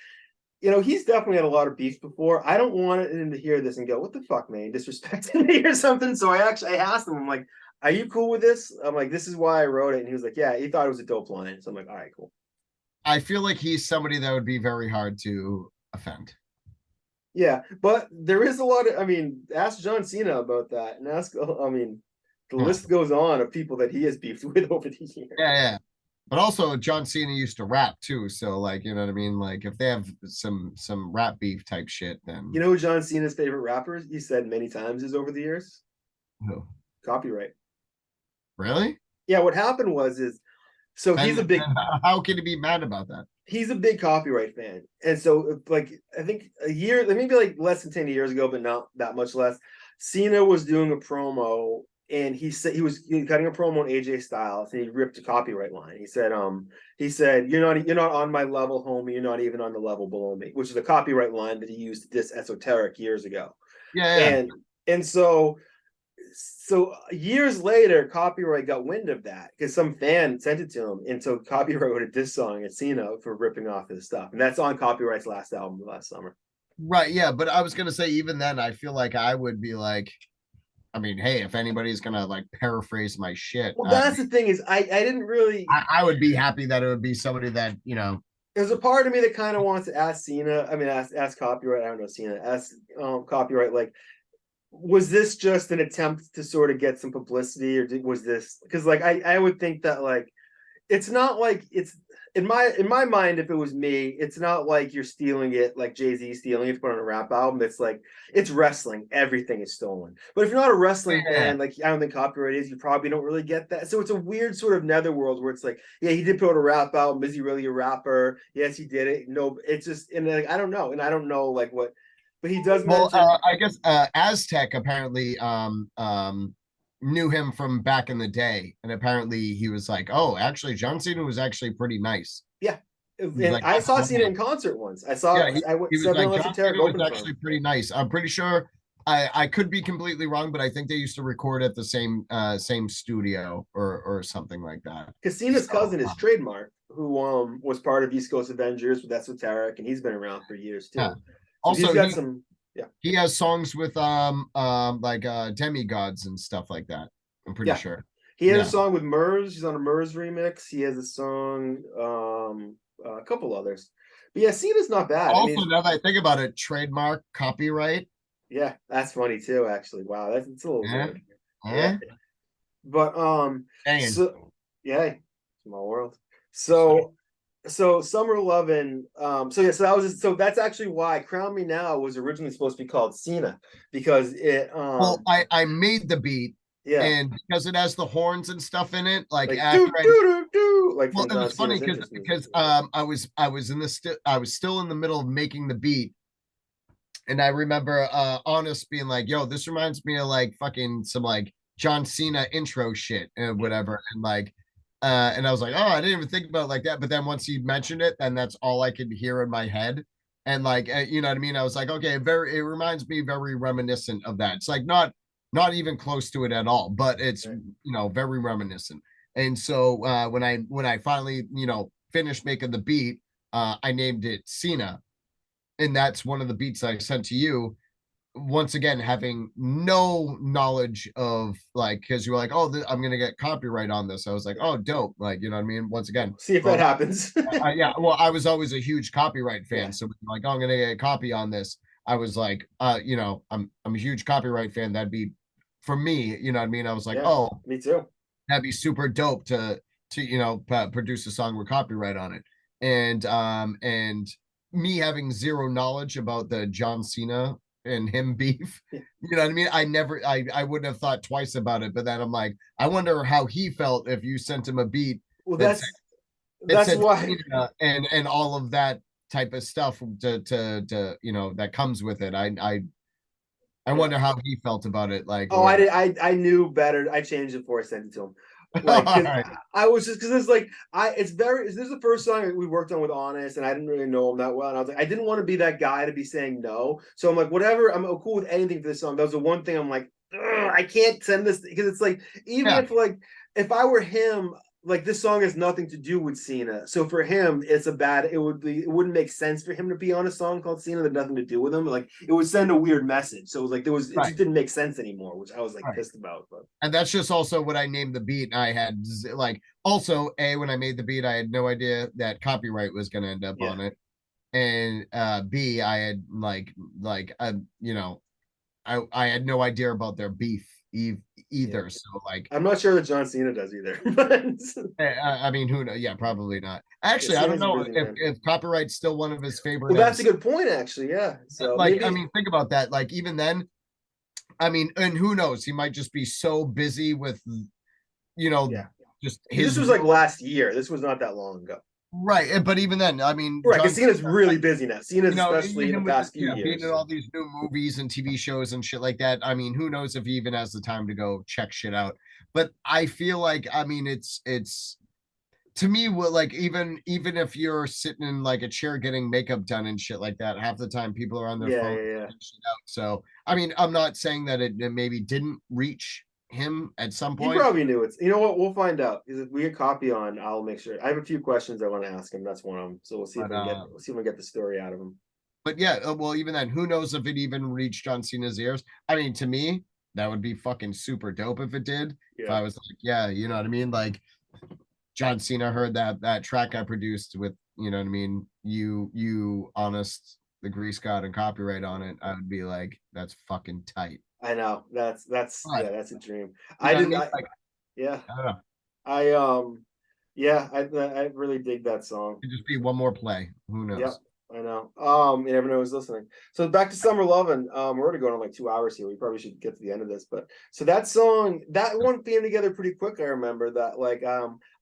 you know, he's definitely had a lot of beef before. I don't want him to hear this and go, what the fuck, man, disrespecting me or something. So I asked him, I'm like, are you cool with this? I'm like, this is why I wrote it. And he was like, yeah, he thought it was a dope line. So I'm like, all right, cool. I feel like he's somebody that would be very hard to offend. Yeah, but there is a lot of, I mean, ask John Cena about that, and ask, I mean, the list goes on of people that he has beefed with over the years. Yeah. But also John Cena used to rap too, so like, you know what I mean? Like if they have some rap beef type shit, then You know who John Cena's favorite rappers, he said many times, is over the years? who? Copyright. Really? Yeah, what happened was so he's a big, how can he be mad about that? he's a big Copyright fan. And so like I think a year, maybe like less than 10 years ago, but not that much less, Cena was doing a promo and he said he was cutting a promo on AJ Styles and he ripped a Copyright line. He said, you're not on my level, homie, you're not even on the level below me, which is a Copyright line that he used to diss Esoteric years ago. Yeah. And so years later, Copyright got wind of that because some fan sent it to him, and so Copyright wrote a diss song at Cena for ripping off his stuff, and that's on Copyright's last album last summer. Right, yeah, but I was gonna say even then, I feel like I would be like, I mean, hey, if anybody's gonna like paraphrase my shit, well, that's the thing is, I didn't really. I would be happy that it would be somebody that There's a part of me that kind of wants to ask Cena. I mean, ask Copyright. I don't know Cena. Ask Copyright like. Was this just an attempt to sort of get some publicity, or was this because like I would think that like it's not like it's in my mind, if it was me, it's not like you're stealing it like Jay-Z stealing it to put on a rap album. It's like it's wrestling, everything is stolen. But if you're not a wrestling fan, like I don't think Copyright is, you probably don't really get that. So it's a weird sort of netherworld where it's like, yeah, he did put out a rap album, is he really a rapper? Yes, he did it. No, it's just, and like I don't know, like what. But he does mention. I guess Aztec apparently knew him from back in the day, and apparently he was like, "Oh, actually, John Cena was actually pretty nice." Yeah, and like, I saw Cena in concert once. I saw. Yeah, I went. He was like, John Cena was actually from. pretty nice. I'm pretty sure. I could be completely wrong, but I think they used to record at the same studio or something like that. Because Cena's cousin is Trademark, who was part of East Coast Avengers with Esoteric, and he's been around for years too. Yeah. So Also, he's got some. Yeah, he has songs with like demigods and stuff like that. I'm pretty sure. He has a song with Murs. He's on a Murs remix. He has a song, a couple others. But yeah, Cena's not bad. Also, I mean, now that I think about it, Trademark, Copyright. Yeah, that's funny too. Actually, wow, it's a little weird. Yeah. But so yeah, small world. So Summer Lovin', so that's actually why Crown Me Now was originally supposed to be called Cena, because it well, I made the beat, and because it has the horns and stuff in it, like after it was funny because I was still in the middle of making the beat, and I remember Onest being like, yo, this reminds me of like fucking some like John Cena intro shit and whatever, and like and I was like, oh, I didn't even think about it like that. But then once he mentioned it, then that's all I could hear in my head. And like, you know what I mean? I was like, okay, it reminds me very reminiscent of that. It's like not even close to it at all, but it's, very reminiscent. And so when I finally, finished making the beat, I named it Cena. And that's one of the beats I sent to you. Once again, having no knowledge of like, because you were like, oh, I'm gonna get copyright on this. I was like, oh, dope. Like, you know what I mean? Once again, see if that happens. Yeah. Well, I was always a huge Copyright fan, so like, oh, I'm gonna get a copy on this. I was like, I'm a huge Copyright fan. That'd be for me. You know what I mean? I was like, oh, me too. That'd be super dope to produce a song with copyright on it. And me having zero knowledge about the John Cena and him beef, you know what I mean? I wouldn't have thought twice about it, but then I'm like, I wonder how he felt if you sent him a beat. Well, that's why, and all of that type of stuff to that comes with it. I wonder how he felt about it. Like, I knew better. I changed it before I sent it to him. Like, I was just, because it's like this is the first song we worked on with Onest, and I didn't really know him that well, and I was like, I didn't want to be that guy to be saying no, so I'm like, whatever, I'm cool with anything for this song. That was the one thing I'm like, I can't send this, because it's like, even if I were him, like, this song has nothing to do with Cena, so for him it wouldn't make sense for him to be on a song called Cena that had nothing to do with him. Like, it would send a weird message, so it was like it just didn't make sense anymore, which I was like pissed about. But and that's just also what I named the beat. I had like, also when I made the beat, I had no idea that Copyright was going to end up on it, and B, I had you know, I had no idea about their beef either. Yeah. So like, I'm not sure that John Cena does either. But I mean, who knows? Yeah, probably not. yeah, Actually, I don't Cena's a know busy if man. Copyright's still one of his Well, favorite that's a MCs. good point, actually. Yeah. So Like, I maybe, mean, think about that. Like, even then, I mean, and who knows? He might just be so busy with, you know, yeah. just Because this his was like real last year. This was not that long ago. right. But even then, I mean, Right. Because John Cena's Cena, really busy now. Cena's especially in the even with past few being in years. all these new movies and TV shows and shit like that. I mean, who knows if he even has the time to go check shit out. But I feel like, I mean, it's to me, what like even if you're sitting in like a chair getting makeup done and shit like that, half the time people are on their Yeah, phone yeah, yeah. checking shit out. So I mean, I'm not saying that it maybe didn't reach him at some He point, probably knew it. You know what? We'll find out. Because if we get copy on, I'll make sure. I have a few questions I want to ask him. That's one of them. So we'll see if but we can get we'll see if we can get the story out of him. yeah, well, even then, who knows if it even reached John Cena's ears? I mean, to me, that would be fucking super dope if it did. If Yeah. I was like, yeah, you know what I mean? Like John Cena heard that track I produced with, you know what I mean? You, Onest the Grease God and Copyright on it. I would be like, that's fucking tight. I know. That's But yeah, that's a dream. you I know what I didn't mean? I Like, yeah. I don't know. I yeah, I really dig that song. It'd just be one more play. Who Yep, knows? I know. You never know who's listening. So back to Summer Lovin'. We're already going on like 2 hours here. We probably should get to the end of this. But so that song, that one came together pretty quick. I remember that. Like,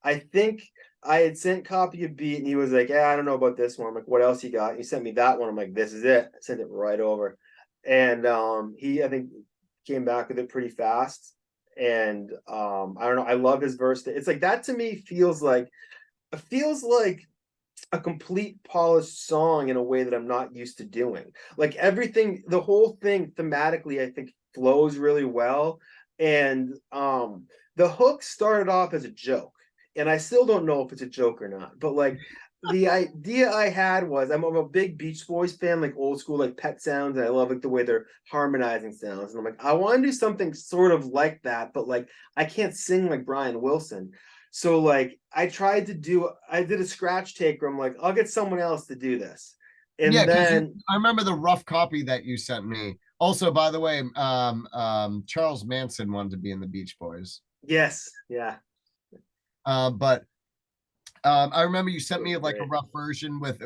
I think I had sent Copy a beat, and he was like, "Yeah, I don't know about this one." I'm like, "What else you got?" And he sent me that one. I'm like, "This is it." I sent it right over, and he I think came back with it pretty fast. And I don't know. I love his verse. It's like that to me feels like a complete polished song in a way that I'm not used to doing. Like everything, the whole thing thematically, I think flows really well. And the hook started off as a joke. And I still don't know if it's a joke or not. But like the idea I had was I'm a big Beach Boys fan, like old school, like Pet Sounds, and I love like the way they're harmonizing sounds. And I'm like, I want to do something sort of like that, but like I can't sing like Brian Wilson. So like I did a scratch take where I'm like, I'll get someone else to do this. Yeah, And because then I remember the rough copy that you sent me. Also, by the way, Charles Manson wanted to be in the Beach Boys. yes, yeah, But I remember you sent it me was like a great. rough version with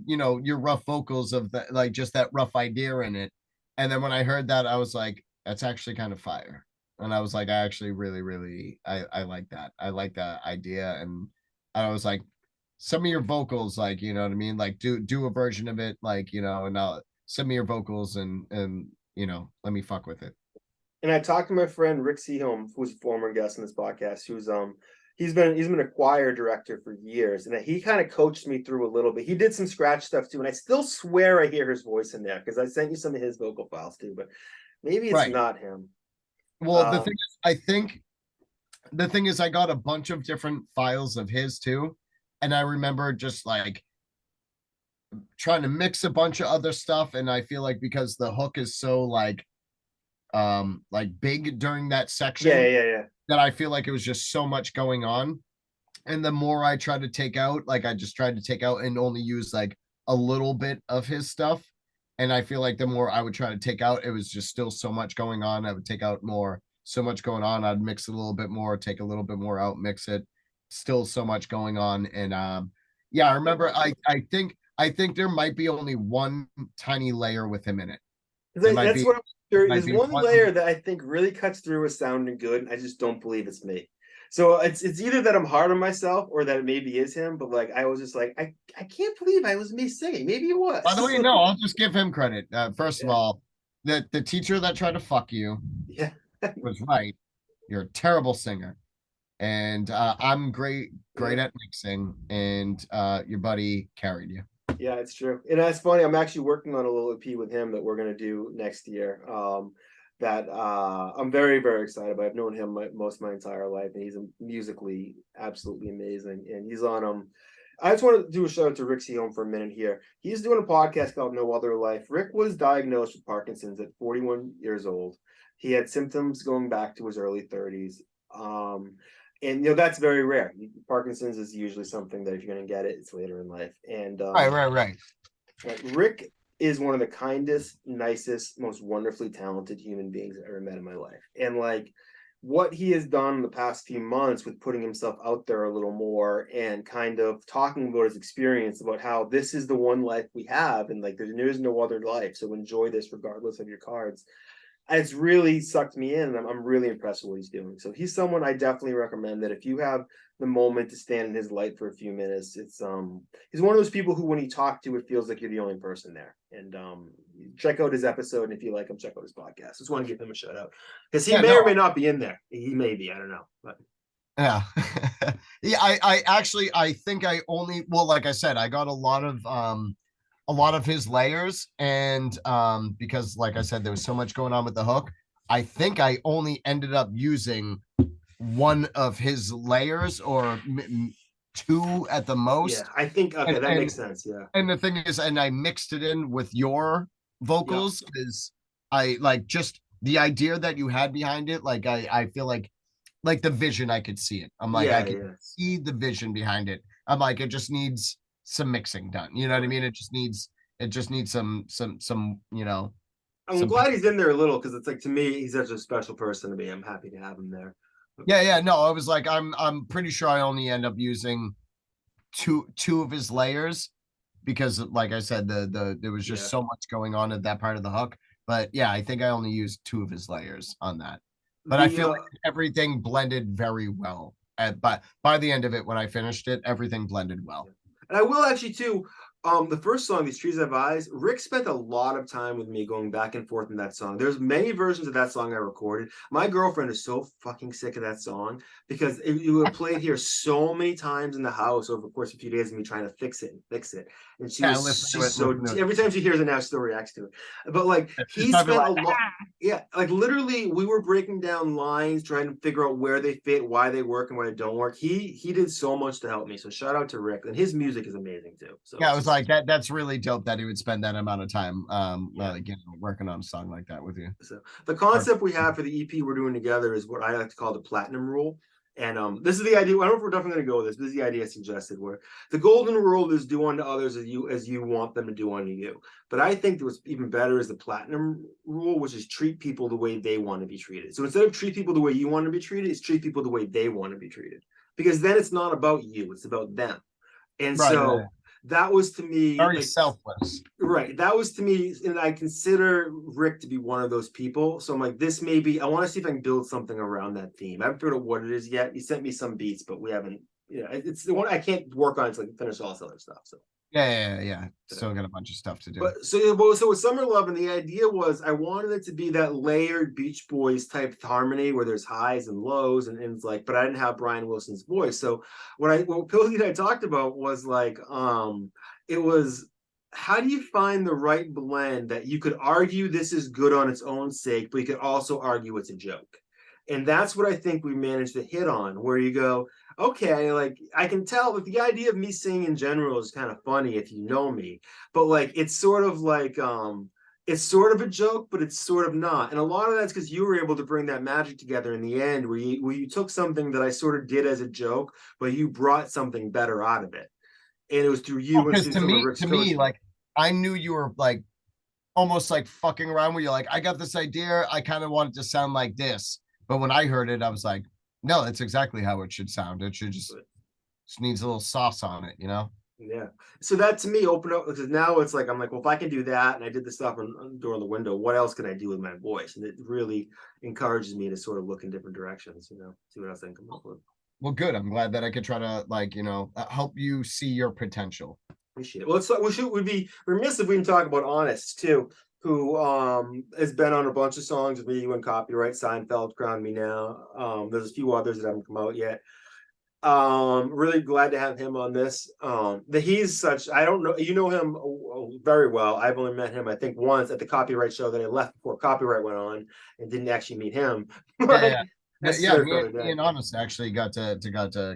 you know your rough vocals of the like just that rough idea in it. And then when I heard that, I was like, that's actually kind of fire. And I was like, I actually really I like that. I like that idea. And I was like, some of your vocals, like, you know what I mean? Like do a version of it, like, you know, and I'll send me your vocals and you know, let me fuck with it. And I talked to my friend Rick Seaholm, who's a former guest in this podcast, who's he's been a choir director for years, and he kind of coached me through a little bit. He did some scratch stuff too, and I still swear I hear his voice in there because I sent you some of his vocal files too, but maybe it's Right. not him. Well, the thing Um, is, I think the thing is I got a bunch of different files of his too. And I remember just like trying to mix a bunch of other stuff. And I feel like because the hook is so like big during that yeah, section yeah, yeah. that I feel like it was just so much going on. And the more I tried to take out, like I just tried to take out and only use like a little bit of his stuff. And I feel like the more I would try to take out, it was just still so much going on. I would take out more, so much going on. I'd mix it a little bit more, take a little bit more out, mix it. Still so much going on. And yeah, I remember I think there might be only one tiny layer with him in it. It might That's be what might there's be one one layer that I think really cuts through as sounding good. And I just don't believe it's me. So it's either that I'm hard on myself or that it maybe is him. But like I was just like I can't believe I was me singing. Maybe it by the was. way, no, I'll just give him credit. First of Yeah, all, the teacher that tried to fuck you yeah, was right. You're a terrible singer. And I'm great yeah. at mixing, and your buddy carried you. Yeah, it's true. And that's funny. I'm actually working on a little EP with him that we're gonna do next year. That I'm very, very excited about. I've known him most of my entire life, and he's musically absolutely amazing. And he's on I just want to do a shout out to Rick Seaholm for a minute here. He's doing a podcast called No Other Life. Rick was diagnosed with Parkinson's at 41 years old. He had symptoms going back to his early 30s. And that's very rare. Parkinson's is usually something that if you're going to get it, it's later in life. And Right. Like, Rick is one of the kindest, nicest, most wonderfully talented human beings I've ever met in my life. And like what he has done in the past few months with putting himself out there a little more and kind of talking about his experience about how this is the one life we have and like there is no other life. So enjoy this regardless of your cards. It's really sucked me in, and I'm really impressed with what he's doing. So he's someone I definitely recommend that if you have the moment to stand in his light for a few minutes, it's he's one of those people who when you talk to it feels like you're the only person there. And check out his episode, and if you like him, check out his podcast. Just want to give him a shout out because he may or may not be in there. He may be, I don't know, but yeah. Yeah, I actually I think I only, well, like I said, I got a lot of his layers, and because like I said, there was so much going on with the hook. I think I only ended up using one of his layers or two at the most. yeah, I think okay, that makes sense. Yeah, And the thing is, and I mixed it in with your vocals because I like just the idea that you had behind it. Like I feel like the vision, I could see it. I'm like, I could see the vision behind it. I'm like, it just needs some mixing done. You know what I mean? It just needs some, you know. I'm glad he's in there a little because it's like to me, he's such a special person to me. I'm happy to have him there. Yeah. No, I was like, I'm pretty sure I only end up using two of his layers because like I said, there was just so much going on at that part of the hook. But yeah, I think I only used two of his layers on that. But I feel like everything blended very well. But by the end of it, when I finished it, everything blended well. And I will actually too. The first song, These Trees Have Eyes, Rick spent a lot of time with me going back and forth in that song. There's many versions of that song I recorded. My girlfriend is so fucking sick of that song because it would play here so many times in the house over the course of a few days of me trying to fix it. And she's so every time she hears it now, she still reacts to it. But like he spent a lot, like literally we were breaking down lines, trying to figure out where they fit, why they work and why they don't work. He did so much to help me. So shout out to Rick, and his music is amazing too. So yeah, I was like that's really dope that he would spend that amount of time working on a song like that with you. So the concept we have for the EP we're doing together is what I like to call the platinum rule. And this is the idea. I don't know if we're definitely going to go with this. This is the idea I suggested, where the golden rule is do unto others as you want them to do unto you. But I think what's even better is the platinum rule, which is treat people the way they want to be treated. So instead of treat people the way you want to be treated, it's treat people the way they want to be treated. Because then it's not about you; it's about them. And that was to me very selfless. Right. That was to me, and I consider Rick to be one of those people. So I'm like, this may be, I want to see if I can build something around that theme. I haven't figured out what it is yet. He sent me some beats, but we haven't, it's the one I can't work on until I finish all this other stuff. So yeah. Still got a bunch of stuff to do. But so with Summer Love, and the idea was I wanted it to be that layered Beach Boys type harmony where there's highs and lows, and it's like, but I didn't have Brian Wilson's voice. So what Pilze and I talked about was like, it was, how do you find the right blend that you could argue this is good on its own sake, but you could also argue it's a joke? And that's what I think we managed to hit on, where you go, okay, like I can tell that the idea of me singing in general is kind of funny if you know me, but like it's sort of like it's sort of a joke, but it's sort of not. And a lot of that's because you were able to bring that magic together in the end, where you took something that I sort of did as a joke, but you brought something better out of it. And it was through you. Because to me, like I knew you were like almost like fucking around where you're like, I got this idea, I kind of want it to sound like this. But when I heard it, I was like, no, that's exactly how it should sound. It should just needs a little sauce on it, you know? Yeah. So that to me opened up, because now it's like, I'm like, well, if I can do that and I did the stuff on Door on the Window, what else can I do with my voice? And it really encourages me to sort of look in different directions, see what else I can come up with. Well, good. I'm glad that I could try to help you see your potential. Appreciate it. Well, we'd be remiss if we didn't talk about Onest too, who has been on a bunch of songs with me and Copywrite, Seinfeld, Crown Me Now. There's a few others that haven't come out yet. Really glad to have him on this. He's such, I don't know, you know him very well. I've only met him, I think, once at the Copywrite show that I left before Copywrite went on, and didn't actually meet him. Me and Onest actually got to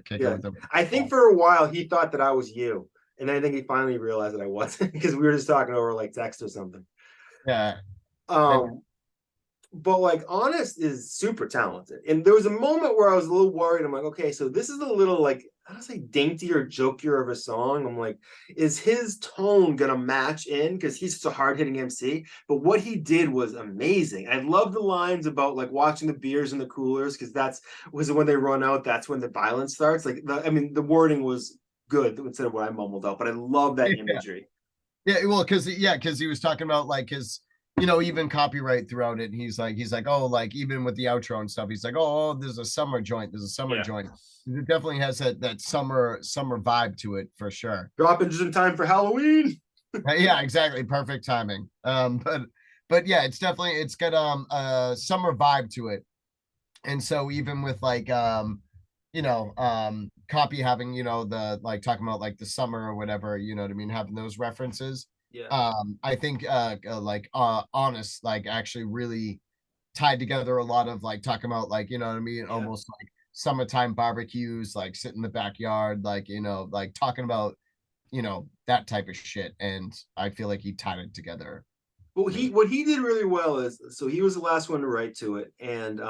kick it with him. I think for a while he thought that I was you, and I think he finally realized that I wasn't, because we were just talking over like text or something. Yeah. But like Onest is super talented. And there was a moment where I was a little worried. I'm like, okay, so this is a little like, I don't say dainty or jokier of a song. I'm like, is his tone gonna match in? Because he's such a hard-hitting MC. But what he did was amazing. I love the lines about like watching the beers in the coolers, because that's was when they run out, that's when the violence starts. Like the wording was good instead of what I mumbled out, but I love that Yeah. imagery. Yeah, well, because he was talking about like his, even copyright throughout it. And he's like, oh, like even with the outro and stuff, he's like, oh, there's a summer joint, Yeah. It definitely has that summer vibe to it for sure. Dropping just in time for Halloween. Yeah, exactly, perfect timing. But yeah, it's got a summer vibe to it. And so even with like copy having, the like talking about like the summer or whatever, you know what I mean, having those references. Yeah. I think Onest like actually really tied together a lot of like talking about like, you know what I mean, Yeah. almost like summertime barbecues, like sit in the backyard, like, like talking about, that type of shit. And I feel like he tied it together. Well, what he did really well is, so he was the last one to write to it, and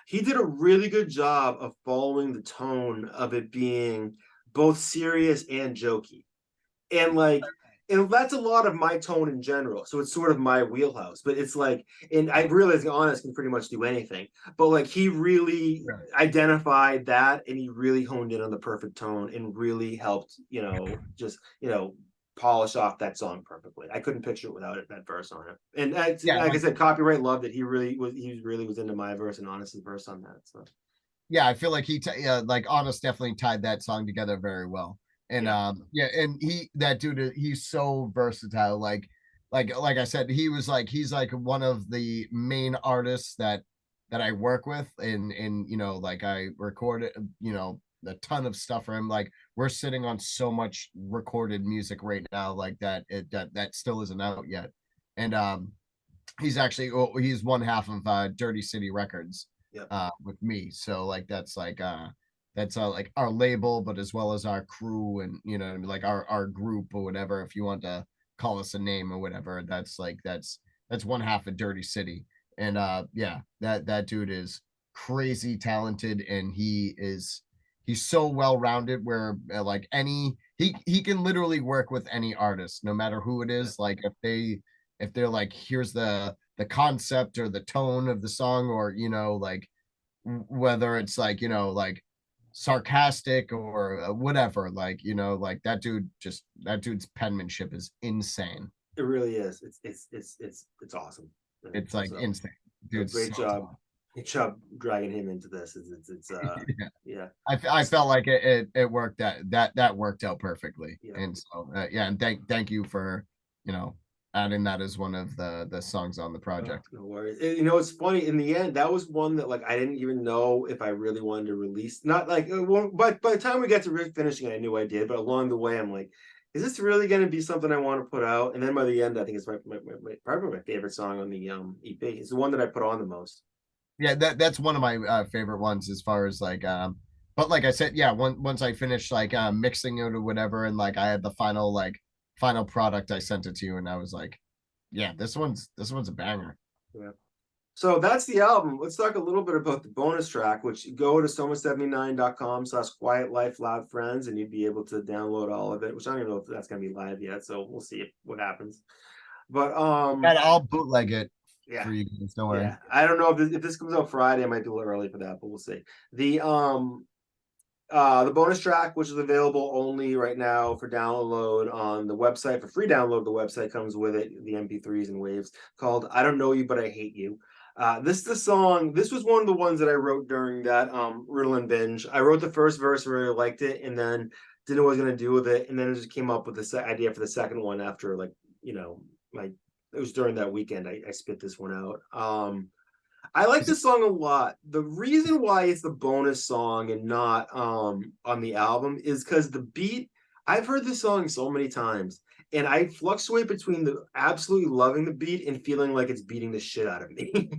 he did a really good job of following the tone of it being both serious and jokey, and like, and that's a lot of my tone in general. So it's sort of my wheelhouse. But it's like, and I realize Honest can pretty much do anything, but like he really Right. identified that, and he really honed in on the perfect tone, and really helped, just polish off that song perfectly. I couldn't picture it without that verse on it. And Yeah, like I said, Copywrite loved it. He really was into my verse and Honest's verse on that. So yeah, I feel like like Honest definitely tied that song together very well. And yeah. yeah, and that dude, he's so versatile. Like I said, he's like one of the main artists that I work with, and like I recorded, a ton of stuff for him. Like we're sitting on so much recorded music right now, like that still isn't out yet. And he's one half of Dirty City Records. Yep. With me, so like that's like our label, but as well as our crew, and like our group or whatever, if you want to call us a name or whatever. That's one half of Dirty City. And yeah, that dude is crazy talented, and he's so well rounded, where like he can literally work with any artist, no matter who it is. Like if they're like, here's the concept or the tone of the song, or like whether it's like like sarcastic or whatever, like like that dude's penmanship is insane. It really is. It's awesome. It's like So, insane. so Dude's great so job. talented. Great job dragging him into this. Yeah. Yeah. I felt like it worked, that worked out perfectly. Yeah. And so yeah, and thank you for adding that as one of the songs on the project. No worries. It's funny. In the end, that was one that like I didn't even know if I really wanted to release. Not like, but by the time we got to finishing it, I knew I did. But along the way, I'm like, is this really going to be something I want to put out? And then by the end, I think it's probably my favorite song on the EP. It's the one that I put on the most. Yeah, that's one of my favorite ones, as far as like but like I said, yeah, once I finished like mixing it or whatever, and like I had the final product, I sent it to you, and I was like, yeah, this one's a banger. Yeah. So that's the album. Let's talk a little bit about the bonus track, which you go to soma79.com/quiet life loud friends, and you'd be able to download all of it, which I don't even know if that's going to be live yet. So we'll see what happens. But And I'll bootleg it yeah, for you guys. Don't worry. yeah. I don't know if this comes out Friday, it might be a little early for that, but we'll see. The bonus track, which is available only right now for download on the website, for free download, the website comes with it, the MP3s and waves, called I Don't Know You But I Hate You. This was one of the ones that I wrote during that Ritalin binge. I wrote the first verse, really liked it, and then didn't know what I was going to do with it, and then I just came up with the idea for the second one after, like, it was during that weekend I spit this one out. I like this song a lot. The reason why it's the bonus song and not on the album is because the beat, I've heard this song so many times, and I fluctuate between the absolutely loving the beat and feeling like it's beating the shit out of me.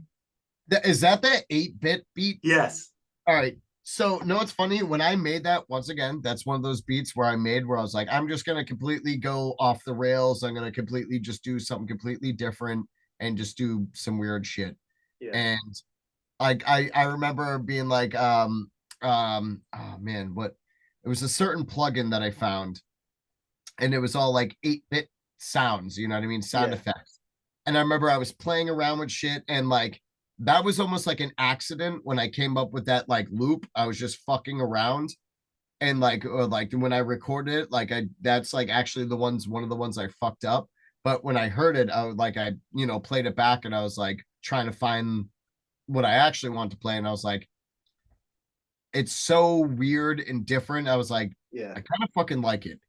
Is that the 8-bit beat? Yes. All right. So no, it's funny, when I made that, once again, that's one of those beats where I was like, I'm just gonna completely go off the rails. I'm gonna completely just do something completely different and just do some weird shit. Yeah. And like I remember being like oh man, what it was a certain plugin that I found, and it was all like 8-bit sounds, you know what I mean? Sound Yeah. effects. And I remember I was playing around with shit, and like that was almost like an accident when I came up with that like loop. I was just fucking around, and like or like when I recorded it, like I that's like actually one of the ones I fucked up. But when I heard it, I was like I played it back, and I was like trying to find what I actually want to play, and I was like, it's so weird and different. I was like, Yeah. I kind of fucking like it.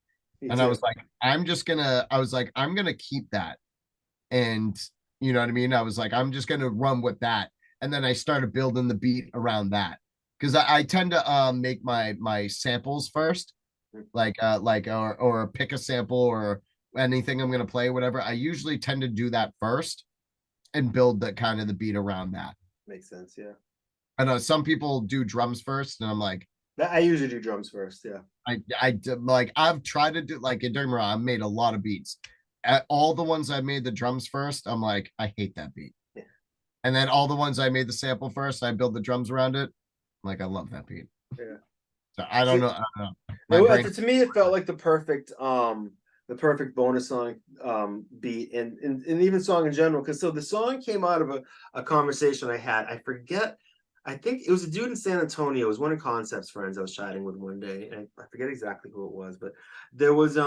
Me And I too. was like, I was like, I'm gonna keep that. And you know what I mean? I was like, I'm just gonna run with that. And then I started building the beat around that. Because I tend to make my samples first, like or pick a sample or anything I'm gonna play, whatever. I usually tend to do that first and build the kind of the beat around that. Makes sense. Yeah. I know some people do drums first, and I'm like, I usually do drums first. Yeah. like I've tried to do like during my I've made a lot of beats. At all the ones I made the drums first, I'm like, I hate that beat. Yeah. And then all the ones I made the sample first, I build the drums around it. I'm like, I love that beat. Yeah. So I don't See, know. I don't know. My brain. to me, it felt like the perfect bonus song beat and even song in general. Because so the song came out of a conversation I had. I forget. I think it was a dude in San Antonio. It was one of Concept's friends I was chatting with one day, and I forget exactly who it was, but there was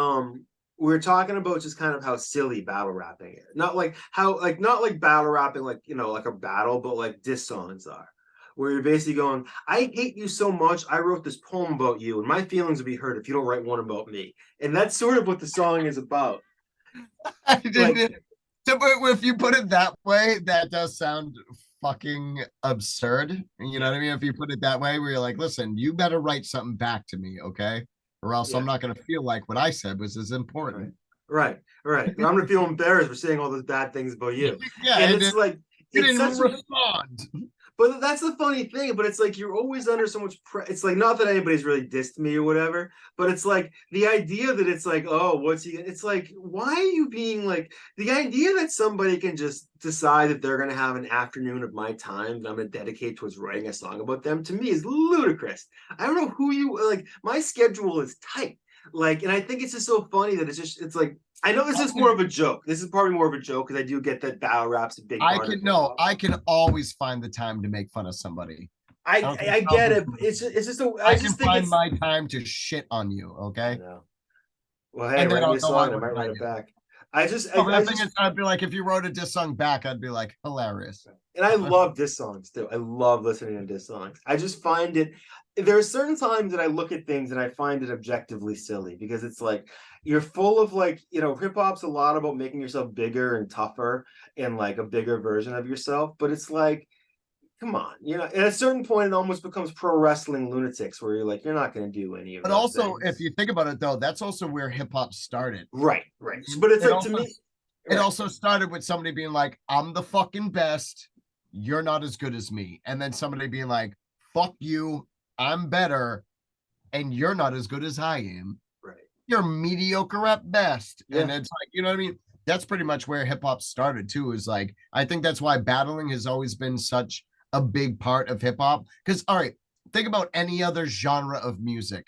we were talking about just kind of how silly battle rapping is. Not like how like not like battle rapping like like a battle, but like diss songs are. Where you're basically going, I hate you so much, I wrote this poem about you, and my feelings will be hurt if you don't write one about me. And that's sort of what the song is about. I Like, didn't. If you put it that way, that does sound fucking absurd. You know what I mean? If you put it that way, where you're like, listen, you better write something back to me, okay? Or else I'm yeah, not going to feel like what I said was as right, important. right. And I'm gonna feel embarrassed for saying all those bad things about you. Yeah, And and it's like, you it's didn't such a respond. but that's the funny thing. But it's like you're always under so much it's like not that anybody's really dissed me or whatever, but it's like the idea that it's like, oh, what's he? It's like, why are you being like the idea that somebody can just decide that they're gonna have an afternoon of my time that I'm gonna dedicate towards writing a song about them to me is ludicrous. I don't know who you like. My schedule is tight. Like, and I think it's just so funny that it's like I know this is more of a joke. This is probably more of a joke because I do get that battle rap's a big I part of can hip no, hop. I can always find the time to make fun of somebody. I don't care I how get good it. you It's just a, I I can just think find it's my time to shit on you, I okay? know. Well, hey, And then write me I'll a go song. out I with might what I write it do. back. No, but I the thing just is, I'd be like, if you wrote a diss song back, I'd be like, hilarious. and I love diss songs too. I love listening to diss songs. I just find it. There are certain times that I look at things and I find it objectively silly because it's like you're full of like hip hop's a lot about making yourself bigger and tougher and like a bigger version of yourself, but it's like come on, at a certain point it almost becomes pro wrestling lunatics where you're like you're not going to do any of But those also, if things. you think about it, though, that's also where hip hop started. Right, right. But it's It like to also me, it right. also started with somebody being like, I'm the fucking best. You're not as good as me. And then somebody being like, fuck you. I'm better. And you're not as good as I am. Right. You're mediocre at best. And Yeah. it's like, you know what I mean? That's pretty much where hip hop started too, is like, I think that's why battling has always been such a big part of hip hop. Because, all right, think about any other genre of music.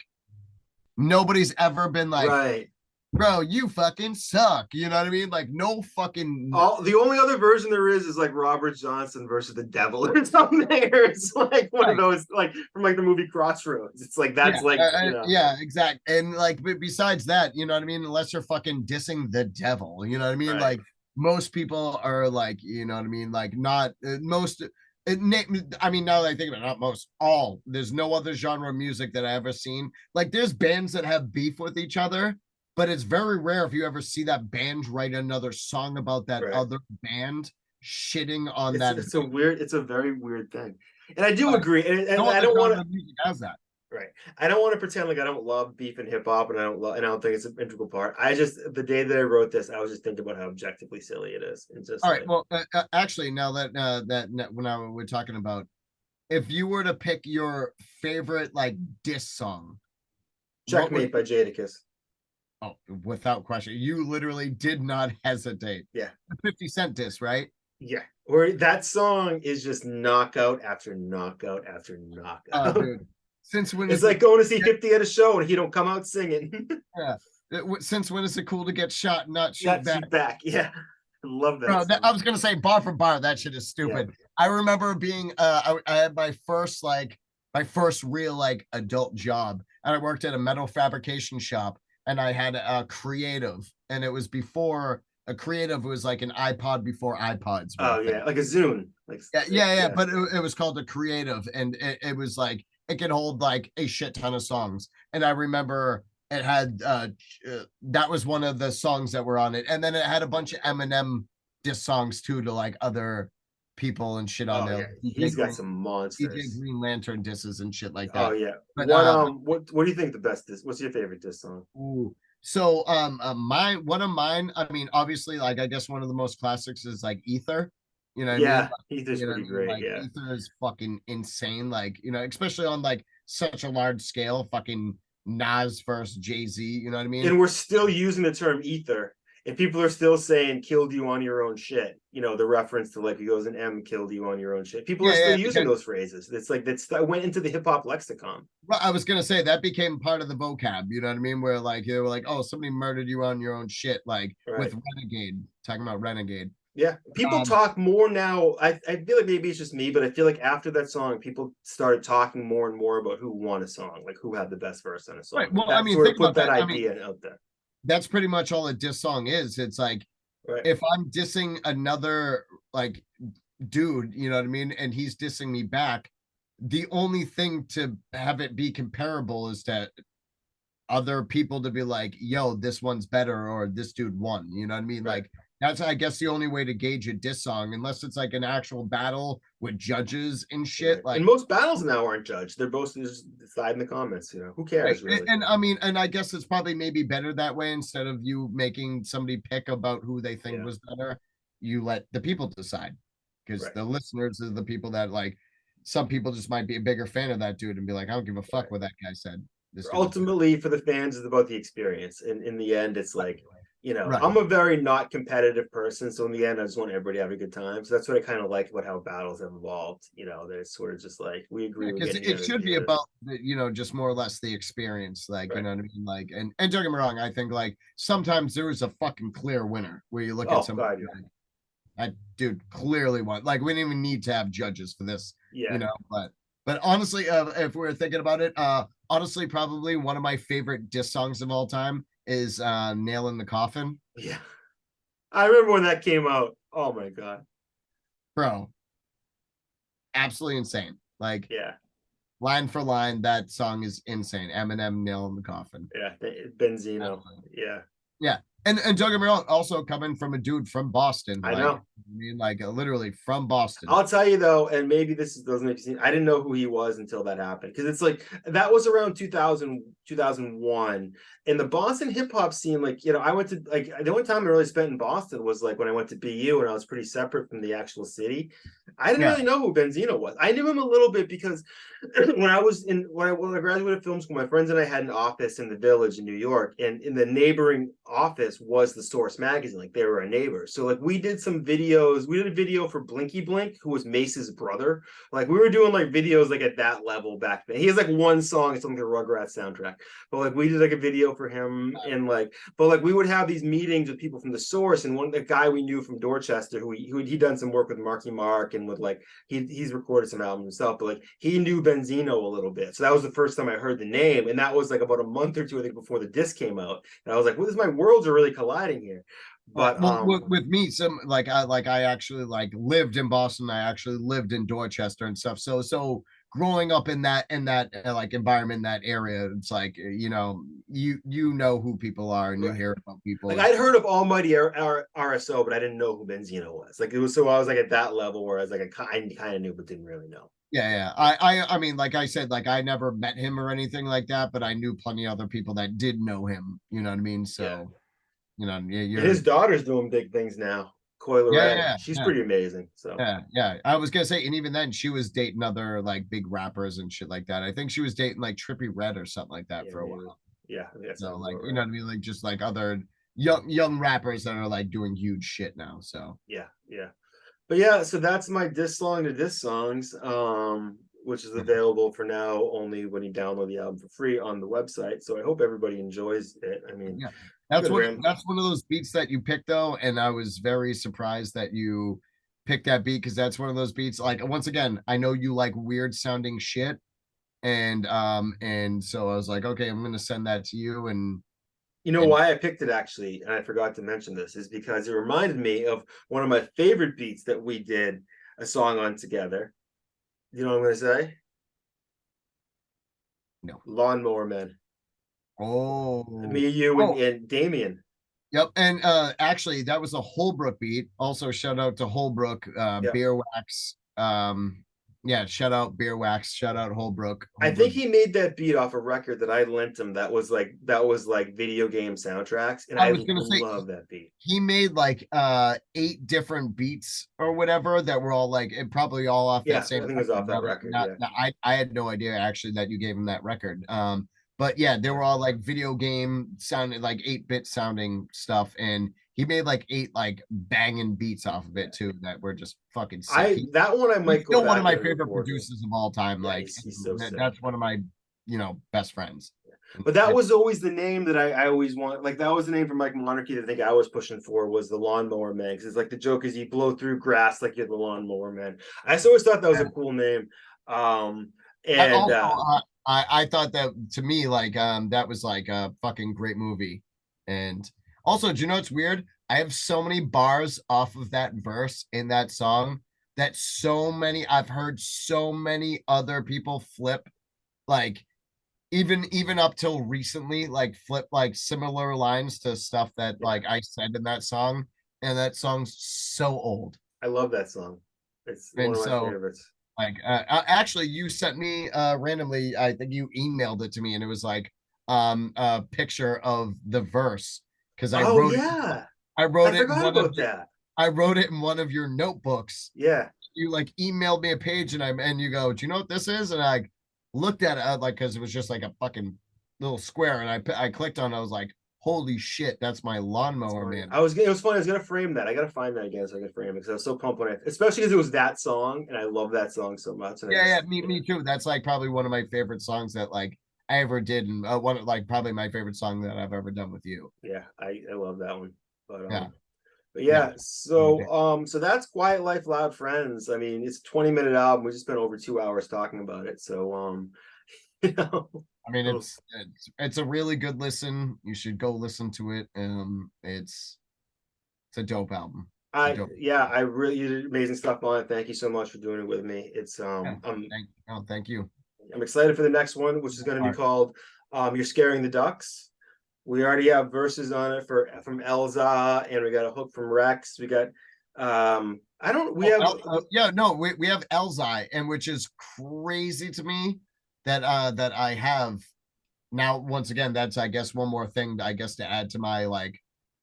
Nobody's ever been like, Right. bro, you fucking suck. You know what I mean? Like, no fucking. All the only other version there is like Robert Johnson versus the devil or something. It's like one of Right. those like from like the movie Crossroads. It's like that's like Yeah, exact. And like, but besides that, you know what I mean? Unless you're fucking dissing the devil, you know what I mean? right. Like, most people are like, you know what I mean? Like, not most. I mean, now that I think about it, not most, all. There's no other genre of music that I ever seen. Like, there's bands that have beef with each other, but it's very rare if you ever see that band write another song about that Right. other band shitting on It's that. it's a weird. It's a very weird thing, and I do Like, agree. And no I other don't want genre to. of music has that. Right. I don't want to pretend like I don't love beef and hip hop, and I don't think it's an integral part. I just the day that I wrote this, I was just thinking about how objectively silly it is, and just All right. like Well, actually, now that when we're talking about, if you were to pick your favorite like diss song, what would? Checkmate by Jadakiss. Oh, without question, you literally did not hesitate. Yeah. The 50 Cent diss, right? Yeah, where that song is just knockout after knockout after Oh, knockout. dude. Since when It's is like it? going to see 50 at a show and he don't come out singing. Yeah. Since when is it cool to get shot and not shoot Got back? shoot back. Yeah. I love that Bro, song. I was gonna say bar for bar, that shit is Yeah. stupid. I remember being I had my first real like adult job, and I worked at a metal fabrication shop, and I had a creative, and it was before a creative was like an iPod before iPods were a Oh thing. yeah, like a Zune. Like Yeah, but it was called a creative, and it was like it could hold like a shit ton of songs. And I remember it had that was one of the songs that were on it, and then it had a bunch of Eminem diss songs too to like other people and shit on Oh there, yeah, like he's got some DJ monsters. Green Lantern disses and shit like Oh that. yeah. But What do you think the best is? What's your favorite diss song? ooh, so mine one of mine, I mean, obviously, like I guess one of the most classics is like Ether. You know what I mean? Yeah, Like, Ether's you know what I pretty mean? great. Like Yeah. Ether is fucking insane. Like, you know, especially on like such a large scale, fucking Nas versus Jay-Z, you know what I mean? And we're still using the term ether, and people are still saying "killed you on your own shit." You know, the reference to like he goes an M killed you on your own shit. People are Yeah, still yeah, using because those phrases. It's like that went into the hip hop lexicon. well, I was gonna say that became part of the vocab, you know what I mean? Where like they were like, oh, somebody murdered you on your own shit, like with Right. Renegade, talking about Renegade. Yeah. People Um, talk more now. I feel like maybe it's just me, but I feel like after that song, people started talking more and more about who won a song, like who had the best verse on a right. song. Well, I That mean, sort of think put about that that. I mean, idea out there. that's pretty much all a diss song is. It's like Right. if I'm dissing another like dude, you know what I mean, and he's dissing me back, the only thing to have it be comparable is to other people to be like, yo, this one's better or this dude won. You know what I mean? Right. Like that's I guess the only way to gauge a diss song, unless it's like an actual battle with judges and shit. Right. Like And most battles now aren't judged. They're both just decide in the comments. You know, who right. cares really? And I mean, and I guess it's probably maybe better that way instead of you making somebody pick about who they think Yeah. was better. You let the people decide because Right. the listeners are the people that like some people just might be a bigger fan of that dude and be like, I don't give a fuck Right. what that guy said. This dude was better. Ultimately, for the fans, it's about the experience. And in the end, it's like, you know, Right. I'm a very not competitive person. So in the end, I just want everybody to have a good time. So that's what I kind of like about how battles have evolved. You know, that it's sort of just like we agree with Because getting it together should to be do this. about the, you know, just more or less the experience, like you Right. know what I mean, like and don't get me wrong, I think like sometimes there is a fucking clear winner where you look Oh, at some God, yeah. like, that dude clearly won. Like we didn't even need to have judges for this, Yeah. you know. But honestly, if we're thinking about it, honestly, probably one of my favorite diss songs of all time is "Nail in the Coffin." Yeah. I remember when that came out. Oh my God. Bro, absolutely insane. Like Yeah. line for line, that song is insane. Eminem, "Nail in the Coffin." Yeah. Benzino. Absolutely. Yeah. Yeah. And don't get me wrong, also coming from a dude from Boston, I like know. I mean, like literally from Boston. I'll tell you though, and maybe this doesn't make sense. I didn't know who he was until that happened because it's like that was around 2000, 2001. And the Boston hip hop scene, like, you know, I went to like the only time I really spent in Boston was like when I went to BU and I was pretty separate from the actual city. I didn't Yeah. really know who Benzino was. I knew him a little bit because when I graduated film school, my friends and I had an office in the Village in New York, and in the neighboring office was the Source magazine. Like they were our neighbors. So like we did some videos. We did a video for Blinky Blink, who was Mace's brother. Like we were doing like videos like at that level back then. He has like one song, it's on the Rugrats soundtrack. But like we did like a video for him, and like, but like we would have these meetings with people from the Source, and the guy we knew from Dorchester, who he done some work with Marky Mark, and with like he's recorded some albums himself, but like he knew Benzino a little bit. So that was the first time I heard the name, and that was like about a month or two, I think, before the disc came out. And I was like, "Well, my worlds are really colliding here." But well, with me, some like I actually like lived in Boston. I actually lived in Dorchester and stuff. So growing up in that like environment, that area, it's like you know you know who people are and you right. hear about people. Like I'd heard of Almighty RSO, but I didn't know who Benzino was. Like it was, so I was like at that level where I was like I kind of knew but didn't really know. Yeah. I mean, like I said, like I never met him or anything like that, but I knew plenty of other people that did know him. You know what I mean? So. Yeah. You know, And you're his daughter's doing big things now. Coil Ray. She's pretty amazing. So yeah. I was gonna say, and even then, she was dating other like big rappers and shit like that. I think she was dating like Trippie Redd or something like that for a while. Yeah, so like you know what I mean, like just like other young rappers that are like doing huge shit now. So yeah. But yeah, so that's my diss song to diss songs, which is available for now only when you download the album for free on the website. So I hope everybody enjoys it. I mean, Yeah, good ram. that's one of those beats that you picked though, and I was very surprised that you picked that beat because that's one of those beats. Like once again, I know you like weird sounding shit, and so I was like, okay, I'm gonna send that to you, You know and why I picked it actually, and I forgot to mention this, is because it reminded me of one of my favorite beats that we did a song on together. You know what I'm gonna say? no. Lawnmower Man. Oh, Me, you, oh, and Damien. yep. And actually, that was a Holbrook beat. Also, shout out to Holbrook, Yeah. Beer Wax. Yeah, shout out Beer Wax. Shout out Holbrook. I think Holbrook. he made that beat off a record that I lent him that was like video game soundtracks, and I I was gonna say love that beat. he made like 8 different beats or whatever that were all like it probably all off that Yeah, I same think it was record. off that record. Yeah. I had no idea actually that you gave him that record. But yeah, they were all like video game sounding like 8-bit sounding stuff, and he made like 8 like banging beats off of it too that were just fucking sick. That one I He's might go still one of back my and favorite record it. producers of all time. Yeah, Like he's so sick. that's one of my best friends. But that was always the name that I always want. Like that was the name for Mike Monarchy that I think I was pushing for was the Lawnmower Man. Because it's like the joke is you blow through grass like you're the Lawnmower Man. I just always thought that was a cool name. I And also I thought that to me like that was like a fucking great movie. And also, do you know what's weird? I have so many bars off of that verse in that song that I've heard so many other people flip like even up till recently like flip like similar lines to stuff that yeah, like I said in that song, and that song's so old. I love that song. It's one And of my so favorites. like actually you sent me randomly, I think you emailed it to me, and it was like a picture of the verse because Oh yeah, I I wrote it in forgot one of about that. I wrote it in one of your notebooks. Yeah. You like emailed me a page, and you go, do you know what this is? And I looked at it like because it was just like a fucking little square, and I clicked on it. I was like, holy shit, that's my Lawnmower Man. It was funny. I was gonna frame that. I gotta find that again so I can frame it because I was so pumped when especially because it was that song, and I love that song so much. And Yeah, me too. That's like probably one of my favorite songs that like I ever did, and one of like probably my favorite song that I've ever done with you. yeah, I love that one. But Yeah, but yeah. yeah, so that's Quiet Life Loud Friends. I mean, it's a 20-minute album. We just spent over 2 hours talking about it. So you know, I mean, it's a really good listen. You should go listen to it. It's a dope album. It's a dope. I really you did amazing stuff on it. Thank you so much for doing it with me. It's Yeah, thank you. I'm excited for the next one, which is going to be called You're Scaring the Ducks. We already have verses on it from Elza, and we got a hook from Rex. We got I don't we have yeah, no, we have Elzai, and which is crazy to me that I have now. Once again, that's I guess one more thing I guess to add to my like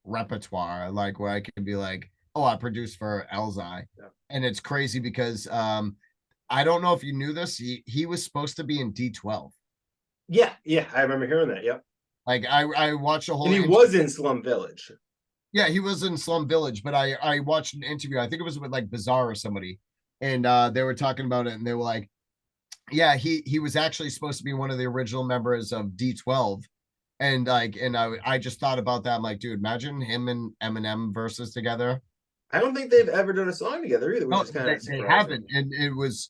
repertoire, like where I can be like, oh, I produced for Elzai. Yeah. And it's crazy because I don't know if you knew this, he was supposed to be in D12. yeah, I remember hearing that. Yep. Like I watched a whole And he was in Slum Village. Yeah, he was in Slum Village, but I watched an interview. I think it was with like Bizarre or somebody, and they were talking about it, and they were like, "Yeah, he was actually supposed to be one of the original members of D12." And like, and I just thought about that. I'm like, dude, imagine him and Eminem versus together. I don't think they've ever done a song together either, which No, is kind of they surprising. haven't, and it was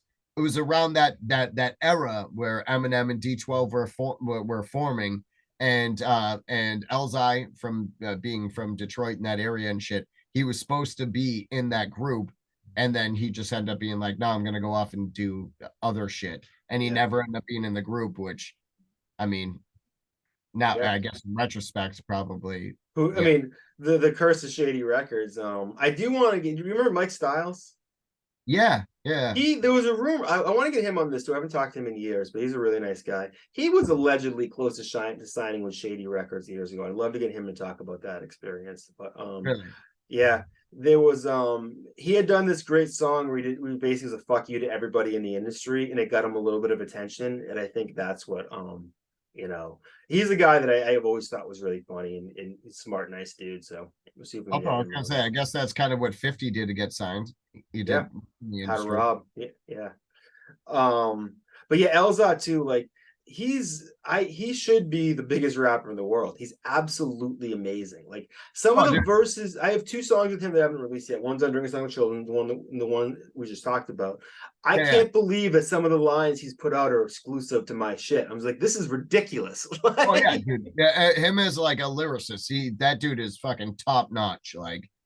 around that era where Eminem and D12 were forming, and Elzai from being from Detroit in that area and shit, he was supposed to be in that group, and then he just ended up being like, no, I'm gonna go off and do other shit, and he never ended up being in the group, which, I mean, now I guess in retrospect, probably. I mean, the curse of Shady Records. I do want to get. Do you remember Mike Styles? Yeah. There was a rumor. I want to get him on this too. I haven't talked to him in years, but he's a really nice guy. He was allegedly close to signing with Shady Records years ago. I'd love to get him to talk about that experience. But Really? yeah, there was he had done this great song where we basically was a fuck you to everybody in the industry, and it got him a little bit of attention. And I think that's what you know, he's a guy that I've always thought was really funny and smart, nice dude. So we'll see if we I can get was him gonna on. say, I guess that's kind of what 50 did to get signed. He Yeah, did in the how to industry. rob. Yeah, yeah. But yeah, Elzot too, like he should be the biggest rapper in the world. He's absolutely amazing. Like some of Oh, the dude. verses, I have 2 songs with him that I haven't released yet. One's on Drinking Song with Children, the one we just talked about. I Yeah, yeah. can't believe that some of the lines he's put out are exclusive to my shit. I was like, this is ridiculous. Oh yeah, Like, dude. Yeah, him as like a lyricist. That dude is fucking top notch.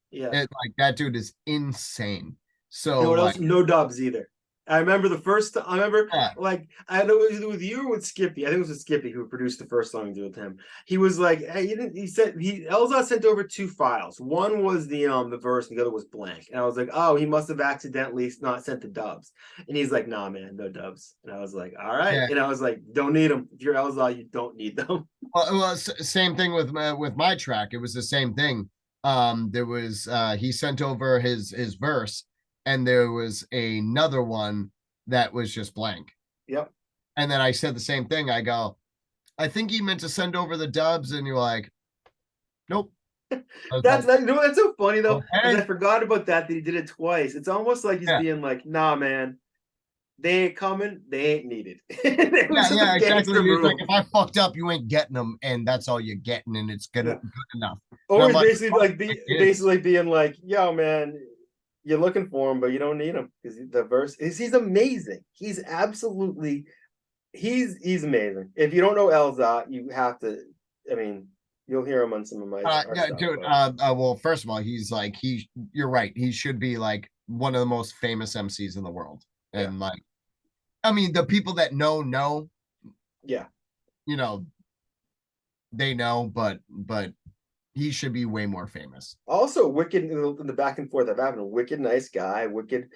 yeah. That dude is insane. You know So what like, else? No dubs either. I remember I remember yeah, like I don't know it was with you or with Skippy. I think it was with Skippy who produced the first song I did with him. He was like, hey, you didn't he said Elzot sent over 2 files. One was the verse and the other was blank. And I was like, oh, he must have accidentally not sent the dubs. And he's like, nah, man, no dubs. And I was like, all right. yeah. And I was like, don't need them. If you're Elzot, you don't need them. Same thing with my track. It was the same thing. There was he sent over his verse, and there was another one that was just blank. Yep. And then I said the same thing. I go, I think he meant to send over the dubs, and you're like, nope. I was That's like, you know that's so funny though, because I okay, forgot about that he did it twice. It's almost like he's yeah, being like, nah, man, they ain't coming, they ain't needed. It was yeah, just a yeah, exactly. gangster He's like, move. if I fucked up, you ain't getting them, and that's all you're getting, and it's Yeah. good enough. And Or I'm he's like, basically oh, like I did. being like, yo, man, you're looking for him, but you don't need him because the verse is he's amazing. He's absolutely he's amazing. If you don't know Elzot, you have to. I mean, you'll hear him on some of our Yeah, stuff. dude. But Well, first of all, you're right. He should be like one of the most famous MCs in the world. yeah, And like, I mean, the people that know, yeah. you know, they know, but he should be way more famous. Also, wicked in the back and forth. I've had a wicked nice guy, wicked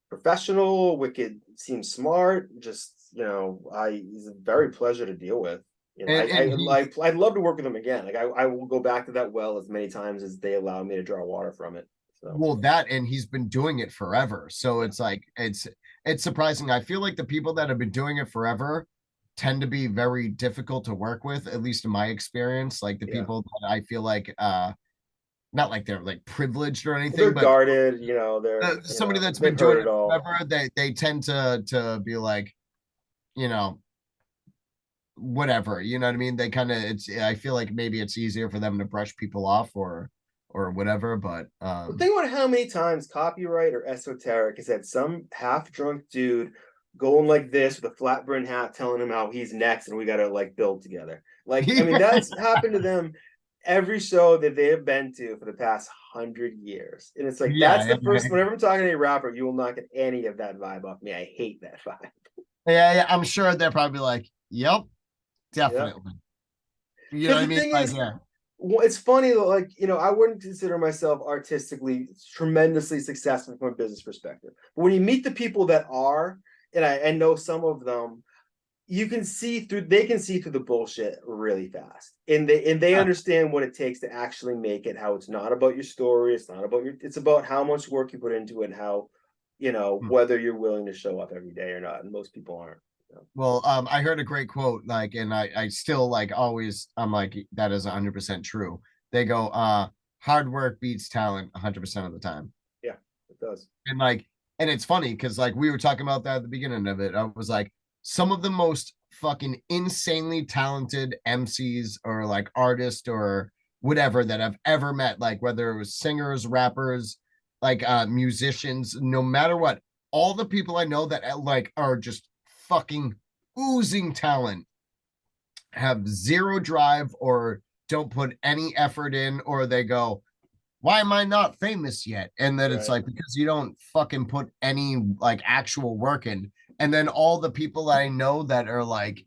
professional, wicked seems smart. Just he's a very pleasure to deal with. And I'd love to work with him again. Like I will go back to that well as many times as they allow me to draw water from it. So well, that and he's been doing it forever. So yeah, it's like it's surprising. I feel like the people that have been doing it forever tend to be very difficult to work with, at least in my experience. Like the yeah. people that I feel like not like they're like privileged or Well, they're anything, but guarded. They're somebody that's been they've doing heard it it all. forever, they tend to be like, you know, whatever. You know what I mean? They kind of it's. I feel like maybe it's easier for them to brush people off or whatever. But Well, think about how many times Copywrite or Esoteric has had some half drunk dude going like this with a flat brim hat telling him how he's next and we got to like build together. Like, I mean, that's happened to them every show that they have been to for the past 100 years. And it's like, yeah, that's the first, whenever I'm talking to a rapper, you will not get any of that vibe off me. I hate that vibe. yeah. I'm sure they're probably like, yep, Yeah. definitely. You know Because what I the mean? thing Like, is, yeah. well, it's funny, like, I wouldn't consider myself artistically tremendously successful from a business perspective. But when you meet the people that are, and I know some of them, they can see through the bullshit really fast. And they Yeah. understand what it takes to actually make it, how it's not about your story, it's about how much work you put into it and how, whether you're willing to show up every day or not. And most people aren't. Well, I heard a great quote, like, and I still like always, I'm like, that is 100% true. They go, hard work beats talent 100% of the time. Yeah, it does. And like, and it's funny because like we were talking about that at the beginning of it. I was like, some of the most fucking insanely talented MCs or like artists or whatever that I've ever met, like whether it was singers, rappers, like musicians, no matter what, all the people I know that like are just fucking oozing talent have zero drive or don't put any effort in, or they go, why am I not famous yet? And then it's Right. like, because you don't fucking put any like actual work in. And then all the people that I know that are like,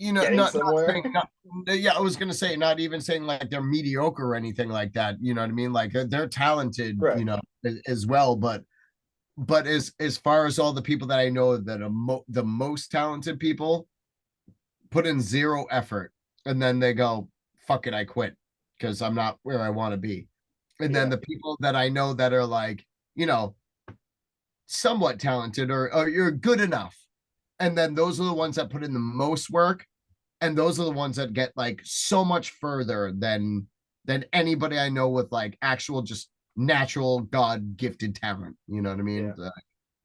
Getting not somewhere. saying, not, yeah, I was gonna say, not even saying like they're mediocre or anything like that. You know what I mean? Like they're talented, Right. as well. But as far as all the people that I know that are the most talented people put in zero effort, and then they go, fuck it, I quit because I'm not where I want to be. And then Yeah. the people that I know that are like, somewhat talented or you're good enough, and then those are the ones that put in the most work, and those are the ones that get like so much further than anybody I know with like actual just natural God gifted talent. You know what I mean? Yeah.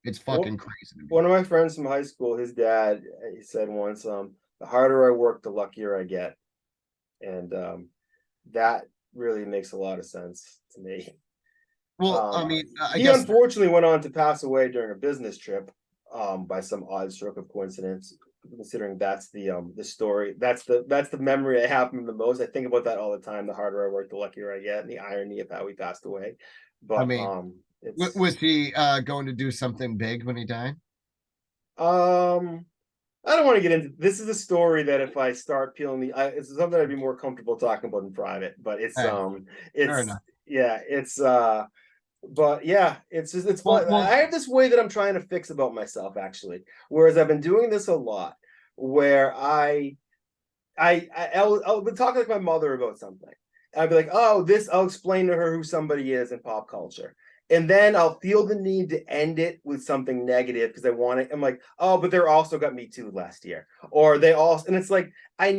It's fucking crazy to me. One of my friends from high school, his dad, he said once, the harder I work, the luckier I get. And that really makes a lot of sense to me. Well, I mean, I He guess unfortunately went on to pass away during a business trip, by some odd stroke of coincidence. Considering that's the story, that's the memory I have from him the most. I think about that all the time. The harder I work, the luckier I get, and the irony of how he passed away. I But mean, it's was he going to do something big when he died? um I don't want to get into this. Is a story that if I start peeling it's something I'd be more comfortable talking about in private. But All right, fair it's enough. yeah, it's but yeah, it's just it's Well, fun. well, I have this way that I'm trying to fix about myself actually. Whereas I've been doing this a lot, where I'll be talking with my mother about something. I'll be like, oh, this, I'll explain to her who somebody is in pop culture. And then I'll feel the need to end it with something negative because I want it. I'm like, oh, but they're also got Me Too last year. Or they also, and it's like, I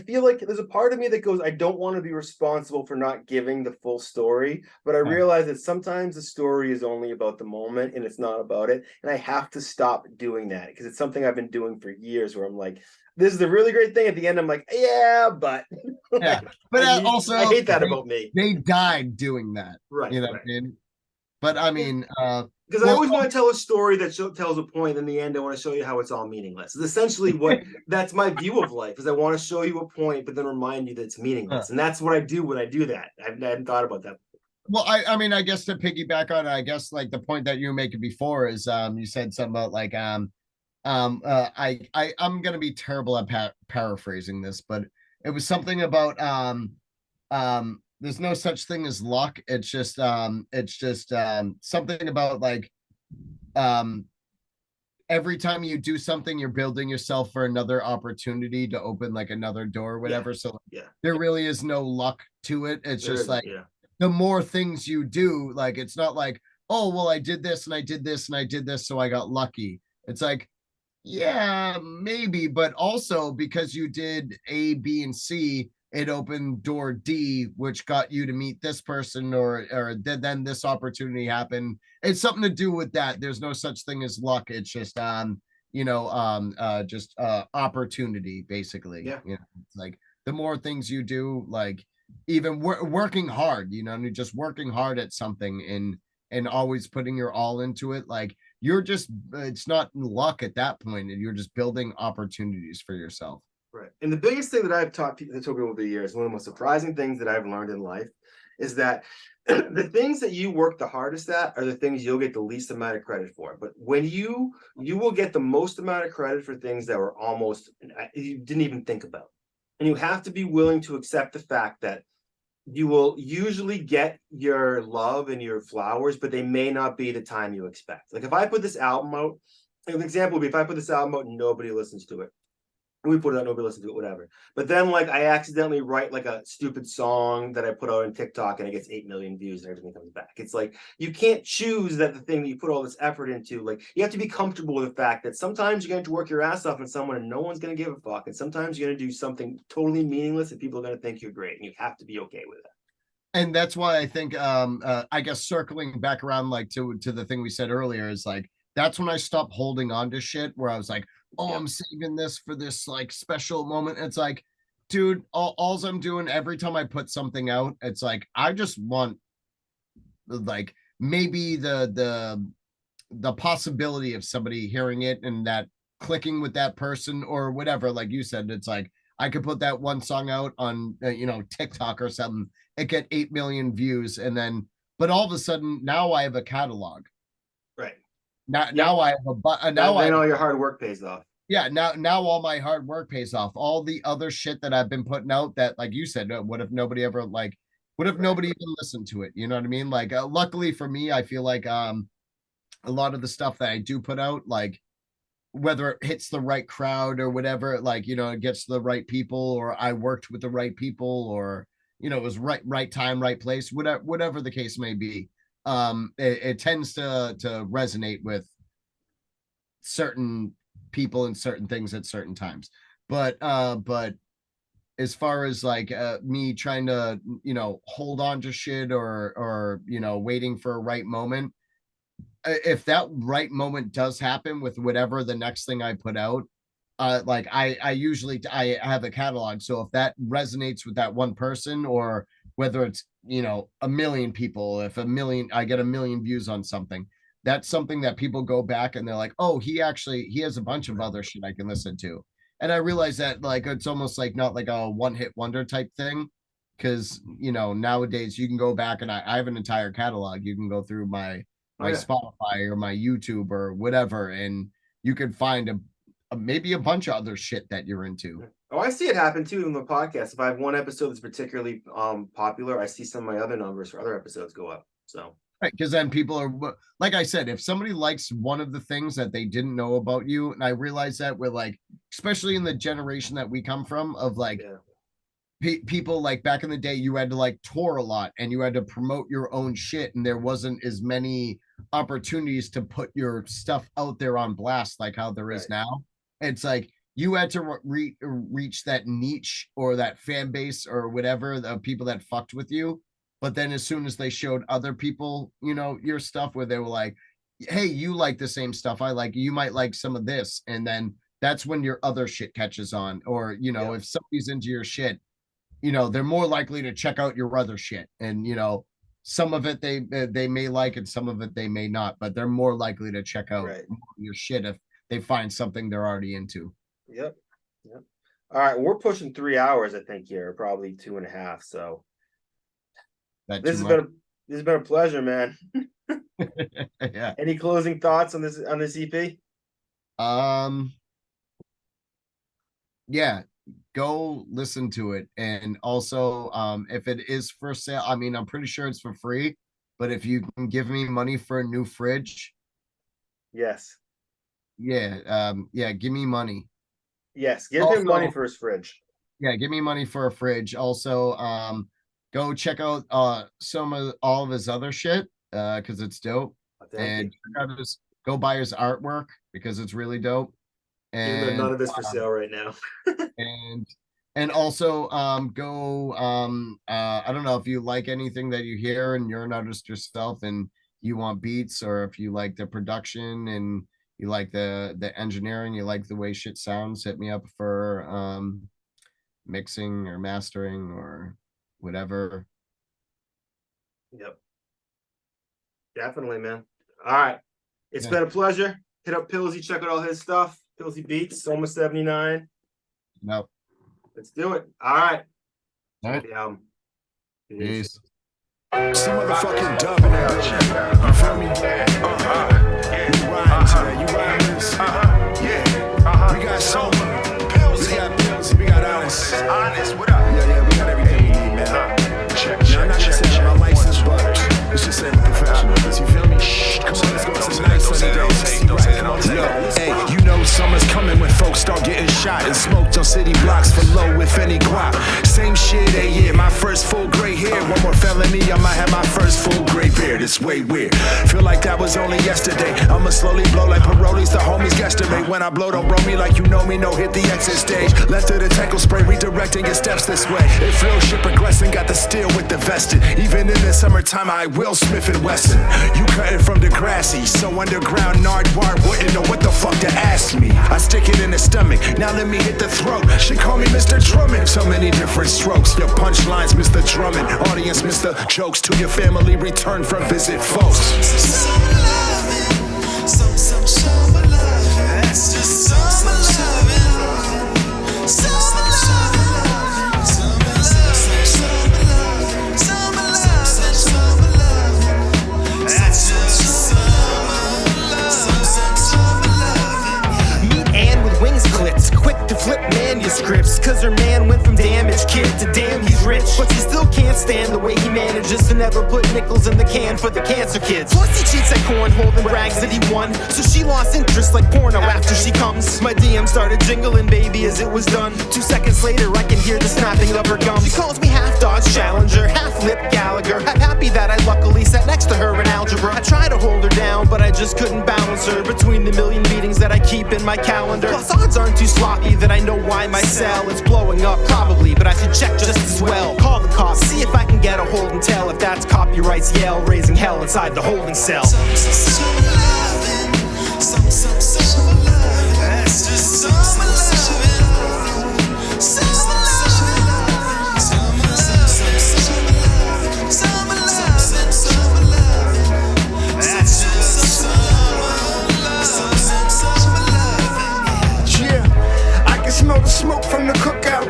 feel like there's a part of me that goes, I don't want to be responsible for not giving the full story. But I realize that sometimes the story is only about the moment and it's not about it. And I have to stop doing that because it's something I've been doing for years where I'm like, this is a really great thing. At the end, I'm like, yeah, but yeah, like, but I also hate that about me. they died doing that. Right, You know right. what I mean? But I mean, Because I well, always want to tell a story that tells a point. In the end, I want to show you how it's all meaningless. It's essentially what that's my view of life. Is I want to show you a point, but then remind you that it's meaningless, and that's what I do when I do that. I hadn't thought about that. well, I mean, I guess to piggyback on, I guess like the point that you were making before is, you said something about like, I'm gonna be terrible at paraphrasing this, but it was something about, there's no such thing as luck. It's just something about like, um, every time you do something, you're building yourself for another opportunity to open like another door or whatever. Yeah, So yeah. there really is no luck to it. It's There just isn't. like Yeah, the more things you do, like it's not like, oh, well, I did this and I did this and I did this, so I got lucky. It's like, yeah, maybe, but also because you did A, B, and C, it opened door D, which got you to meet this person, or then this opportunity happened. It's something to do with that. There's no such thing as luck. It's just just opportunity, basically. yeah. You know, it's like the more things you do, like even working hard, you know, and you're just working hard at something and always putting your all into it, like you're just, it's not luck at that point, and you're just building opportunities for yourself. Right. And the biggest thing that I've taught people over the years, one of the most surprising things that I've learned in life, is that the things that you work the hardest at are the things you'll get the least amount of credit for. But when you will get the most amount of credit for things that were almost you didn't even think about. And you have to be willing to accept the fact that you will usually get your love and your flowers, but they may not be the time you expect. Like if I put this album out, an example would be if I put this album out and nobody listens to it. We put it out, nobody listens to it, whatever. But then like I accidentally write like a stupid song that I put out on TikTok and it gets 8 million views and everything comes back. It's like you can't choose that the thing that you put all this effort into. Like you have to be comfortable with the fact that sometimes you're going to work your ass off on someone and no one's going to give a fuck. And sometimes you're going to do something totally meaningless and people are going to think you're great. And you have to be okay with it. And that's why I think, I guess circling back around like to the thing we said earlier is like, that's when I stopped holding on to shit where I was like, oh, Yeah. I'm saving this for this like special moment. It's like, dude, all I'm doing every time I put something out, it's like I just want like maybe the possibility of somebody hearing it and that clicking with that person or whatever. Like you said, it's like I could put that one song out on TikTok or something, it get 8 million views, and then but all of a sudden now I have a catalog. Right. Now I have now I know your hard work pays off. Yeah, now all my hard work pays off. All the other shit that I've been putting out that, like you said, what if nobody ever like, what if nobody even listened to it? You know what I mean? Like, luckily for me, I feel like a lot of the stuff that I do put out, like whether it hits the right crowd or whatever, like it gets to the right people, or I worked with the right people, or it was right time, right place, whatever the case may be. It tends to resonate with certain people and certain things at certain times. But as far as like me trying to, hold on to shit or waiting for a right moment, if that right moment does happen with whatever the next thing I put out, like I usually I have a catalog. So if that resonates with that one person, or whether it's, a million people, if I get a million views on something, that's something that people go back and they're like, oh, he has a bunch of other shit I can listen to. And I realize that like it's almost like not like a one-hit wonder type thing, because nowadays you can go back and I have an entire catalog. You can go through my Spotify or my YouTube or whatever, and you can find maybe a bunch of other shit that you're into. Oh, I see it happen too in the podcast. If I have one episode that's particularly popular, I see some of my other numbers for other episodes go up. So right, because then people are, like I said, if somebody likes one of the things that they didn't know about you, and I realize that with like, especially in the generation that we come from, of like people like back in the day, you had to like tour a lot and you had to promote your own shit, and there wasn't as many opportunities to put your stuff out there on blast like how there is now. It's like you had to reach that niche or that fan base or whatever, the people that fucked with you. But then as soon as they showed other people, your stuff, where they were like, hey, you like the same stuff I like, you might like some of this. And then that's when your other shit catches on. Or, if somebody's into your shit, they're more likely to check out your other shit. And, some of it they may like and some of it they may not, but they're more likely to check out your shit if they find something they're already into. Yep. All right. We're pushing 3 hours, I think, here, probably 2.5. So this has been a pleasure, man. Yeah. Any closing thoughts on this EP? Yeah, go listen to it. And also, if it is for sale, I mean, I'm pretty sure it's for free, but if you can give me money for a new fridge. Yes. Yeah. Give me money. Yes. Give him money for his fridge. Yeah. Give me money for a fridge. Also, go check out all of his other shit, because it's dope. And go buy his artwork because it's really dope. And none of this for sale right now. and also go I don't know if you like anything that you hear and you're an artist yourself and you want beats, or if you like the production and you like the engineering, you like the way shit sounds, hit me up for mixing or mastering or whatever. Yep. Definitely, man. All right. It's been a pleasure. Hit up Pilze, check out all his stuff. Pilze Beats, Soma79. Nope. Let's do it. All right. All right. The album. Peace. Some motherfucking dub in that bitch. You feel me? We riding today. You riding this? We got Soma. We got Pilze. We got Onest. Honest, what up? Yeah, we got everything we need, man. Now, I'm not gonna say I'm a licensed, but let's just say we're professionals. You feel me? Come on, let's go. It's a nice sunny day. Hey, you know summer's coming when folks start getting shot and smoked on city blocks for low, if any guap. Same shit, yeah, my first full gray hair. One more felony, I might have my first full gray beard. It's way weird. Feel like that was only yesterday. I'ma slowly blow like parolees, the homies guesstimate. When I blow, don't bro me like you know me, no hit the exit stage. Left of the tackle spray, redirecting your steps this way. It flows, shit progressing, got the steel with the vested. Even in the summertime, I will Smith and Wesson. You cutting from the grassy, so underground, Nardwar wouldn't know what the fuck to ask me. I stick it in the stomach, now let me hit the throat. She call me Mr. Drummond, so many different strokes. Your punchlines, Mr. Drummond. Audience, Mr. Jokes. To your family, return from visit folks. Some loving, some loving. That's just some loving. Some loving, some loving, some loving. That's just some loving. Meet Ann with wings clipped, quick to flip man manuscripts. Cause her man went from damaged kid to damn he's rich. But she still can't stand the way he manages to never put nickels in the can for the cancer kids. Plus he cheats at cornhole and brags that he won. So she lost interest like porno after she comes. My DM started jingling, baby, as it was done. 2 seconds later I can hear the snapping of her gums. She calls me half Dodge Challenger, half Lip Gallagher. I'm happy that I luckily sat next to her in algebra. I tried to hold her down, but I just couldn't balance her between the million meetings that I keep in my calendar. Plus odds aren't too sloppy that I know why my cell is blowing up probably, but I should check just as well. Call the cops, see if I can get a hold and tell if that's Copywrite's yell raising hell inside the holding cell. Some loving, some loving. That's just some loving. Some loving, some loving, some loving. That's just some loving. Yeah, I can smell the smoke from the cookout.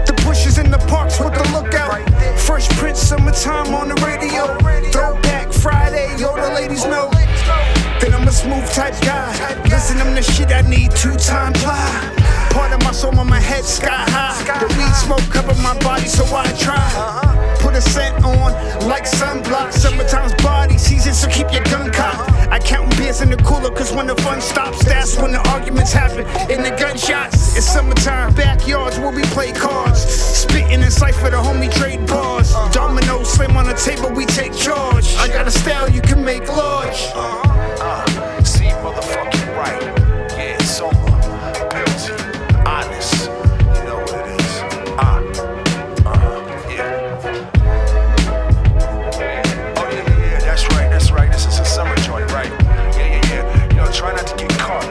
The bushes in the parks with the lookout. Fresh Prince, summertime on the radio. Throwback Friday, yo, the ladies know. Then I'm a smooth type guy. Listen, I'm the shit I need 2-time ply. Part of my soul on my head sky high. The weed smoke covered my body, so I try. Put a scent on like sunblock. Summertime's body season, so keep your gun cocked. I count beers in the cooler, cause when the fun stops, that's when the arguments happen. In the gunshots, it's summertime. Backyards where we play cards. Spitting in cipher, the homie trade bars. Dominoes slam on the table, we take charge. I got a style you can make large. See, motherfucking right. Yeah, Soma, Pilze, Onest. You know what it is. Yeah. Oh, yeah, that's right. This is a summer joint, right? Yeah. You know, try not to get caught.